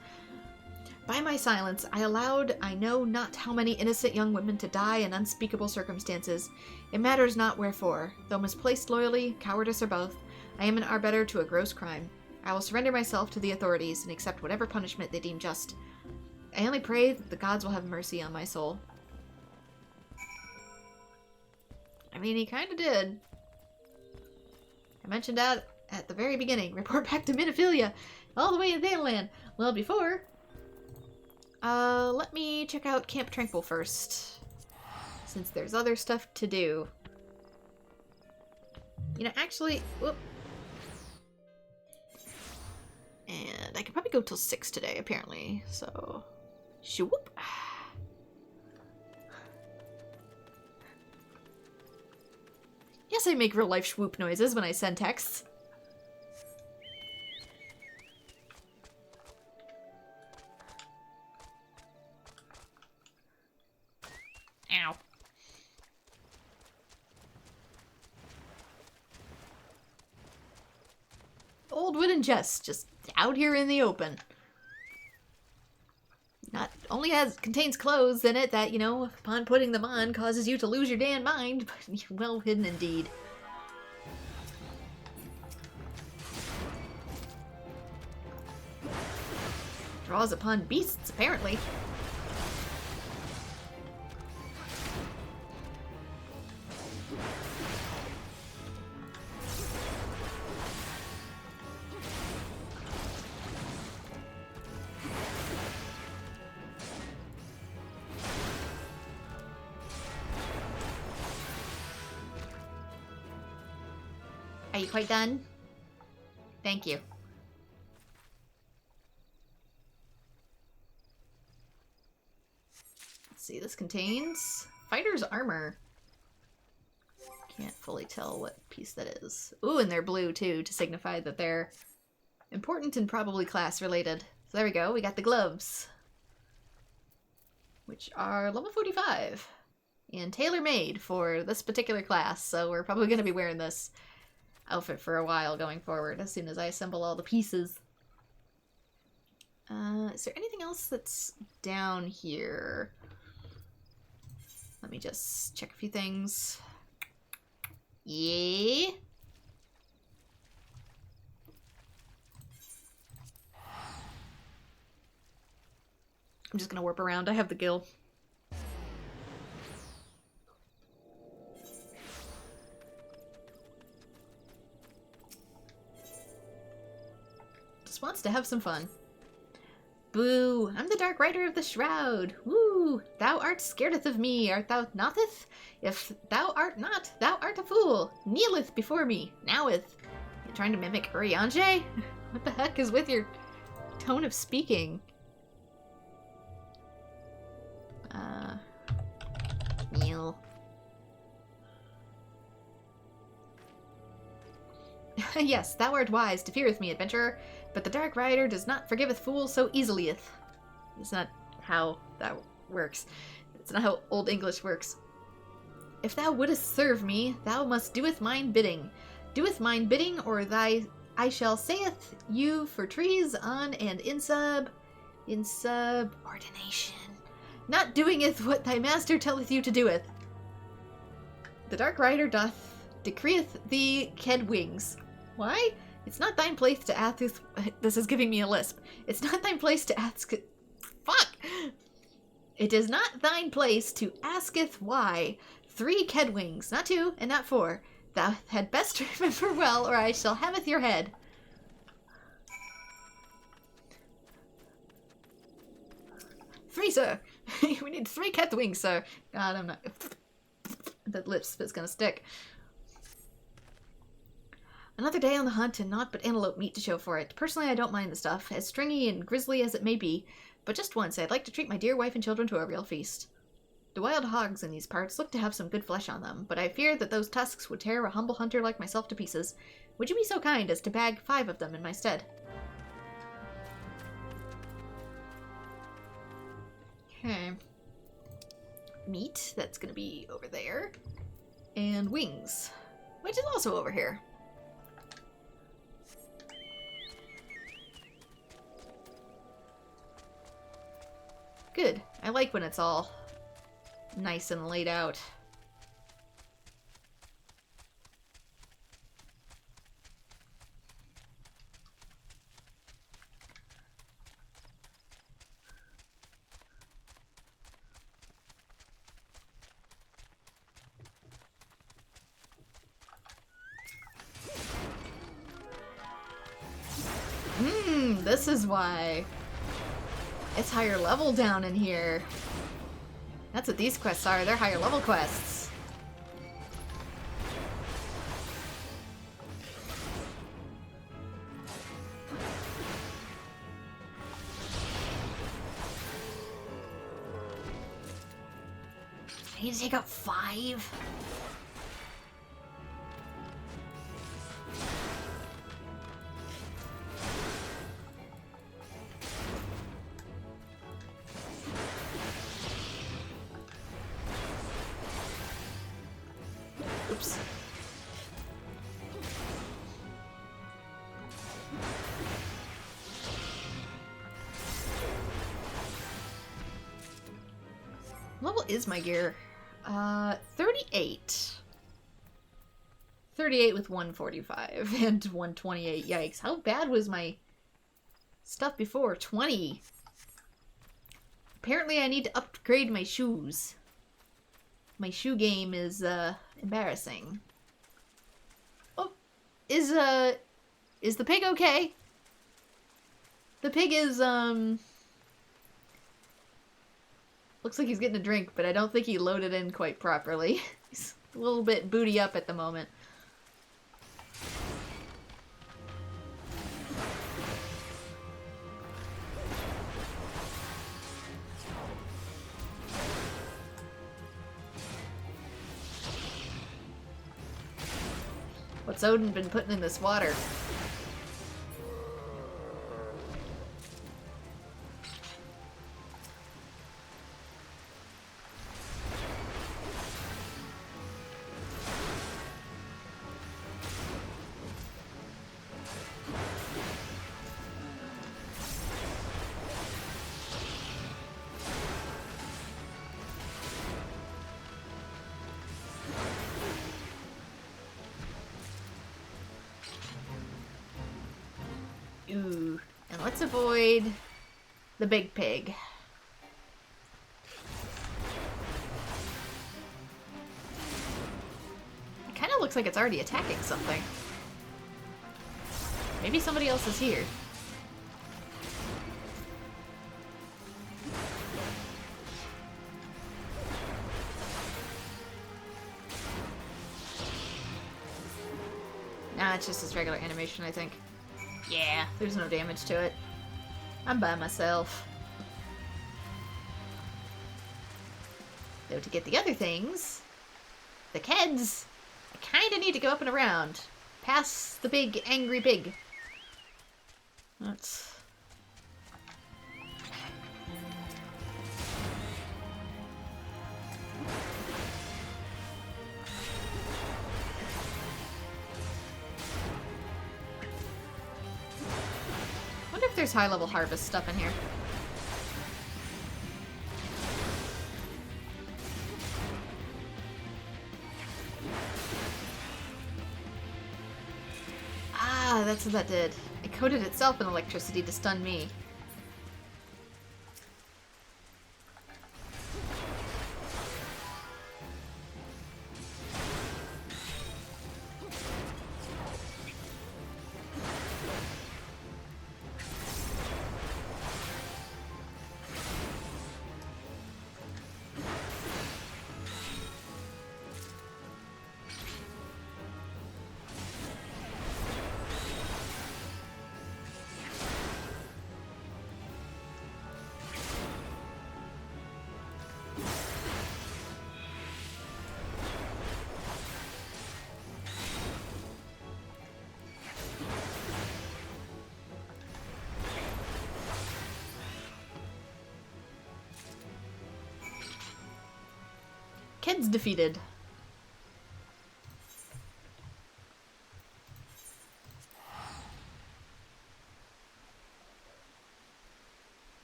By my silence, I allowed I know not how many innocent young women to die in unspeakable circumstances. It matters not wherefore. Though misplaced loyalty, cowardice, or both, I am an arbiter to a gross crime. I will surrender myself to the authorities and accept whatever punishment they deem just. I only pray that the gods will have mercy on my soul. I mean, he kind of did. I mentioned that at the very beginning. Report back to Minophilia, all the way in Thanalan. Well, before... let me check out Camp Tranquil first, since there's other stuff to do. You know, actually, whoop. And I could probably go till 6 today, apparently, so... Shwoop. Yes, I make real-life swoop noises when I send texts. Ow. Old wooden Jess, just out here in the open. Not only contains clothes in it that, you know, upon putting them on causes you to lose your damn mind, but you're well hidden indeed. Draws upon beasts, apparently. Are you quite done? Thank you. Let's see, this contains fighter's armor. Can't fully tell what piece that is. Ooh, and they're blue too, to signify that they're important and probably class related. So there we go, we got the gloves, which are level 45 and tailor-made for this particular class, so we're probably going to be wearing this outfit for a while going forward, as soon as I assemble all the pieces. Is there anything else that's down here? Let me just check a few things. Yeah. I'm just gonna warp around. I have the gill. Wants to have some fun. Boo! I'm the Dark Rider of the Shroud. Woo! Thou art scaredeth of me, art thou noteth? If thou art not, thou art a fool. Kneeleth before me, noweth. You trying to mimic Urianger? What the heck is with your tone of speaking? Kneel. Yes, thou art wise to feareth me, adventurer. But the Dark Rider does not forgiveth fools so easilieth. It's not how that works. It's not how Old English works. If thou wouldest serve me, thou must doeth mine bidding. Doeth mine bidding, or I shall saith you for trees on and in subordination. Not doingeth what thy master telleth you to doeth. The Dark Rider decreeth thee kedwings. Why? It's not thine place to ask. This is giving me a lisp. It's not thine place to ask. Fuck! It is not thine place to asketh why. 3 kedwings, not 2 and not 4. Thou had best remember well, or I shall haveth your head. Three, sir. We need 3 kedwings, sir. God, I'm not. That lisp is gonna stick. Another day on the hunt and naught but antelope meat to show for it. Personally, I don't mind the stuff, as stringy and grisly as it may be, but just once I'd like to treat my dear wife and children to a real feast. The wild hogs in these parts look to have some good flesh on them, but I fear that those tusks would tear a humble hunter like myself to pieces. Would you be so kind as to bag 5 of them in my stead? Okay. Meat, that's gonna be over there. And wings, which is also over here. Good. I like when it's all nice and laid out. This is why. It's higher level down in here. That's what these quests are. They're higher level quests. I need to take out 5? Oops. What level is my gear? 38. 38 with 145 and 128. Yikes. How bad was my stuff before? 20. Apparently I need to upgrade my shoes. My shoe game is, embarrassing. Oh, is the pig okay? The pig is, looks like he's getting a drink, but I don't think he loaded in quite properly. He's a little bit booty up at the moment. What's Odin been putting in this water? Ooh, and let's avoid the big pig. It kind of looks like it's already attacking something. Maybe somebody else is here. Nah, it's just this regular animation, I think. Yeah, there's no damage to it. I'm by myself. Though to get the other things, the kids, I kinda need to go up and around. Past the big angry pig. That's... There's high-level harvest stuff in here. Ah, that's what that did. It coated itself in electricity to stun me. Kids defeated.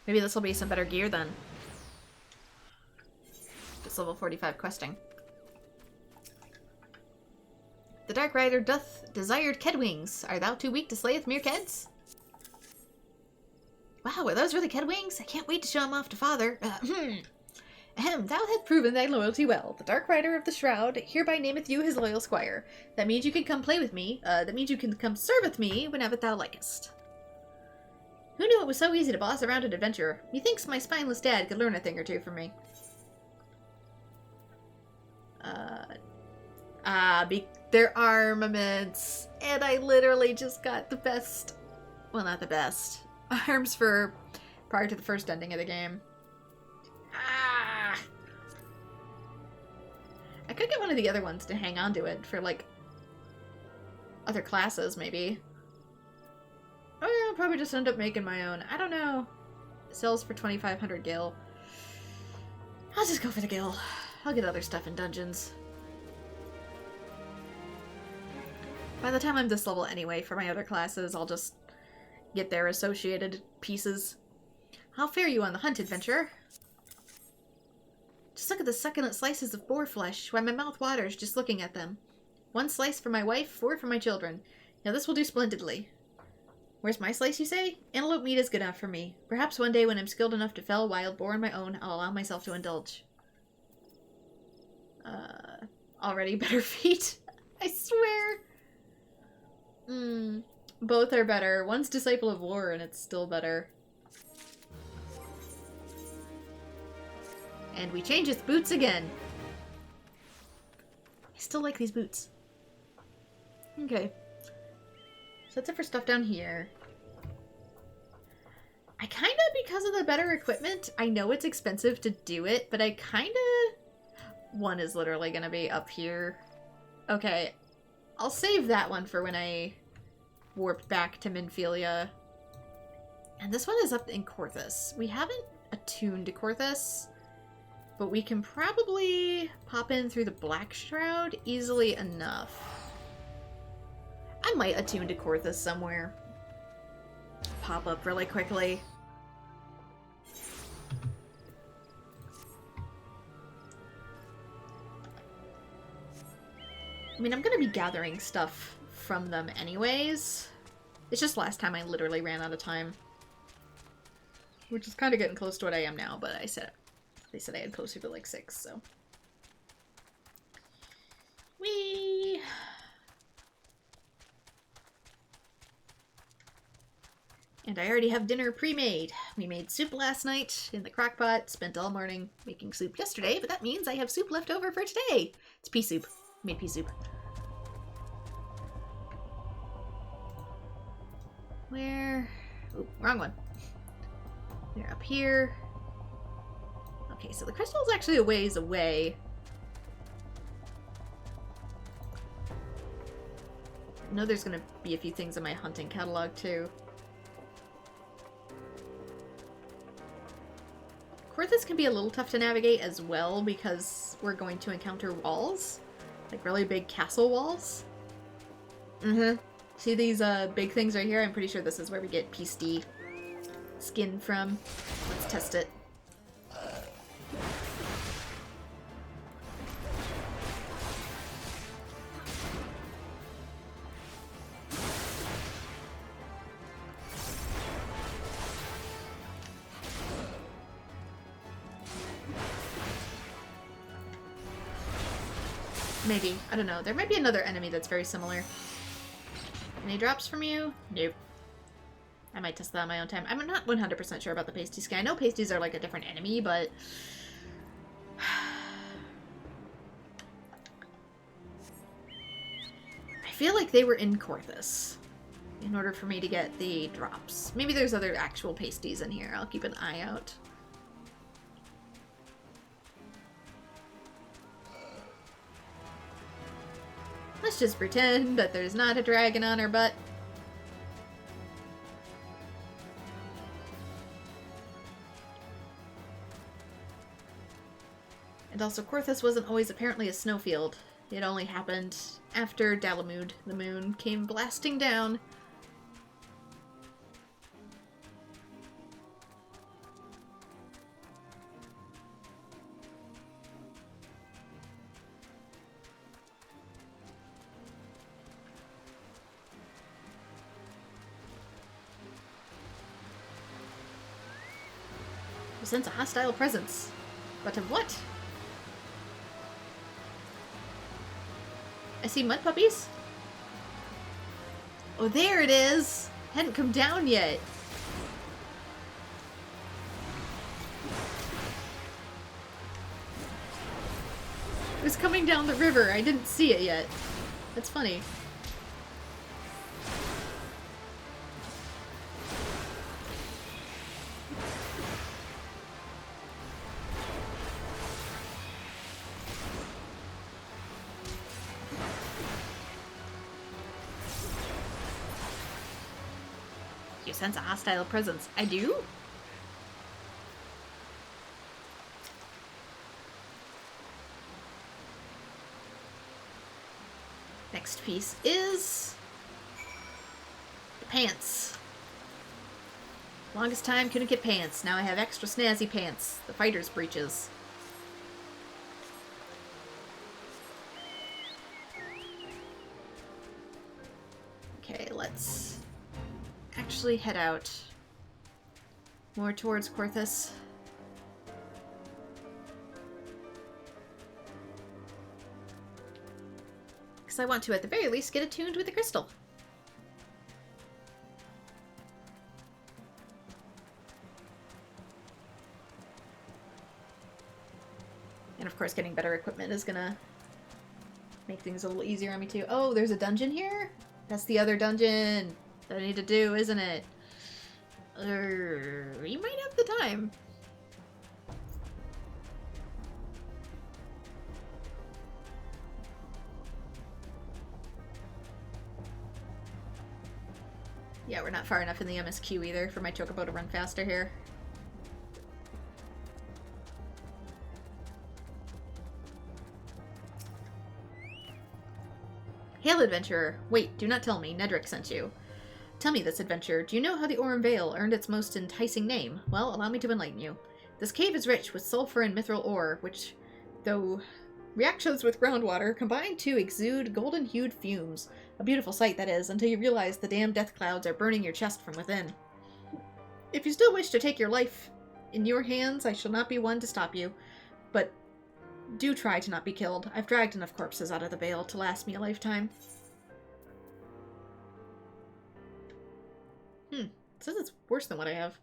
Maybe this will be some better gear then. this level 45 questing. The Dark Rider doth desired Kedwings. Art thou too weak to slayeth mere Keds? Wow, are those really Kedwings? I can't wait to show them off to father. Ahem, thou hast proven thy loyalty well. The Dark Rider of the Shroud hereby nameth you his loyal squire. That means you can come play with me. That means you can come serveth me whenever thou likest. Who knew it was so easy to boss around an adventurer? Methinks my spineless dad could learn a thing or two from me. They're armaments. And I literally just got the best. Well, not the best. Arms for prior to the first ending of the game. I could get one of the other ones to hang on to it for, like, other classes, maybe. Or I'll probably just end up making my own. I don't know. It sells for 2,500 gil. I'll just go for the gil. I'll get other stuff in dungeons. By the time I'm this level anyway, for my other classes, I'll just get their associated pieces. How fare you on the hunt, adventurer? Just look at the succulent slices of boar flesh. Why, my mouth waters just looking at them. 1 slice for my wife, 4 for my children. Now this will do splendidly. Where's my slice, you say? Antelope meat is good enough for me. Perhaps one day when I'm skilled enough to fell wild boar on my own, I'll allow myself to indulge. Already better feet. I swear. Both are better. One's Disciple of War and it's still better. And we change its boots again. I still like these boots. Okay. So that's it for stuff down here. I kinda, because of the better equipment, I know it's expensive to do it, but I kinda... One is literally gonna be up here. Okay. I'll save that one for when I warp back to Minfilia. And this one is up in Coerthas. We haven't attuned to Coerthas, but we can probably pop in through the Black Shroud easily enough. I might attune to Coerthas somewhere. Pop up really quickly. I mean, I'm gonna be gathering stuff from them anyways. It's just last time I literally ran out of time. Which is kind of getting close to what I am now, but they said I had closer to like 6, so. Whee! And I already have dinner pre-made. We made soup last night in the crock pot, spent all morning making soup yesterday, but that means I have soup left over for today. It's pea soup. Made pea soup. Where? Oh, wrong one. They're up here. Okay, so the crystal's actually a ways away. I know there's gonna be a few things in my hunting catalog too. Coerthas can be a little tough to navigate as well because we're going to encounter walls. Like really big castle walls. See these big things right here? I'm pretty sure this is where we get Peace skin from. Let's test it. Maybe. I don't know. There might be another enemy that's very similar. Any drops from you? Nope. I might test that on my own time. I'm not 100% sure about the pasty skin. I know pasties are like a different enemy, but... I feel like they were in Coerthas in order for me to get the drops. Maybe there's other actual pasties in here. I'll keep an eye out. Let's just pretend that there's not a dragon on her butt. And also, Coerthas wasn't always apparently a snowfield. It only happened after Dalamud, the moon, came blasting down. You sense a hostile presence. But of what? I see mud puppies. Oh, there it is! Hadn't come down yet. It was coming down the river. I didn't see it yet. That's funny. You sense a hostile presence. I do? Next piece is the pants. Longest time couldn't get pants. Now I have extra snazzy pants. The fighter's breeches. Okay, let's actually head out more towards Coerthas. Because I want to, at the very least, get attuned with the crystal. And of course, getting better equipment is gonna make things a little easier on me too. Oh, there's a dungeon here? That's the other dungeon that I need to do, isn't it? You might have the time. Yeah, we're not far enough in the MSQ either for my chocobo to run faster here. Hail, adventurer! Wait, do not tell me. Nedrick sent you. Tell me this, adventurer. Do you know how the Aurum Vale earned its most enticing name? Well, allow me to enlighten you. This cave is rich with sulfur and mithril ore, which, though reactions with groundwater, combine to exude golden-hued fumes. A beautiful sight, that is, until you realize the damn death clouds are burning your chest from within. If you still wish to take your life in your hands, I shall not be one to stop you. But do try to not be killed. I've dragged enough corpses out of the Vale to last me a lifetime. It says it's worse than what I have.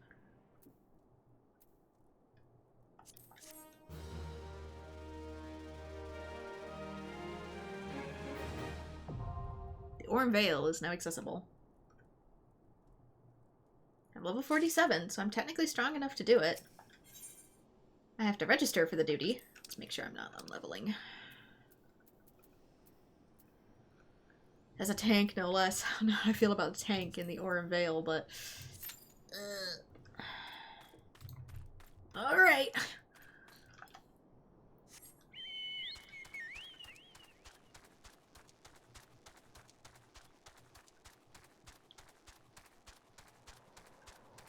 The Aurum Vale is now accessible. I'm level 47, so I'm technically strong enough to do it. I have to register for the duty. Let's make sure I'm not unleveling. As a tank, no less. I don't know how I feel about a tank in the Aurum Vale, but... Alright.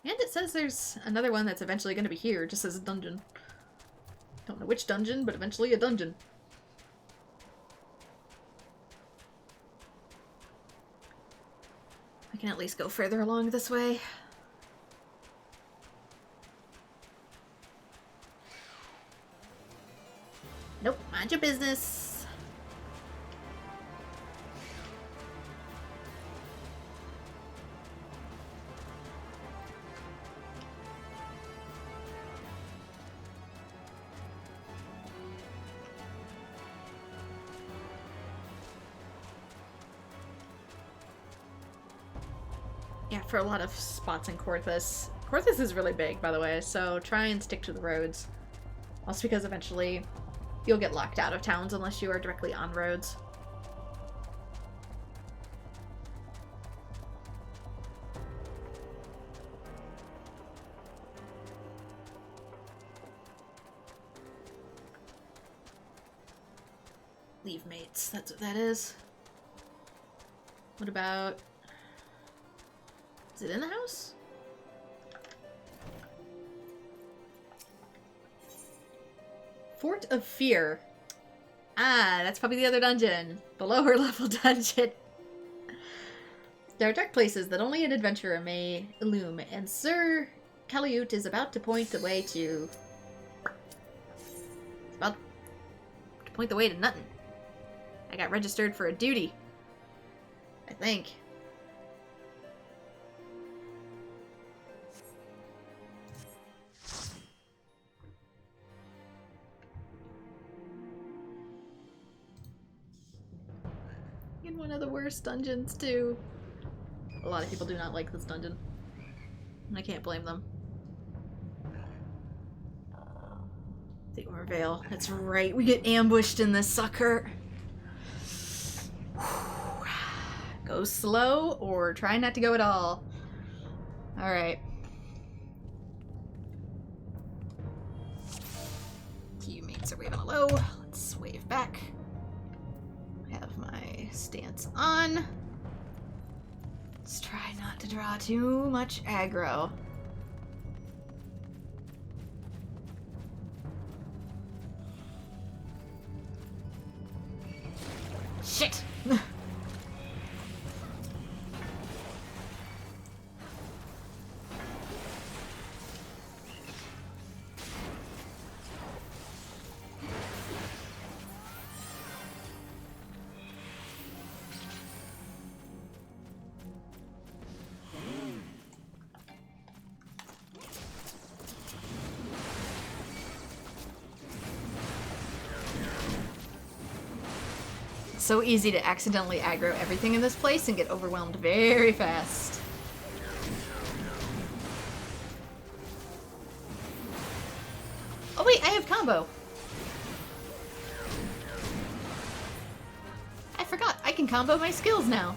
And it says there's another one that's eventually going to be here, just as a dungeon. Don't know which dungeon, but eventually a dungeon. I can at least go further along this way. Nope, mind your business. Yeah, for a lot of spots in Coerthas. Coerthas is really big, by the way, so try and stick to the roads. Also because eventually you'll get locked out of towns unless you are directly on roads. Leave mates, that's what that is. What about... Is it in the house? Fort of Fear. Ah, that's probably the other dungeon. The lower level dungeon. There are dark places that only an adventurer may illume, and Sir Caliute is about to point the way to... About to point the way to nothing. I got registered for a duty. I think. In one of the worst dungeons, too. A lot of people do not like this dungeon. And I can't blame them. The Aurum Vale. That's right, we get ambushed in this sucker. Go slow or try not to go at all. Alright. Teammates are waving low. Let's wave back. Have my stance on. Let's try not to draw too much aggro. Shit! So easy to accidentally aggro everything in this place and get overwhelmed very fast. Oh wait, I have combo. I forgot, I can combo my skills now.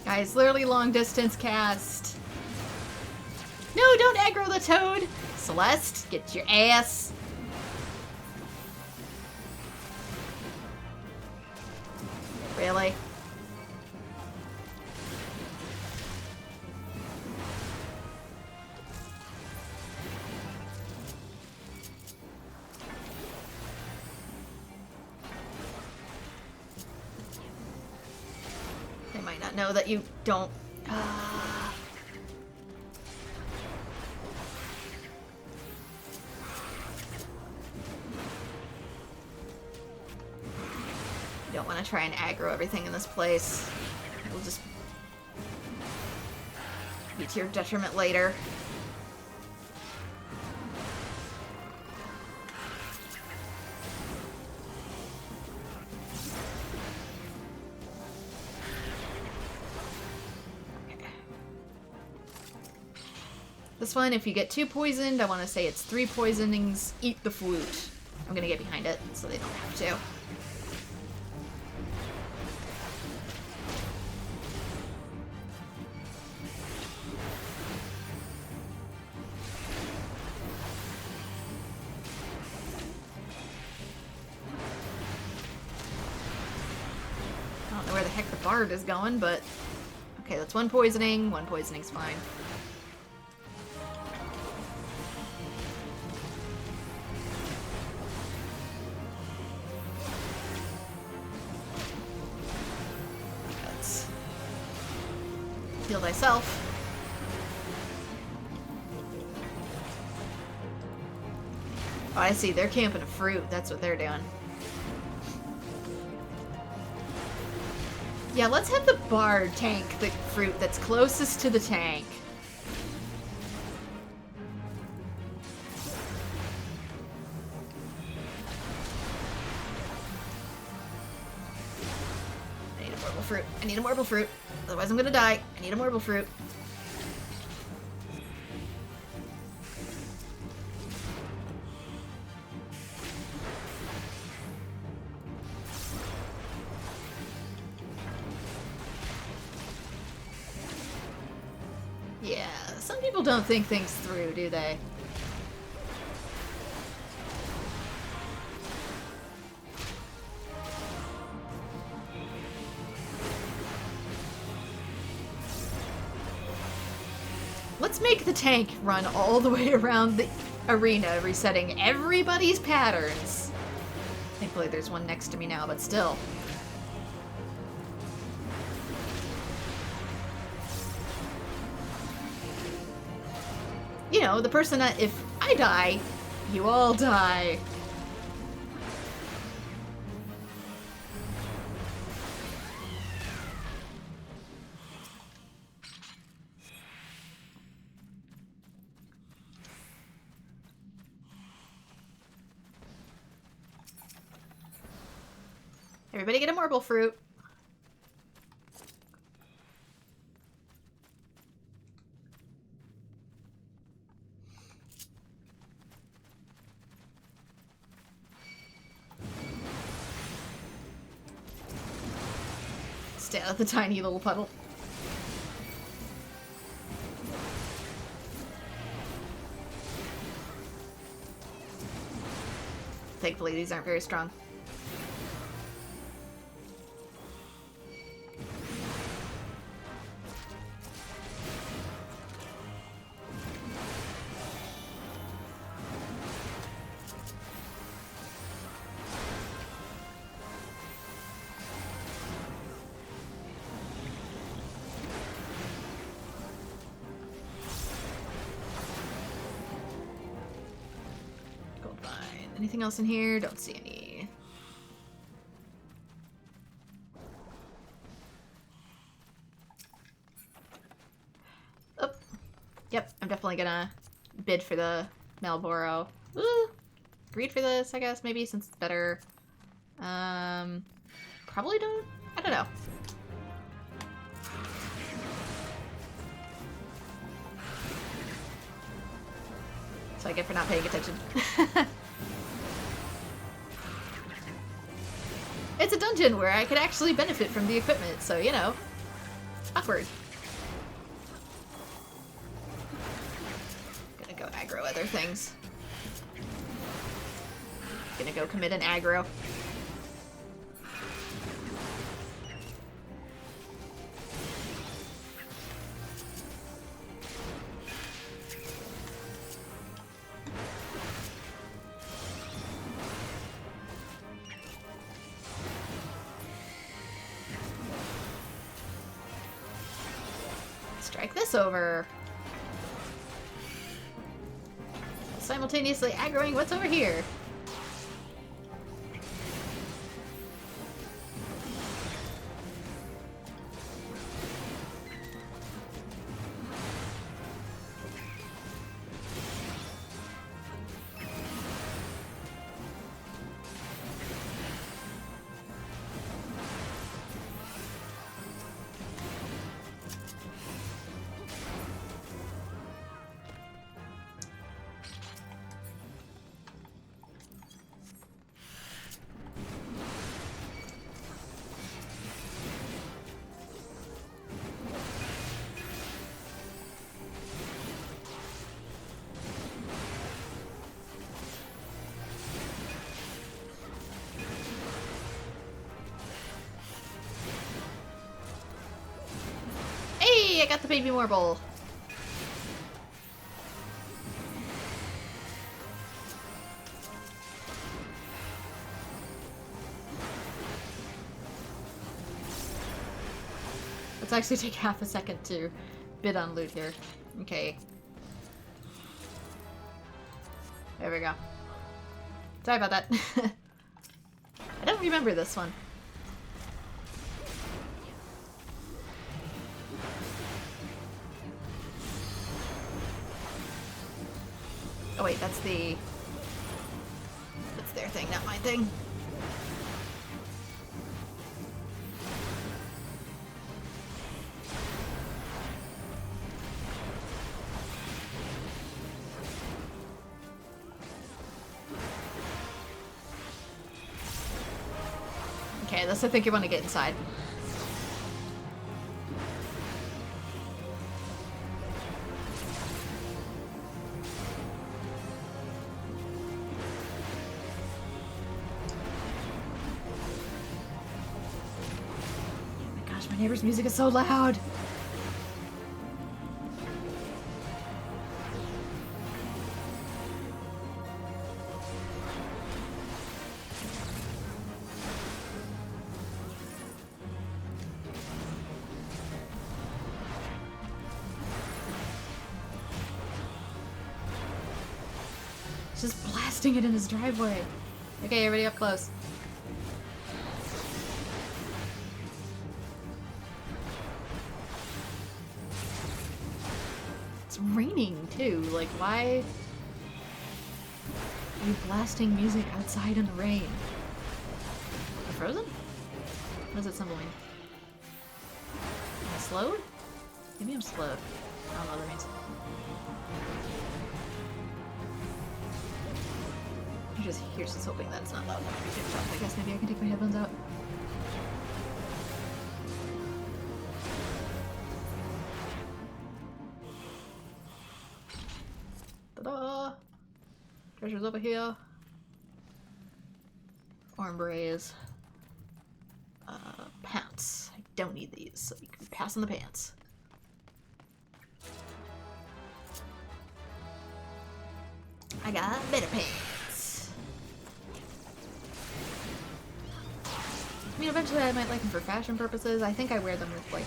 Guys, literally long distance cast. No, don't aggro the toad! Celeste, get your ass. Really? Know that you don't. You don't want to try and aggro everything in this place. It'll just be to your detriment later. This one, if you get 2 poisoned, I want to say it's 3 poisonings, eat the flute. I'm gonna get behind it, so they don't have to. I don't know where the heck the bard is going, but... Okay, that's 1 poisoning. 1 poisoning's fine. Heal thyself. Oh, I see. They're camping a fruit. That's what they're doing. Yeah, let's have the bard tank the fruit that's closest to the tank. I need a marble fruit. I need a marble fruit. Otherwise I'm gonna die. I need a marble fruit. Yeah, some people don't think things through, do they? let's make the tank run all the way around the arena, resetting everybody's patterns. Thankfully there's one next to me now, but still. You know, the person that if I die, you all die. Everybody get a marble fruit. Stay out of the tiny little puddle. Thankfully, these aren't very strong. Anything else in here? Don't see any. Oh. Yep, I'm definitely gonna bid for the Marlboro. Ooh. Greed for this, I guess, maybe, since it's better. Probably don't. I don't know. So I get for not paying attention. It's a dungeon where I could actually benefit from the equipment, so, you know. Awkward. Gonna go aggro other things. Gonna go commit an aggro. Strike this over. Simultaneously aggroing what's over here. I got the baby marble. Let's actually take half a second to bid on loot here. Okay. There we go. Sorry about that. I don't remember this one. Oh wait, that's their thing, not my thing. Okay, this I think you want to get inside. Neighbor's music is so loud. Just blasting it in his driveway. Okay, everybody up close. It's raining too. Like, why are you blasting music outside in the rain? Am I frozen? What is it symboling? Am I slowed? Maybe I'm slowed. I don't know what that means. Here's just hoping that's not loud enough for you to talk. I guess maybe I can take my headphones out. Ta-da! Treasure's over here. Arm berets. Pants. I don't need these, so you can pass on the pants. I got better pants. I mean, eventually I might like them for fashion purposes. I think I wear them with, like,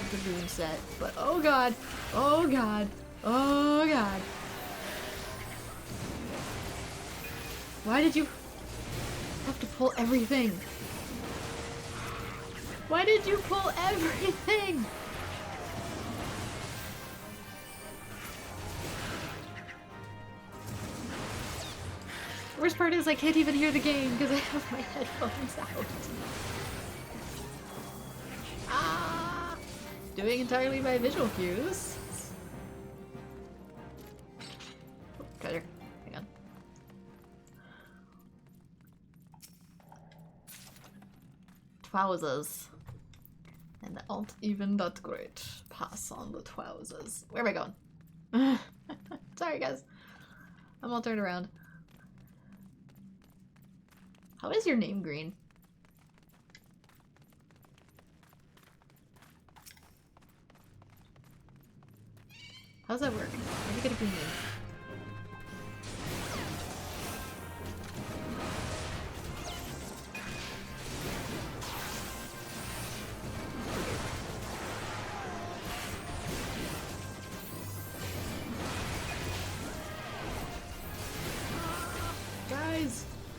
the boom set, but oh god! Oh god! Oh god! Why did you have to pull everything? Why did you pull everything? Worst part is I can't even hear the game because I have my headphones out. Ah! Doing entirely by visual cues. Oh, cutter. Hang on. Trousers. And they aren't even that great. Pass on the trousers. Where am I going? Sorry, guys. I'm all turned around. How is your name green? How does that work? How do you get a green name?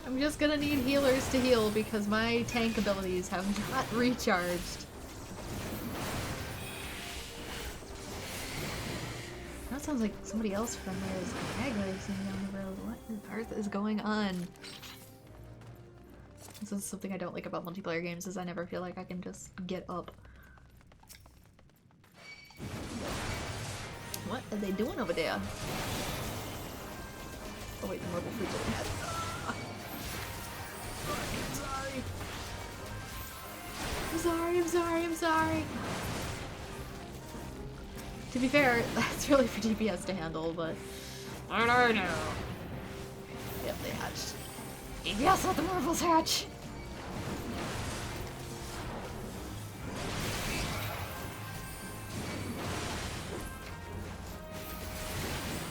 I'm just gonna need healers to heal because my tank abilities have not recharged. That sounds like somebody else from those aggros down the road. What on earth is going on? This is something I don't like about multiplayer games, is I never feel like I can just get up. What are they doing over there? Oh wait, the mobile fruits are ahead. I'm sorry. To be fair, that's really for DPS to handle, but I don't know. Yep, they hatched. DPS let the marbles hatch!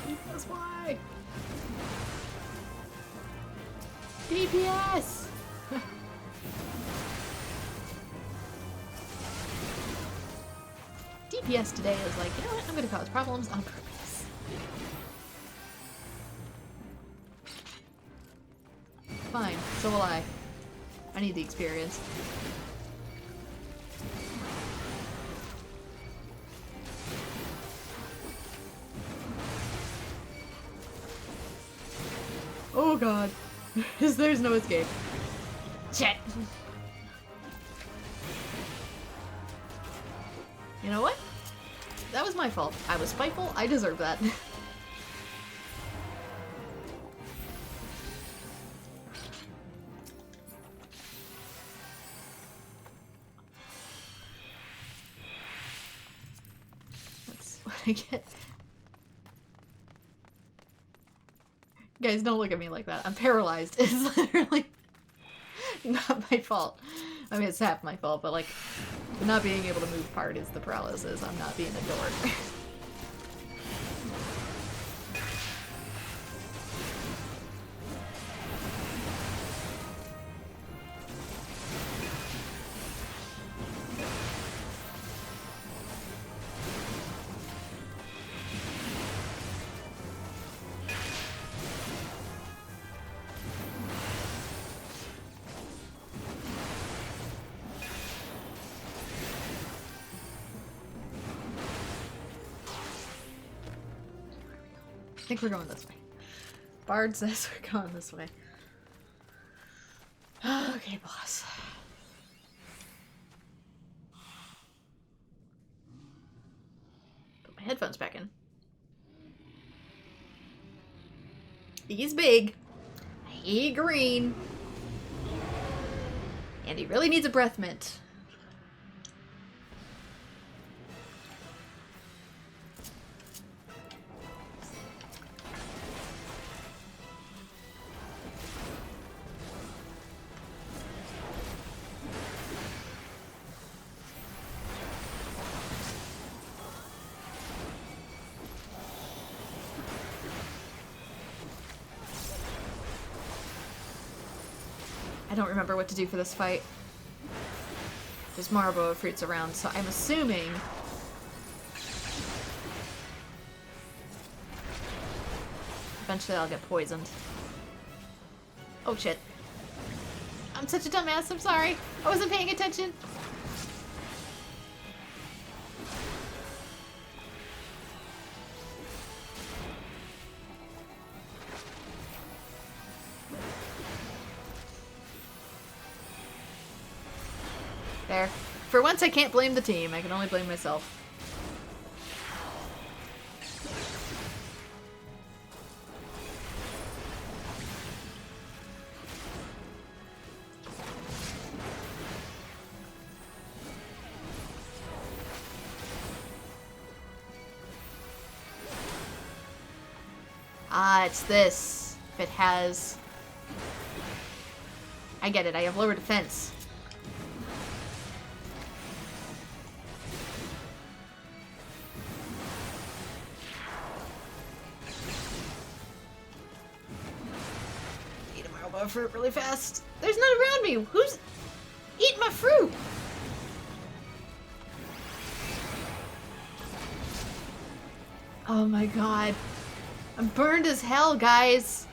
DPS, why? DPS! DPS today is like, you know what, I'm gonna cause problems on purpose. Fine, so will I. I need the experience. Oh god. There's no escape. Shit! You know what? That was my fault. I was spiteful. I deserve that. That's what I get. Guys, don't look at me like that. I'm paralyzed. It's literally not my fault. I mean, it's half my fault, but like, the not being able to move part is the paralysis. I'm not being a dork. think we're going this way. Bard says we're going this way. Okay, boss. Put my headphones back in. He's big. He green. And he really needs a breath mint. I don't remember what to do for this fight. There's marlboro fruits around, so I'm assuming... eventually I'll get poisoned. Oh shit. I'm such a dumbass, I'm sorry. I wasn't paying attention. There. For once I can't blame the team, I can only blame myself. Ah, it's this. If it has... I get it, I have lower defense. Fruit really fast. There's none around me. Who's eating my fruit? Oh my god. I'm burned as hell, guys.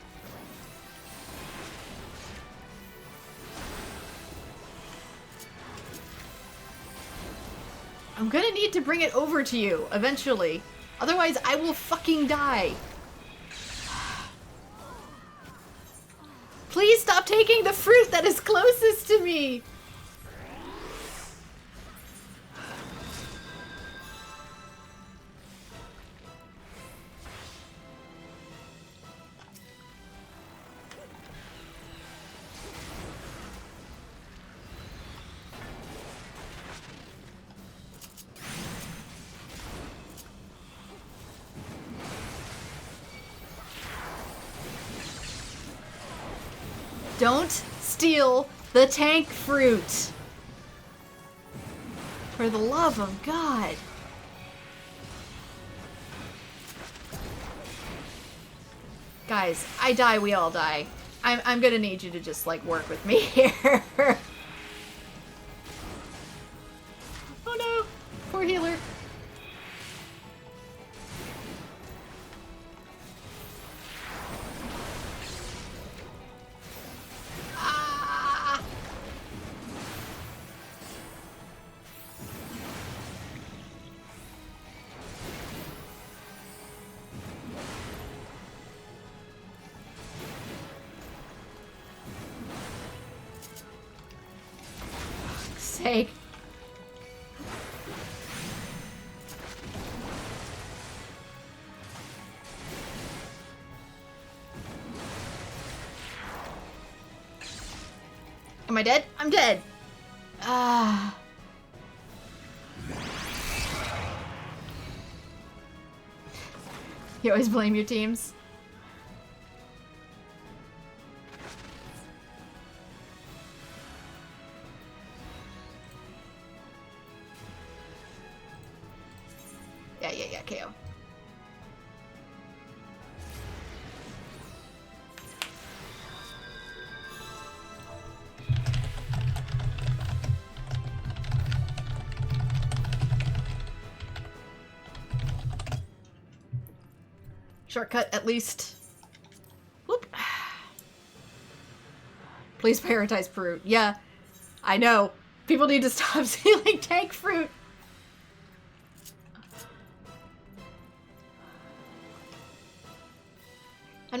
I'm gonna need to bring it over to you eventually. Otherwise, I will fucking die. Please stop taking the fruit that is closest to me! Don't steal the tank fruit! For the love of God! Guys, I die, we all die. I'm gonna need you to just, like, work with me here. Oh no! Poor healer. Sake. Am I dead? I'm dead. Ah. You always blame your teams. Yeah, KO. Shortcut, at least. Whoop. Please prioritize fruit. Yeah, I know. People need to stop stealing tank fruit.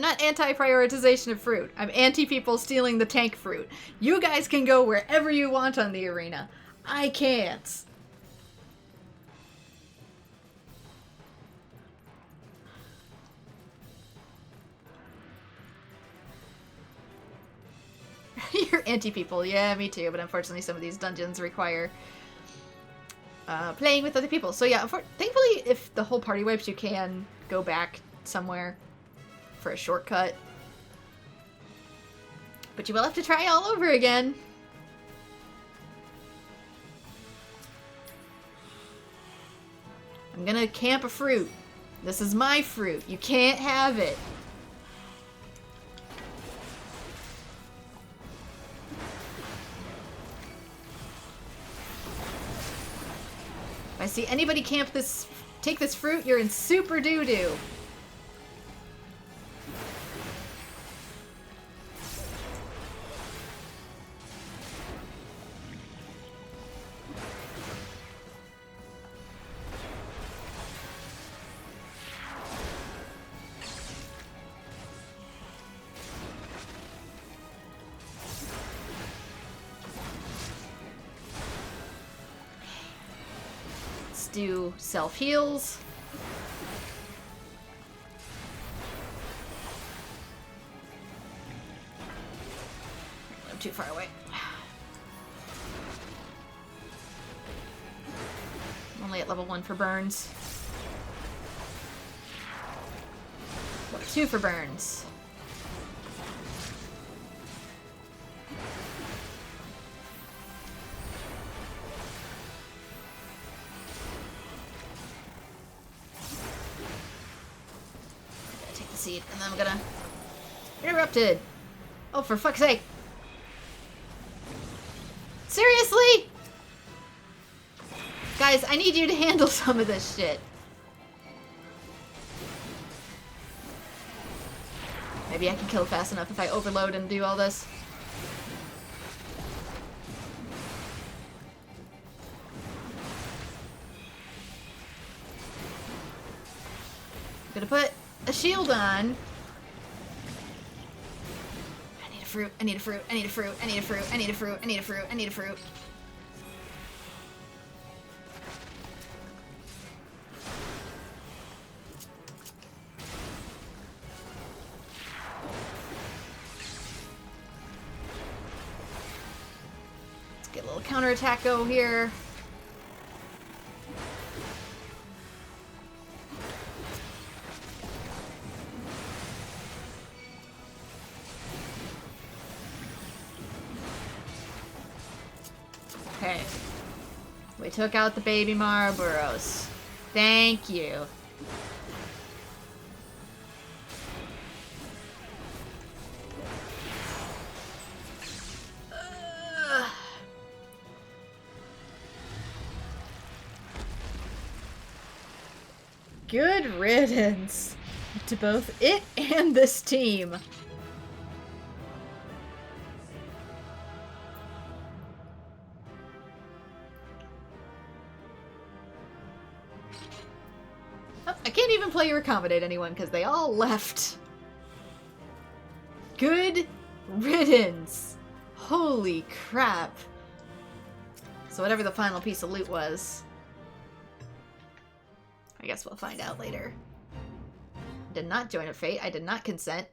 not anti-prioritization of fruit. I'm anti-people stealing the tank fruit. You guys can go wherever you want on the arena. I can't. You're anti-people. Yeah, me too. But unfortunately, some of these dungeons require playing with other people. So yeah, thankfully, if the whole party wipes, you can go back somewhere for a shortcut. But you will have to try all over again. I'm gonna camp a fruit. This is my fruit. You can't have it. If I see anybody take this fruit, you're in super doo-doo. Do self-heals. I'm too far away. I'm only at level 1 for burns. Level 2 for burns. Seed, and then I'm gonna interrupted. Oh, for fuck's sake! Seriously, guys, I need you to handle some of this shit. Maybe I can kill fast enough if I overload and do all this. I'm gonna put a shield on. I need a fruit, I need a fruit, I need a fruit, I need a fruit, I need a fruit, I need a fruit, I need a fruit. Let's get a little counterattack go here. Okay. We took out the baby marlboros. Thank you. Good riddance to both it and this team. I can't even play or accommodate anyone because they all left. Good riddance. Holy crap. So whatever the final piece of loot was, I guess we'll find out later. Did not join a fate. I did not consent.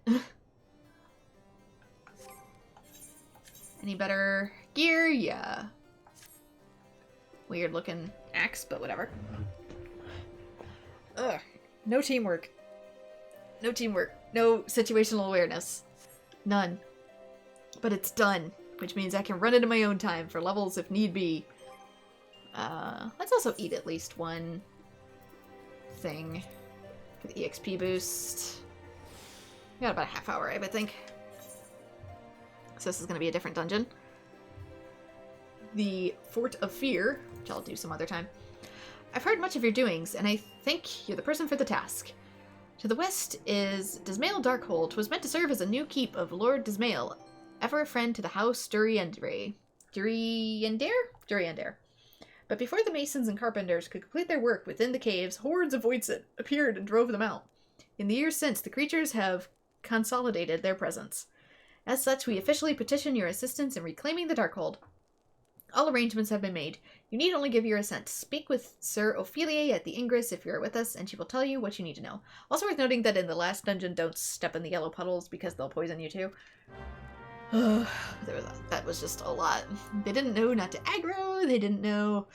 Any better gear? Yeah. Weird looking axe, but whatever. Ugh. No teamwork. No teamwork. No situational awareness. None. But it's done, which means I can run it in my own time for levels if need be. Let's also eat at least one thing for the EXP boost. We got about a half hour, I think. So this is going to be a different dungeon. The Fort of Fear, which I'll do some other time. I've heard much of your doings, and I think you're the person for the task. To the west is Dismail Darkhold, was meant to serve as a new keep of Lord Dismail, ever a friend to the House Duriendare. Duriendare. But before the masons and carpenters could complete their work within the caves, hordes of Voidsit appeared and drove them out. In the years since, the creatures have consolidated their presence. As such, we officially petition your assistance in reclaiming the Darkhold. All arrangements have been made. You need only give your assent. Speak with Sir Ophelia at the Ingress if you are with us, and she will tell you what you need to know. Also worth noting that in the last dungeon, don't step in the yellow puddles because they'll poison you too. That was just a lot. They didn't know not to aggro, they didn't know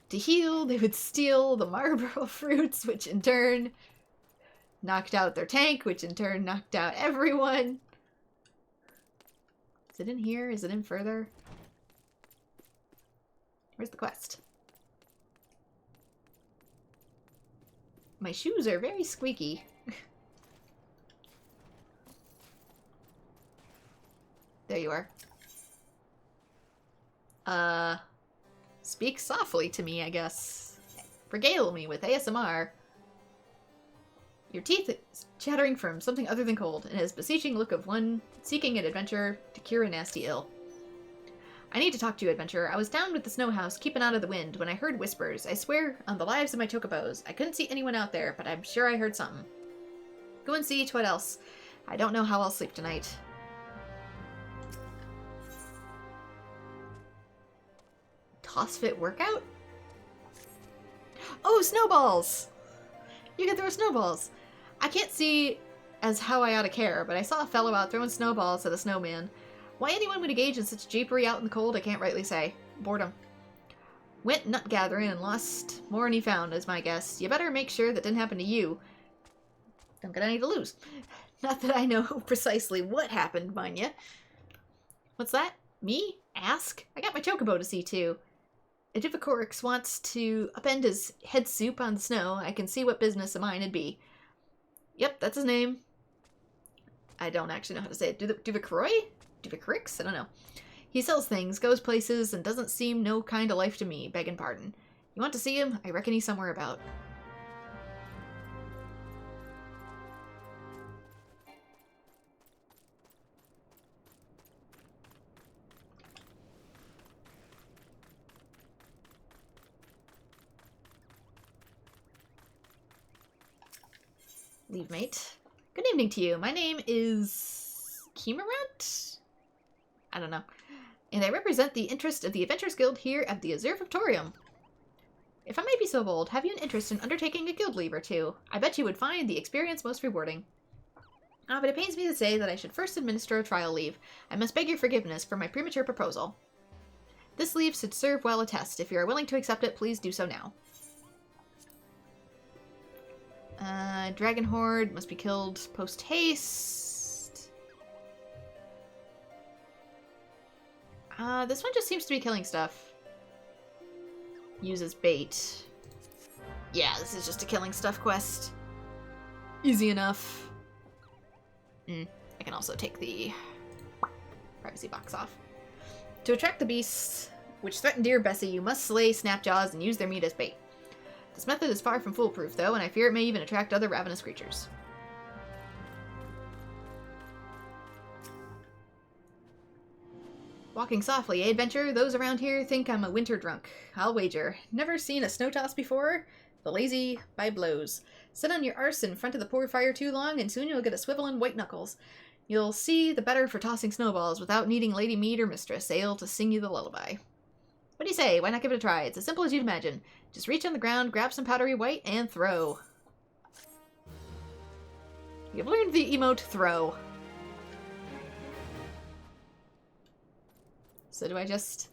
to heal, they would steal the marlboro fruits, which in turn knocked out their tank, which in turn knocked out everyone. Is it in here? Is it in further? Where's the quest? My shoes are very squeaky. There you are. Speak softly to me, I guess. Regale me with ASMR. Your teeth chattering from something other than cold, and his beseeching look of one seeking an adventure to cure a nasty ill. I need to talk to you, adventurer. I was down with the snow house, keeping out of the wind, when I heard whispers. I swear, on the lives of my chocobos. I couldn't see anyone out there, but I'm sure I heard something. Go and see what else. I don't know how I'll sleep tonight. Toss-fit workout? Oh, snowballs! You can throw snowballs! I can't see as how I ought to care, but I saw a fellow out throwing snowballs at a snowman. Why anyone would engage in such japery out in the cold, I can't rightly say. Boredom. Went nut gathering and lost more than he found, is my guess. You better make sure that didn't happen to you. Don't get any to lose. Not that I know precisely what happened, mind ya. What's that? Me? Ask? I got my chocobo to see too. If Ivicorix wants to upend his head soup on the snow, I can see what business of mine it'd be. Yep, that's his name. I don't actually know how to say it. Duvicorix? I don't know. He sells things, goes places, and doesn't seem no kind of life to me, begging pardon. You want to see him? I reckon he's somewhere about. Leave mate. Good evening to you. My name is Kemerant? I don't know. And I represent the interest of the Adventurers Guild here at the Observatorium. If I may be so bold, have you an interest in undertaking a guild leave or two? I bet you would find the experience most rewarding. But it pains me to say that I should first administer a trial leave. I must beg your forgiveness for my premature proposal. This leave should serve well a test. If you are willing to accept it, please do so now. Dragon Horde must be killed post-haste. This one just seems to be killing stuff. Uses bait. Yeah, this is just a killing stuff quest. Easy enough. I can also take the privacy box off. To attract the beasts which threaten dear Bessie, you must slay Snapjaws and use their meat as bait. This method is far from foolproof, though, and I fear it may even attract other ravenous creatures. Walking softly, eh, adventurer? Those around here think I'm a winter drunk. I'll wager. Never seen a snow toss before? The lazy by blows. Sit on your arse in front of the poor fire too long, and soon you'll get a swivelin' white knuckles. You'll see the better for tossing snowballs without needing Lady Mead or Mistress Ale to sing you the lullaby. What do you say? Why not give it a try? It's as simple as you'd imagine. Just reach on the ground, grab some powdery white, and throw. You've learned the emote throw. So do I just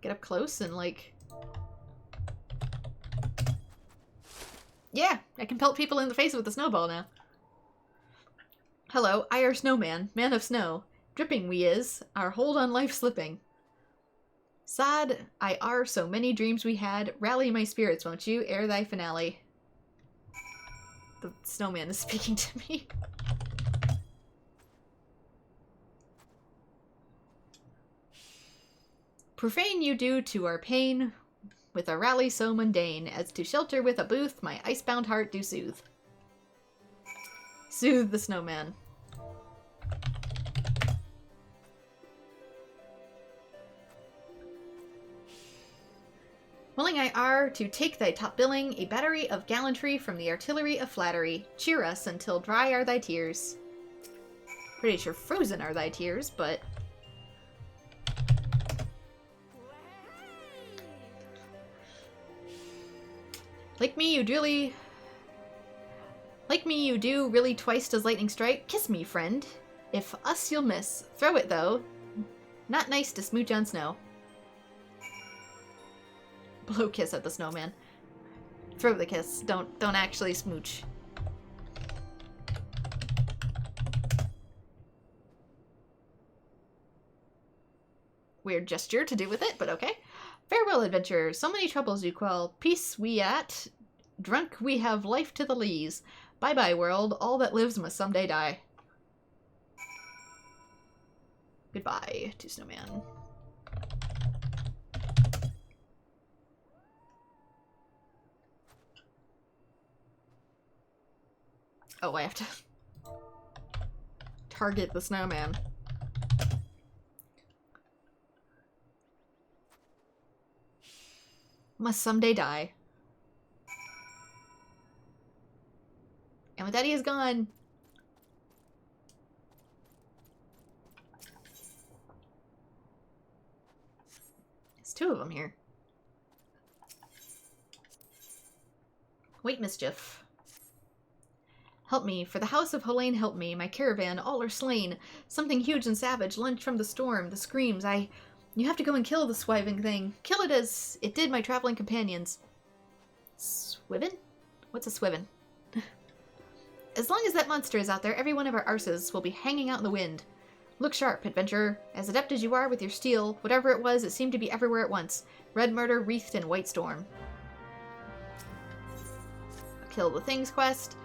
get up close and, like... Yeah, I can pelt people in the face with a snowball now. Hello, I are Snowman, man of snow. Dripping we is, our hold on life slipping. Sad, I are so many dreams we had. Rally my spirits, won't you, ere thy finale. The snowman is speaking to me. Profane you do to our pain, with a rally so mundane, as to shelter with a booth my icebound heart do soothe. Soothe the snowman. Willing I are are to take thy top billing, a battery of gallantry from the artillery of flattery. Cheer us until dry are thy tears. Pretty sure frozen are thy tears, but... Like me, you do really twice does lightning strike. Kiss me, friend. If us, you'll miss. Throw it, though. Not nice to smooch on snow. Blow kiss at the snowman. Throw the kiss. Don't actually smooch. Weird gesture to do with it, but okay. Farewell, adventurer. So many troubles you quell. Peace we at. Drunk we have life to the lees. Bye-bye, world. All that lives must someday die. Goodbye to Snowman. Oh, I have to target the snowman. Must someday die. And with that, he is gone. There's two of them here. Wait, mischief. Help me, for the house of Helene help me. My caravan, all are slain. Something huge and savage, lunged from the storm. The screams, You have to go and kill the swiving thing. Kill it as it did my traveling companions. Swivin? What's a swivin? As long as that monster is out there, every one of our arses will be hanging out in the wind. Look sharp, adventurer. As adept as you are with your steel, whatever it was, it seemed to be everywhere at once. Red murder wreathed in white storm. Kill the things quest.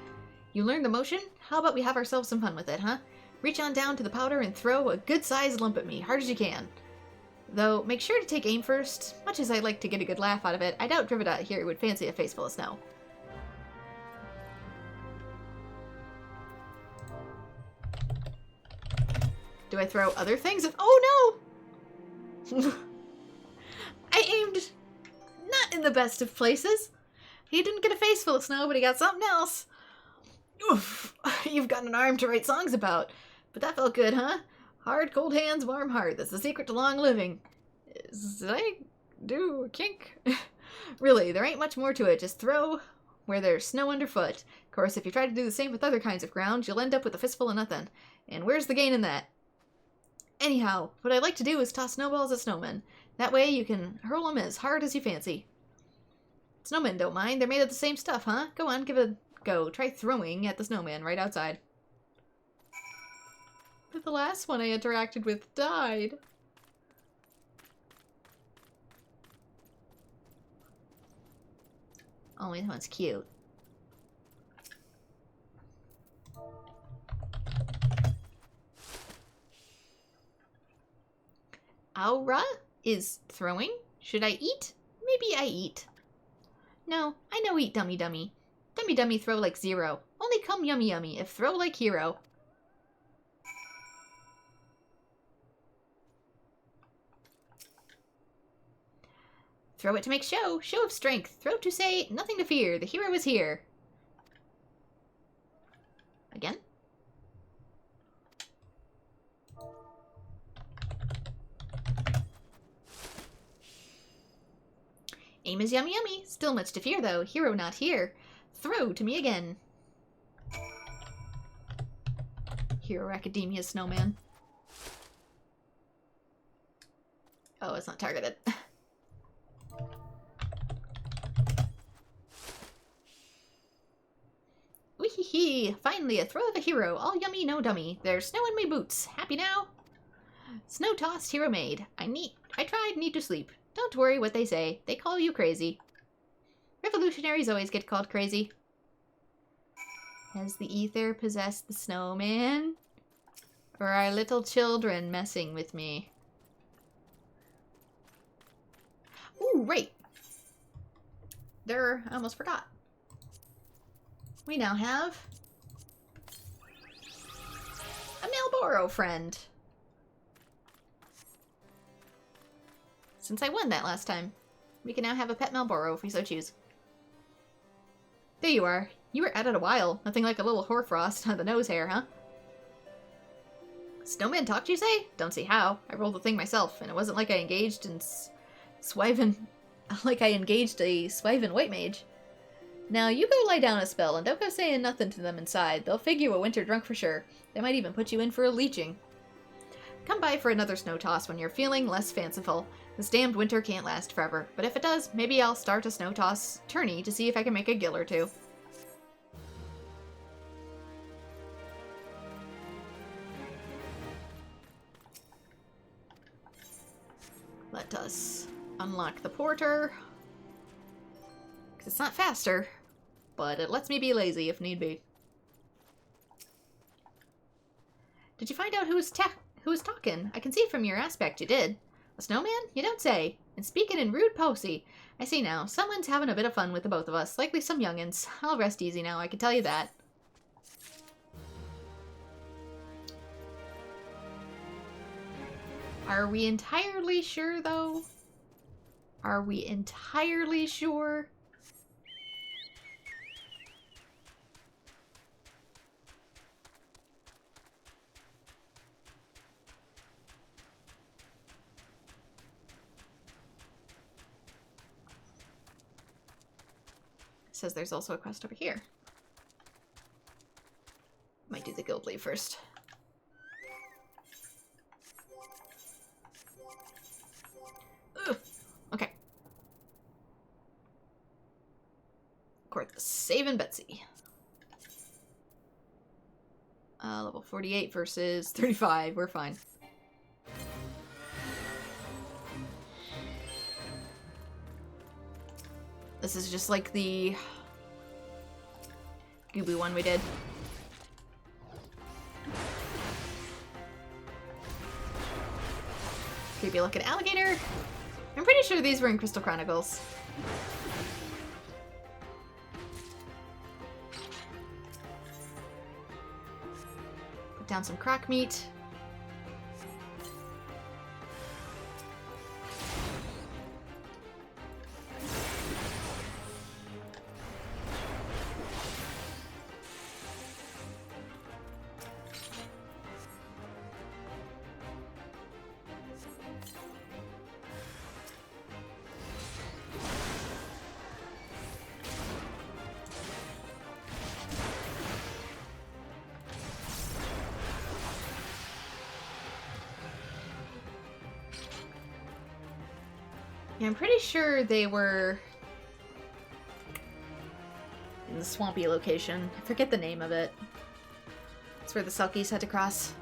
You learned the motion? How about we have ourselves some fun with it, huh? Reach on down to the powder and throw a good-sized lump at me, hard as you can. Though, make sure to take aim first. Much as I'd like to get a good laugh out of it, I doubt Drividat here would fancy a face full of snow. Do I throw other things? Oh no! I aimed not in the best of places. He didn't get a face full of snow, but he got something else. Oof, you've got an arm to write songs about. But that felt good, huh? Hard, cold hands, warm heart. That's the secret to long living. Did I do a kink? Really, there ain't much more to it. Just throw where there's snow underfoot. Of course, if you try to do the same with other kinds of ground, you'll end up with a fistful of nothing. And where's the gain in that? Anyhow, what I like to do is toss snowballs at snowmen. That way you can hurl them as hard as you fancy. Snowmen don't mind. They're made of the same stuff, huh? Go on, give it a go. Try throwing at the snowman right outside. But the last one I interacted with died. Only that one's cute. Aura is throwing. Should I eat? Maybe I eat. No, I know eat dummy dummy. Dummy dummy throw like zero. Only come yummy yummy if throw like hero. Throw it to make show. Show of strength. Throw to say, nothing to fear. The hero is here. Again? Aim is yummy yummy. Still much to fear though. Hero not here. Throw to me again. Hero Academia Snowman. Oh, it's not targeted. Wee-hee-hee! Finally, a throw of a hero. All yummy, no dummy. There's snow in my boots. Happy now? Snow tossed, hero made. I tried, need to sleep. Don't worry what they say. They call you crazy. Revolutionaries always get called crazy. Has the ether possessed the snowman? Or are little children messing with me? Ooh, right. I almost forgot. We now have a Marlboro friend. Since I won that last time. We can now have a pet Marlboro if we so choose. There you are. You were at it a while. Nothing like a little hoarfrost on the nose hair, huh? Snowman talked, you say? Don't see how. I rolled the thing myself, and it wasn't like I engaged in like I engaged a Swyven white mage. Now, you go lie down a spell, and don't go saying nothing to them inside. They'll figure you a winter drunk for sure. They might even put you in for a leeching. Come by for another snow toss when you're feeling less fanciful. This damned winter can't last forever, but if it does, maybe I'll start a snow toss tourney to see if I can make a gill or two. Let us unlock the porter. Because it's not faster, but it lets me be lazy if need be. Did you find out who was talking? I can see from your aspect you did. A snowman? You don't say. And speaking in rude posy. I see now. Someone's having a bit of fun with the both of us. Likely some youngins. I'll rest easy now, I can tell you that. Are we entirely sure, though? Are we entirely sure? It says there's also a quest over here. Might do the guild leave first. Ugh. Okay. Coerthas, saving Betsy. Level 48 versus 35. We're fine. This is just like the Gooby one we did. Creepy looking alligator. I'm pretty sure these were in Crystal Chronicles. Put down some croc meat. Yeah, I'm pretty sure they were in the swampy location. I forget the name of it. It's where the Selkies had to cross.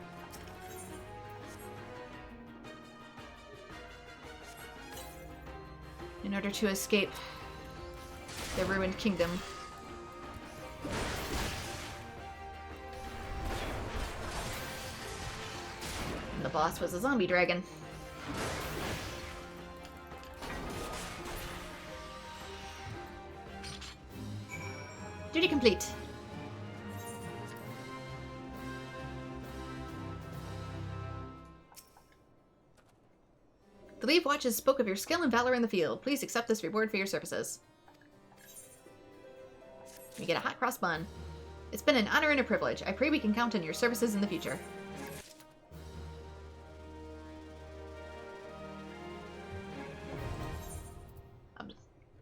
In order to escape the ruined kingdom. And the boss was a zombie dragon. Duty complete. The Leave Watches spoke of your skill and valor in the field. Please accept this reward for your services. You get a hot cross bun. It's been an honor and a privilege. I pray we can count on your services in the future.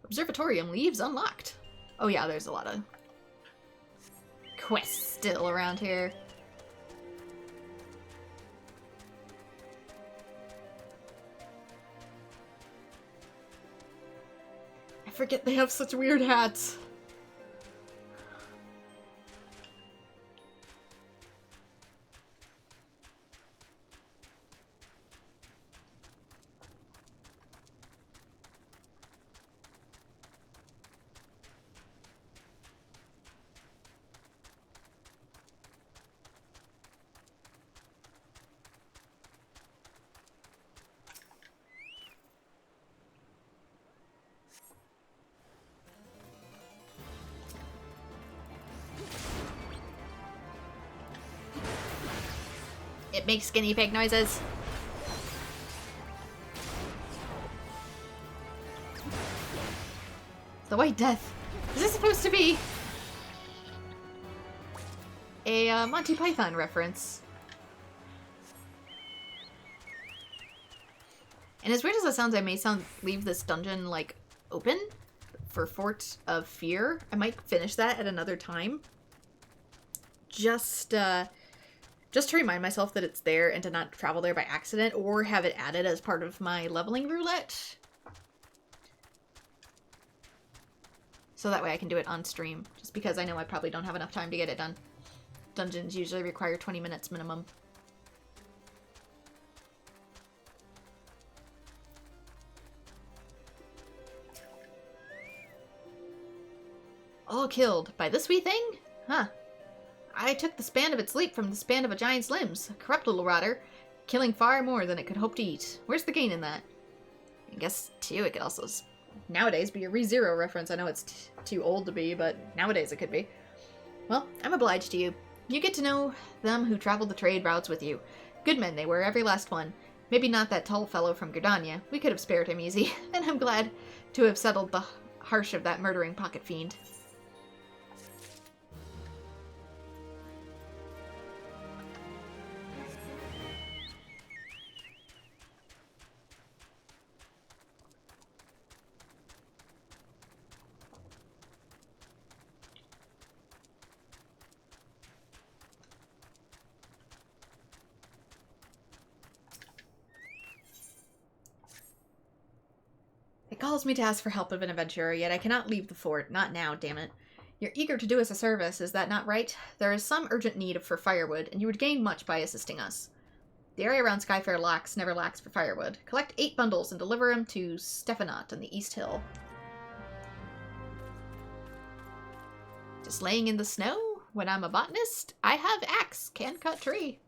Observatorium leaves unlocked. Oh yeah, there's a lot of quests still around here. I forget they have such weird hats. It makes guinea pig noises. The White Death. Is this supposed to be a Monty Python reference? And as weird as that sounds, I may leave this dungeon, like, open for Fort of Fear. I might finish that at another time. Just to remind myself that it's there and to not travel there by accident or have it added as part of my leveling roulette. So that way I can do it on stream, just because I know I probably don't have enough time to get it done. Dungeons usually require 20 minutes minimum. All killed by this wee thing? Huh. I took the span of its leap from the span of a giant's limbs. A corrupt little rotter, killing far more than it could hope to eat. Where's the gain in that? I guess, too, it could also nowadays be a ReZero reference. I know it's too old to be, but nowadays it could be. Well, I'm obliged to you. You get to know them who traveled the trade routes with you. Good men they were, every last one. Maybe not that tall fellow from Gridania. We could have spared him easy, and I'm glad to have settled the harsh of that murdering pocket fiend. It calls me to ask for help of an adventurer, yet I cannot leave the fort. Not now, damn it. You're eager to do us a service, is that not right? There is some urgent need for firewood, and you would gain much by assisting us. The area around Skyfair Locks never lacks for firewood. Collect 8 bundles and deliver them to Stephanot on the East Hill. Just laying in the snow? When I'm a botanist, I have axe, can cut tree.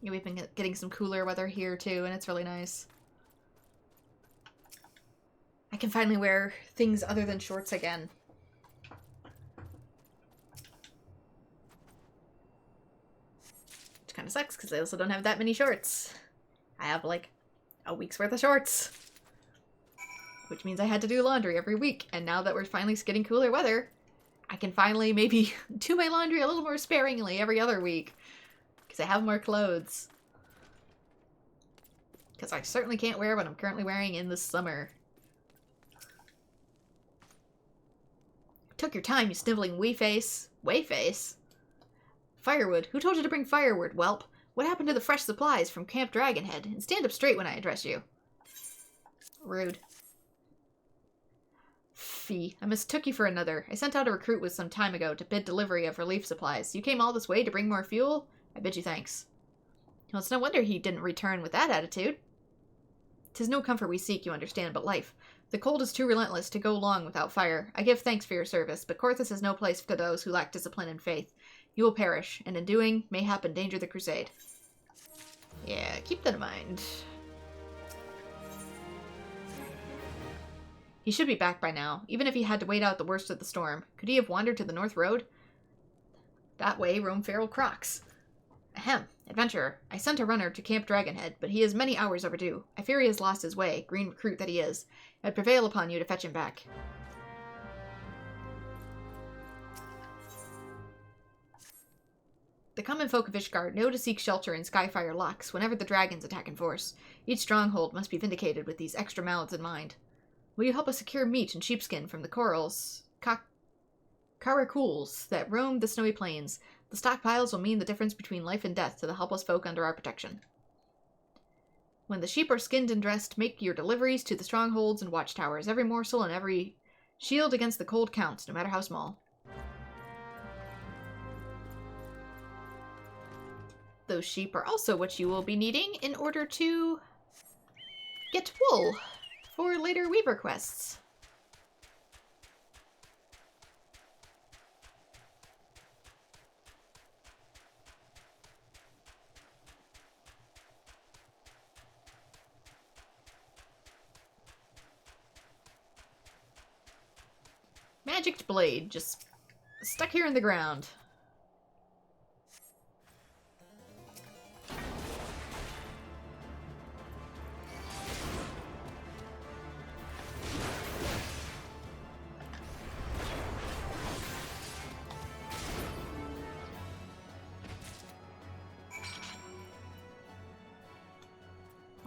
Yeah, we've been getting some cooler weather here too, and it's really nice. I can finally wear things other than shorts again. Which kind of sucks, because I also don't have that many shorts. I have, like, a week's worth of shorts. Which means I had to do laundry every week, and now that we're finally getting cooler weather, I can finally maybe do my laundry a little more sparingly every other week. Because I have more clothes. Because I certainly can't wear what I'm currently wearing in the summer. Took your time, you sniveling wee-face. Way-face? Firewood? Who told you to bring firewood, whelp? What happened to the fresh supplies from Camp Dragonhead? And stand up straight when I address you. Rude. Fee. I mistook you for another. I sent out a recruit with some time ago to bid delivery of relief supplies. You came all this way to bring more fuel? I bid you thanks. Well, it's no wonder he didn't return with that attitude. 'Tis no comfort we seek, you understand, but life. The cold is too relentless to go long without fire. I give thanks for your service, but Coerthas is no place for those who lack discipline and faith. You will perish, and in doing, mayhap endanger the crusade. Yeah, keep that in mind. He should be back by now, even if he had to wait out the worst of the storm. Could he have wandered to the North Road? That way roam feral crocs. Ahem, adventurer. I sent a runner to Camp Dragonhead, but he is many hours overdue. I fear he has lost his way, green recruit that he is. I'd prevail upon you to fetch him back. The common folk of Ishgard know to seek shelter in Skyfire Locks whenever the dragons attack in force. Each stronghold must be vindicated with these extra mouths in mind. Will you help us secure meat and sheepskin from the corals, Caracools that roam the snowy plains? The stockpiles will mean the difference between life and death to the helpless folk under our protection. When the sheep are skinned and dressed, make your deliveries to the strongholds and watchtowers. Every morsel and every shield against the cold counts, no matter how small. Those sheep are also what you will be needing in order to get wool for later weaver quests. magicked blade just stuck here in the ground.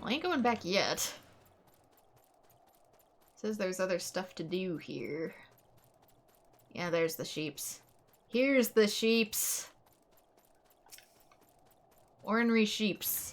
I ain't going back yet. Says there's other stuff to do here. Yeah, there's the sheeps. Here's the sheeps. Ornery sheeps.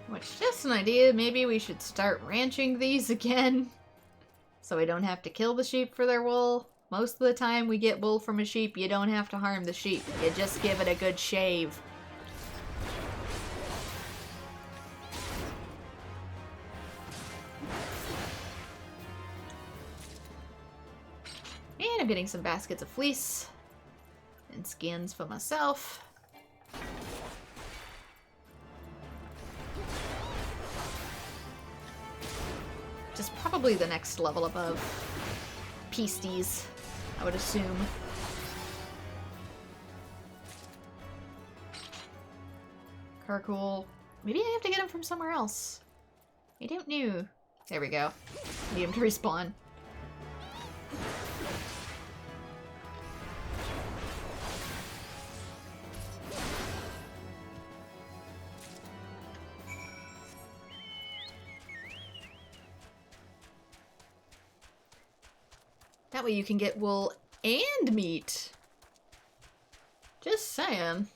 Which, just an idea, maybe we should start ranching these again. So we don't have to kill the sheep for their wool. Most of the time we get wool from a sheep, you don't have to harm the sheep. You just give it a good shave. And I'm getting some baskets of fleece. And skins for myself. Just probably the next level above Peasties, I would assume. Carcool. Maybe I have to get him from somewhere else. I don't know. There we go. Need him to respawn. That way you can get wool and meat. Just saying.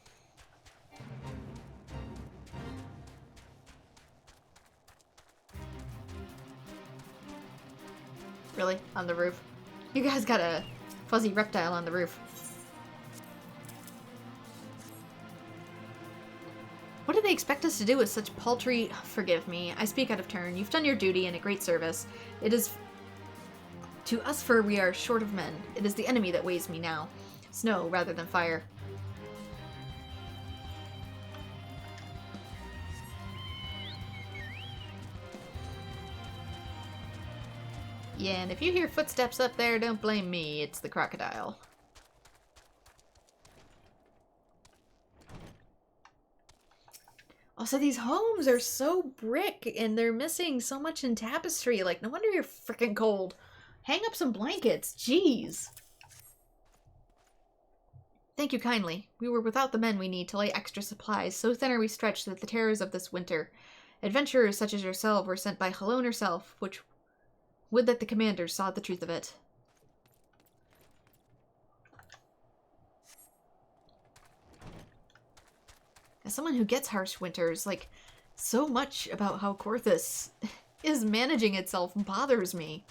Really? On the roof? You guys got a fuzzy reptile on the roof. What do they expect us to do with such paltry... Forgive me, I speak out of turn. You've done your duty and a great service. It is... To us fur we are short of men. It is the enemy that weighs me now. Snow rather than fire. Yeah, and if you hear footsteps up there, don't blame me. It's the crocodile. Also, these homes are so brick, and they're missing so much in tapestry. Like, no wonder you're freaking cold. Hang up some blankets. Jeez. Thank you kindly. We were without the men we need to lay extra supplies. So thin are we stretched that the terrors of this winter. Adventurers such as yourself were sent by Helone herself, which would that the commanders saw the truth of it. As someone who gets harsh winters, like, so much about how Coerthas is managing itself bothers me.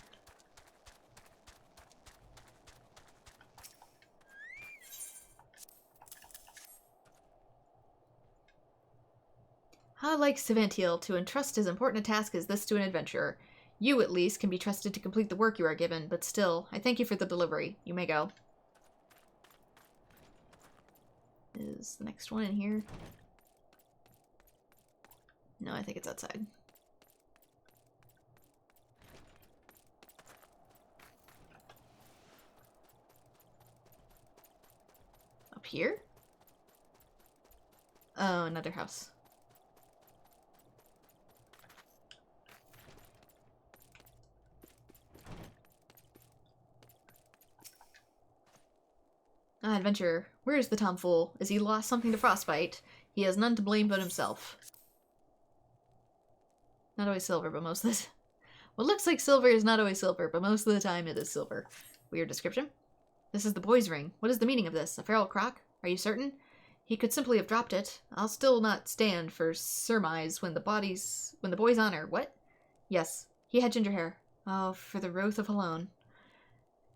How like Savantiel to entrust as important a task as this to an adventurer. You, at least, can be trusted to complete the work you are given, but still, I thank you for the delivery. You may go. Is the next one in here? No, I think it's outside. Up here? Oh, another house. Ah, adventurer. Where is the tomfool? Is he lost something to frostbite? He has none to blame but himself. Not always silver, but most of the... What looks like silver is not always silver, but most of the time it is silver. Weird description. This is the boy's ring. What is the meaning of this? A feral croc? Are you certain? He could simply have dropped it. I'll still not stand for surmise when the boy's honor. What? Yes, he had ginger hair. Oh, for the Wrath of Alone.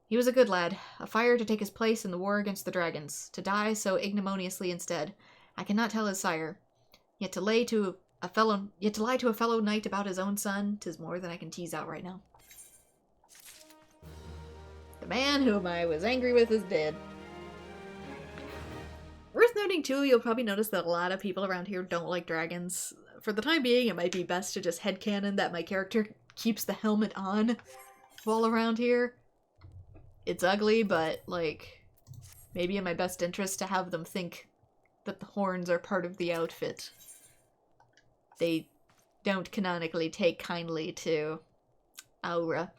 He was a good lad, a fire to take his place in the war against the dragons, to die so ignominiously instead. I cannot tell his sire. Yet to lie to a fellow knight about his own son, 'tis more than I can tease out right now. The man whom I was angry with is dead. Worth noting too, you'll probably notice that a lot of people around here don't like dragons. For the time being, it might be best to just headcanon that my character keeps the helmet on while around here. It's ugly, but, like, maybe in my best interest to have them think that the horns are part of the outfit. They don't canonically take kindly to Aura.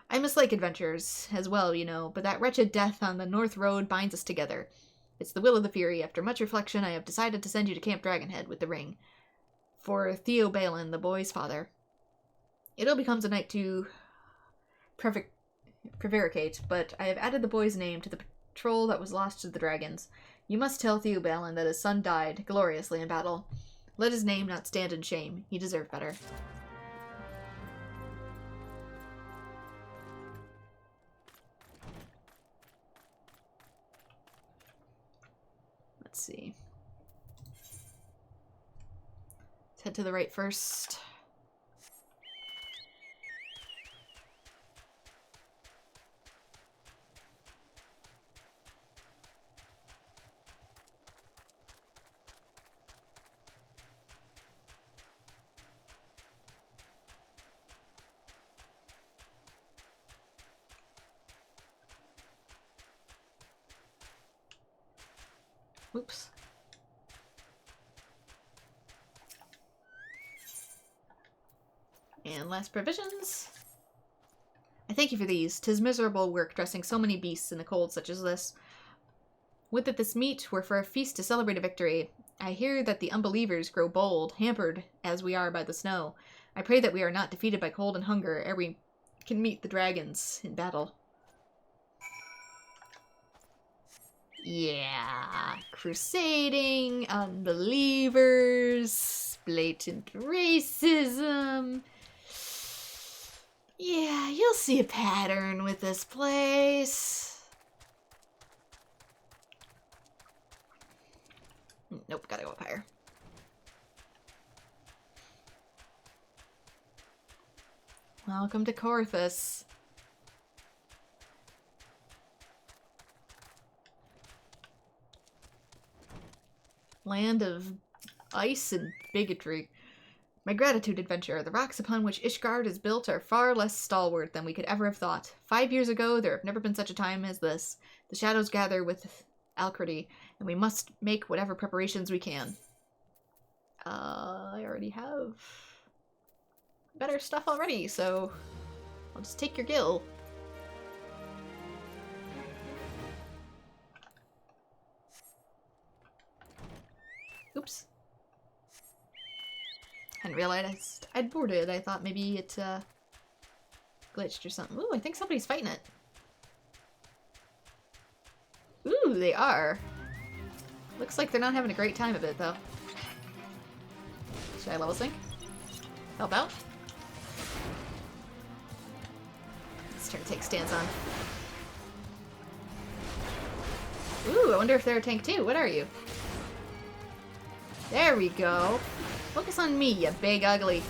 I mislike adventures as well, you know, but that wretched death on the North Road binds us together. It's the will of the Fury. After much reflection, I have decided to send you to Camp Dragonhead with the ring. For Theobalin, the boy's father. It ill becomes a knight to prevaricate, but I have added the boy's name to the patrol that was lost to the dragons. You must tell Theobalin that his son died gloriously in battle. Let his name not stand in shame. He deserved better. Let's see. Let's head to the right first. Oops. And last provisions. I thank you for these. 'Tis miserable work dressing so many beasts in a cold such as this. Would that this meat were for a feast to celebrate a victory. I hear that the unbelievers grow bold, hampered as we are by the snow. I pray that we are not defeated by cold and hunger ere we can meet the dragons in battle. Yeah, crusading, unbelievers, blatant racism. Yeah, you'll see a pattern with this place. Nope, gotta go up higher. Welcome to Coerthas. Land of ice and bigotry. My gratitude, adventurer. The rocks upon which Ishgard is built are far less stalwart than we could ever have thought. 5 years ago, there have never been such a time as this. The shadows gather with Alcredy, and we must make whatever preparations we can. I already have better stuff already, so I'll just take your gil. Oops. Hadn't realized I'd boarded. I thought maybe it glitched or something. Ooh, I think somebody's fighting it. Ooh, they are. Looks like they're not having a great time of it, though. Should I level sync? Help out? Let's try to take stance on. Ooh, I wonder if they're a tank too. What are you? There we go. Focus on me, you big ugly.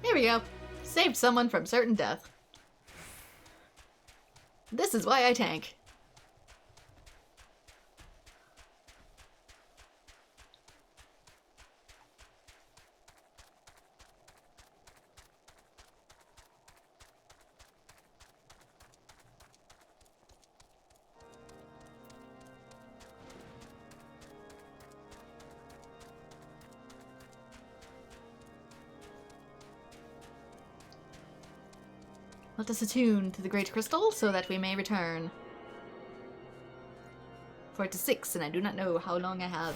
There we go. Saved someone from certain death. This is why I tank. Let us attune to the great crystal so that we may return. Wineport to 6, and I do not know how long I have.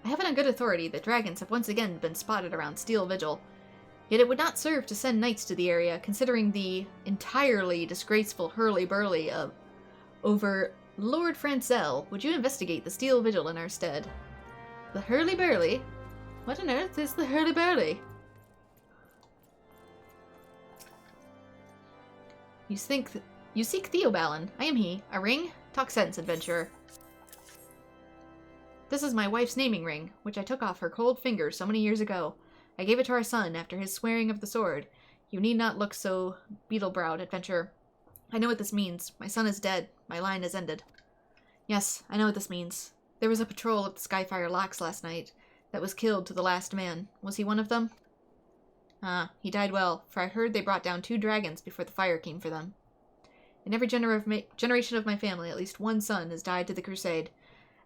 I have it on good authority that dragons have once again been spotted around Steel Vigil. Yet it would not serve to send knights to the area, considering the entirely disgraceful hurly-burly of over Lord Francel. Would you investigate the Steel Vigil in our stead? The hurly-burly? What on earth is the hurly-burly? You seek Theobalin. I am he. A ring? Talk sense, adventurer. This is my wife's naming ring, which I took off her cold finger so many years ago. I gave it to our son after his swearing of the sword. You need not look so beetle-browed, adventurer. I know what this means. My son is dead. My line is ended. Yes, I know what this means. There was a patrol at the Skyfire Locks last night that was killed to the last man. Was he one of them? Ah, he died well, for I heard they brought down 2 dragons before the fire came for them. In every generation of my family, at least one son has died to the crusade.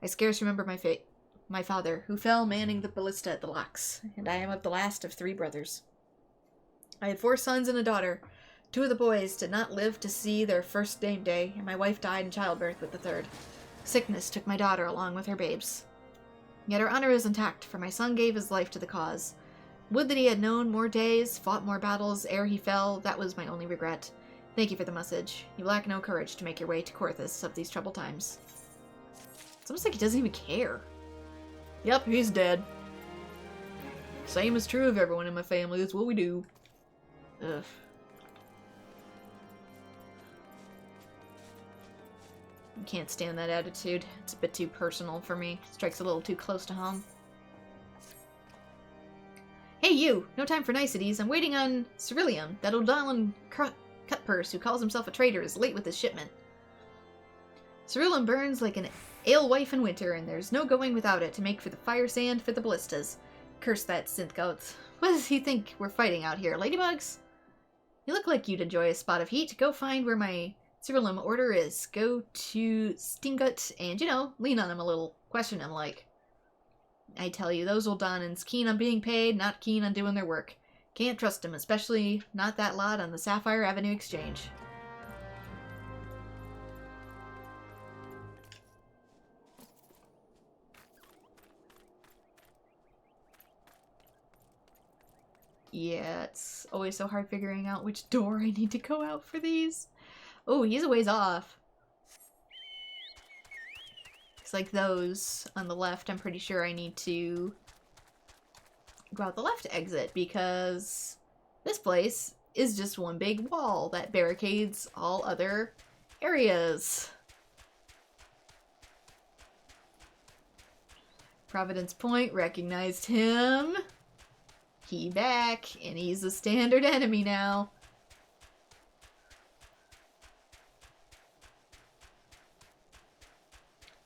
I scarce remember my fate. My father, who fell manning the ballista at the locks, and I am of the last of 3 brothers. I had 4 sons and a daughter. 2 of the boys did not live to see their first name day, and my wife died in childbirth with the 3rd. Sickness took my daughter along with her babes. Yet her honor is intact, for my son gave his life to the cause. Would that he had known more days, fought more battles ere he fell, that was my only regret. Thank you for the message. You lack no courage to make your way to Coerthas of these troubled times. It's almost like he doesn't even care. Yep, he's dead. Same is true of everyone in my family. That's what we do. Ugh. I can't stand that attitude. It's a bit too personal for me. Strikes a little too close to home. Hey you! No time for niceties. I'm waiting on Ceruleum. That O'Donnell cutpurse who calls himself a trader is late with his shipment. Ceruleum burns like an alewife in winter, and there's no going without it to make for the fire sand for the ballistas. Curse that synth goat. What does he think we're fighting out here? Ladybugs? You look like you'd enjoy a spot of heat. Go find where my Ceruleum order is. Go to Stingut and, you know, lean on him a little. Question him like. I tell you, those old Donnans, keen on being paid, not keen on doing their work. Can't trust them, especially not that lot on the Sapphire Avenue Exchange. Yeah, it's always so hard figuring out which door I need to go out for these. Oh, he's a ways off. It's like those on the left. I'm pretty sure I need to go out the left exit because this place is just one big wall that barricades all other areas. Providence Point recognized him. He back, and he's a standard enemy now.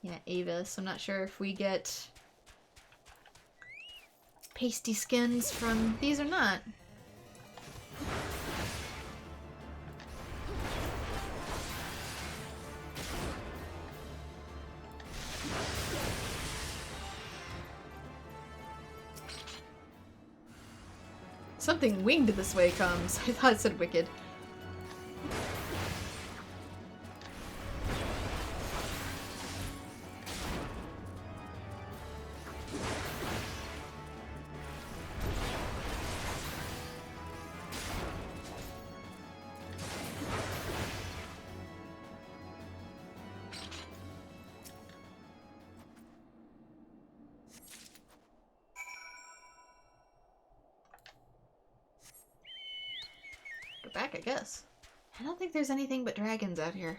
Yeah, Avis. I'm not sure if we get pasty skins from these or not. Something winged this way comes. I thought it said wicked. Back, I guess. I don't think there's anything but dragons out here.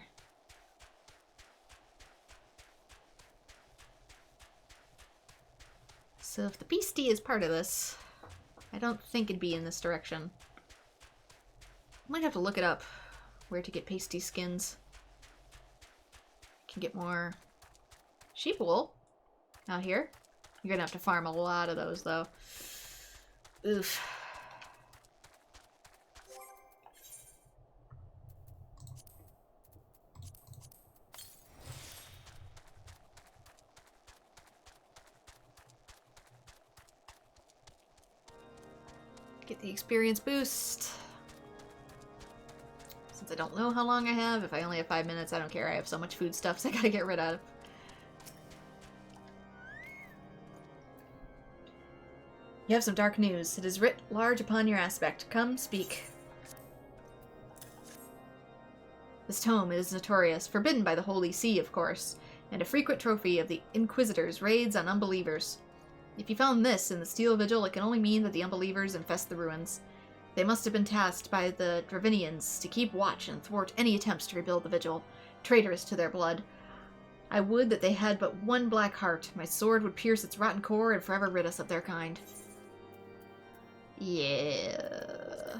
So if the beastie is part of this, I don't think it'd be in this direction. Might have to look it up, where to get pasty skins. Can get more sheep wool out here. You're gonna have to farm a lot of those, though. Oof. Get Get the experience boost. Since I don't know how long I have, if I only have 5 minutes, I don't care. I have so much food stuffs I gotta get rid of. You have some dark news. It is writ large upon your aspect. Come, speak. This tome is notorious, forbidden by the Holy See, of course, and a frequent trophy of the Inquisitor's raids on unbelievers. If you found this in the Steel Vigil, it can only mean that the unbelievers infest the ruins. They must have been tasked by the Dravinians to keep watch and thwart any attempts to rebuild the Vigil, traitorous to their blood. I would that they had but one black heart. My sword would pierce its rotten core and forever rid us of their kind. Yeah.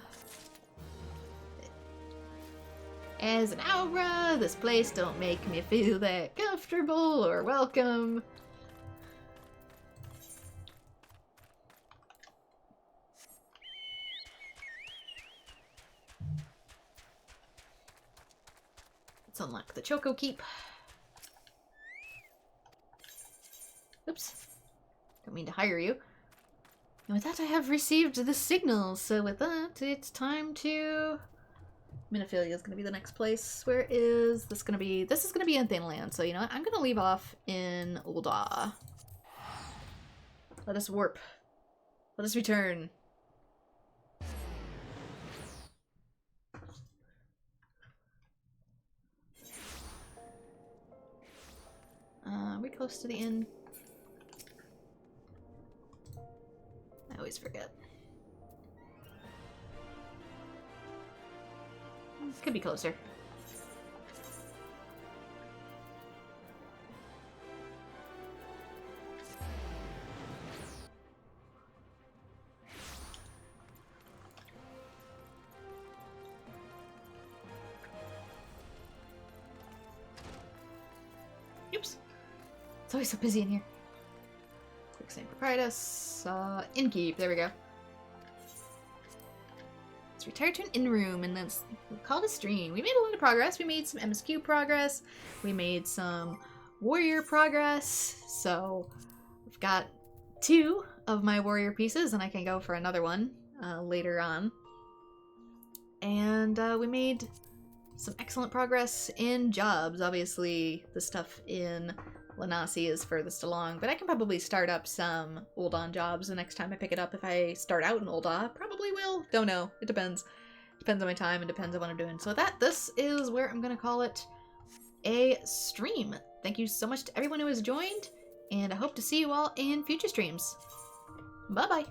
As an aura, this place don't make me feel that comfortable or welcome. Let's unlock the Choco Keep. Oops. Don't mean to hire you. And with that, I have received the signal. So with that, it's time to... Minophilia is going to be the next place. Where is this going to be? This is going to be in Thinland. So you know what? I'm going to leave off in Ul'dah. Let us warp. Let us return. Are we close to the inn? I always forget. Could be closer. Oops. It's always so busy in here. Quick save Proprietus. Innkeep. There we go. Let's retire to an inn room and then call it a stream. We made a lot of progress. We made some MSQ progress. We made some warrior progress. So I've got 2 of my warrior pieces and I can go for another one later on. And we made some excellent progress in jobs. Obviously the stuff in Lanasi is furthest along, but I can probably start up some Ul'dah jobs the next time I pick it up. If I start out in Ul'dah, probably will. Don't know. It depends. Depends on my time and depends on what I'm doing. So this is where I'm going to call it a stream. Thank you so much to everyone who has joined, and I hope to see you all in future streams. Bye-bye.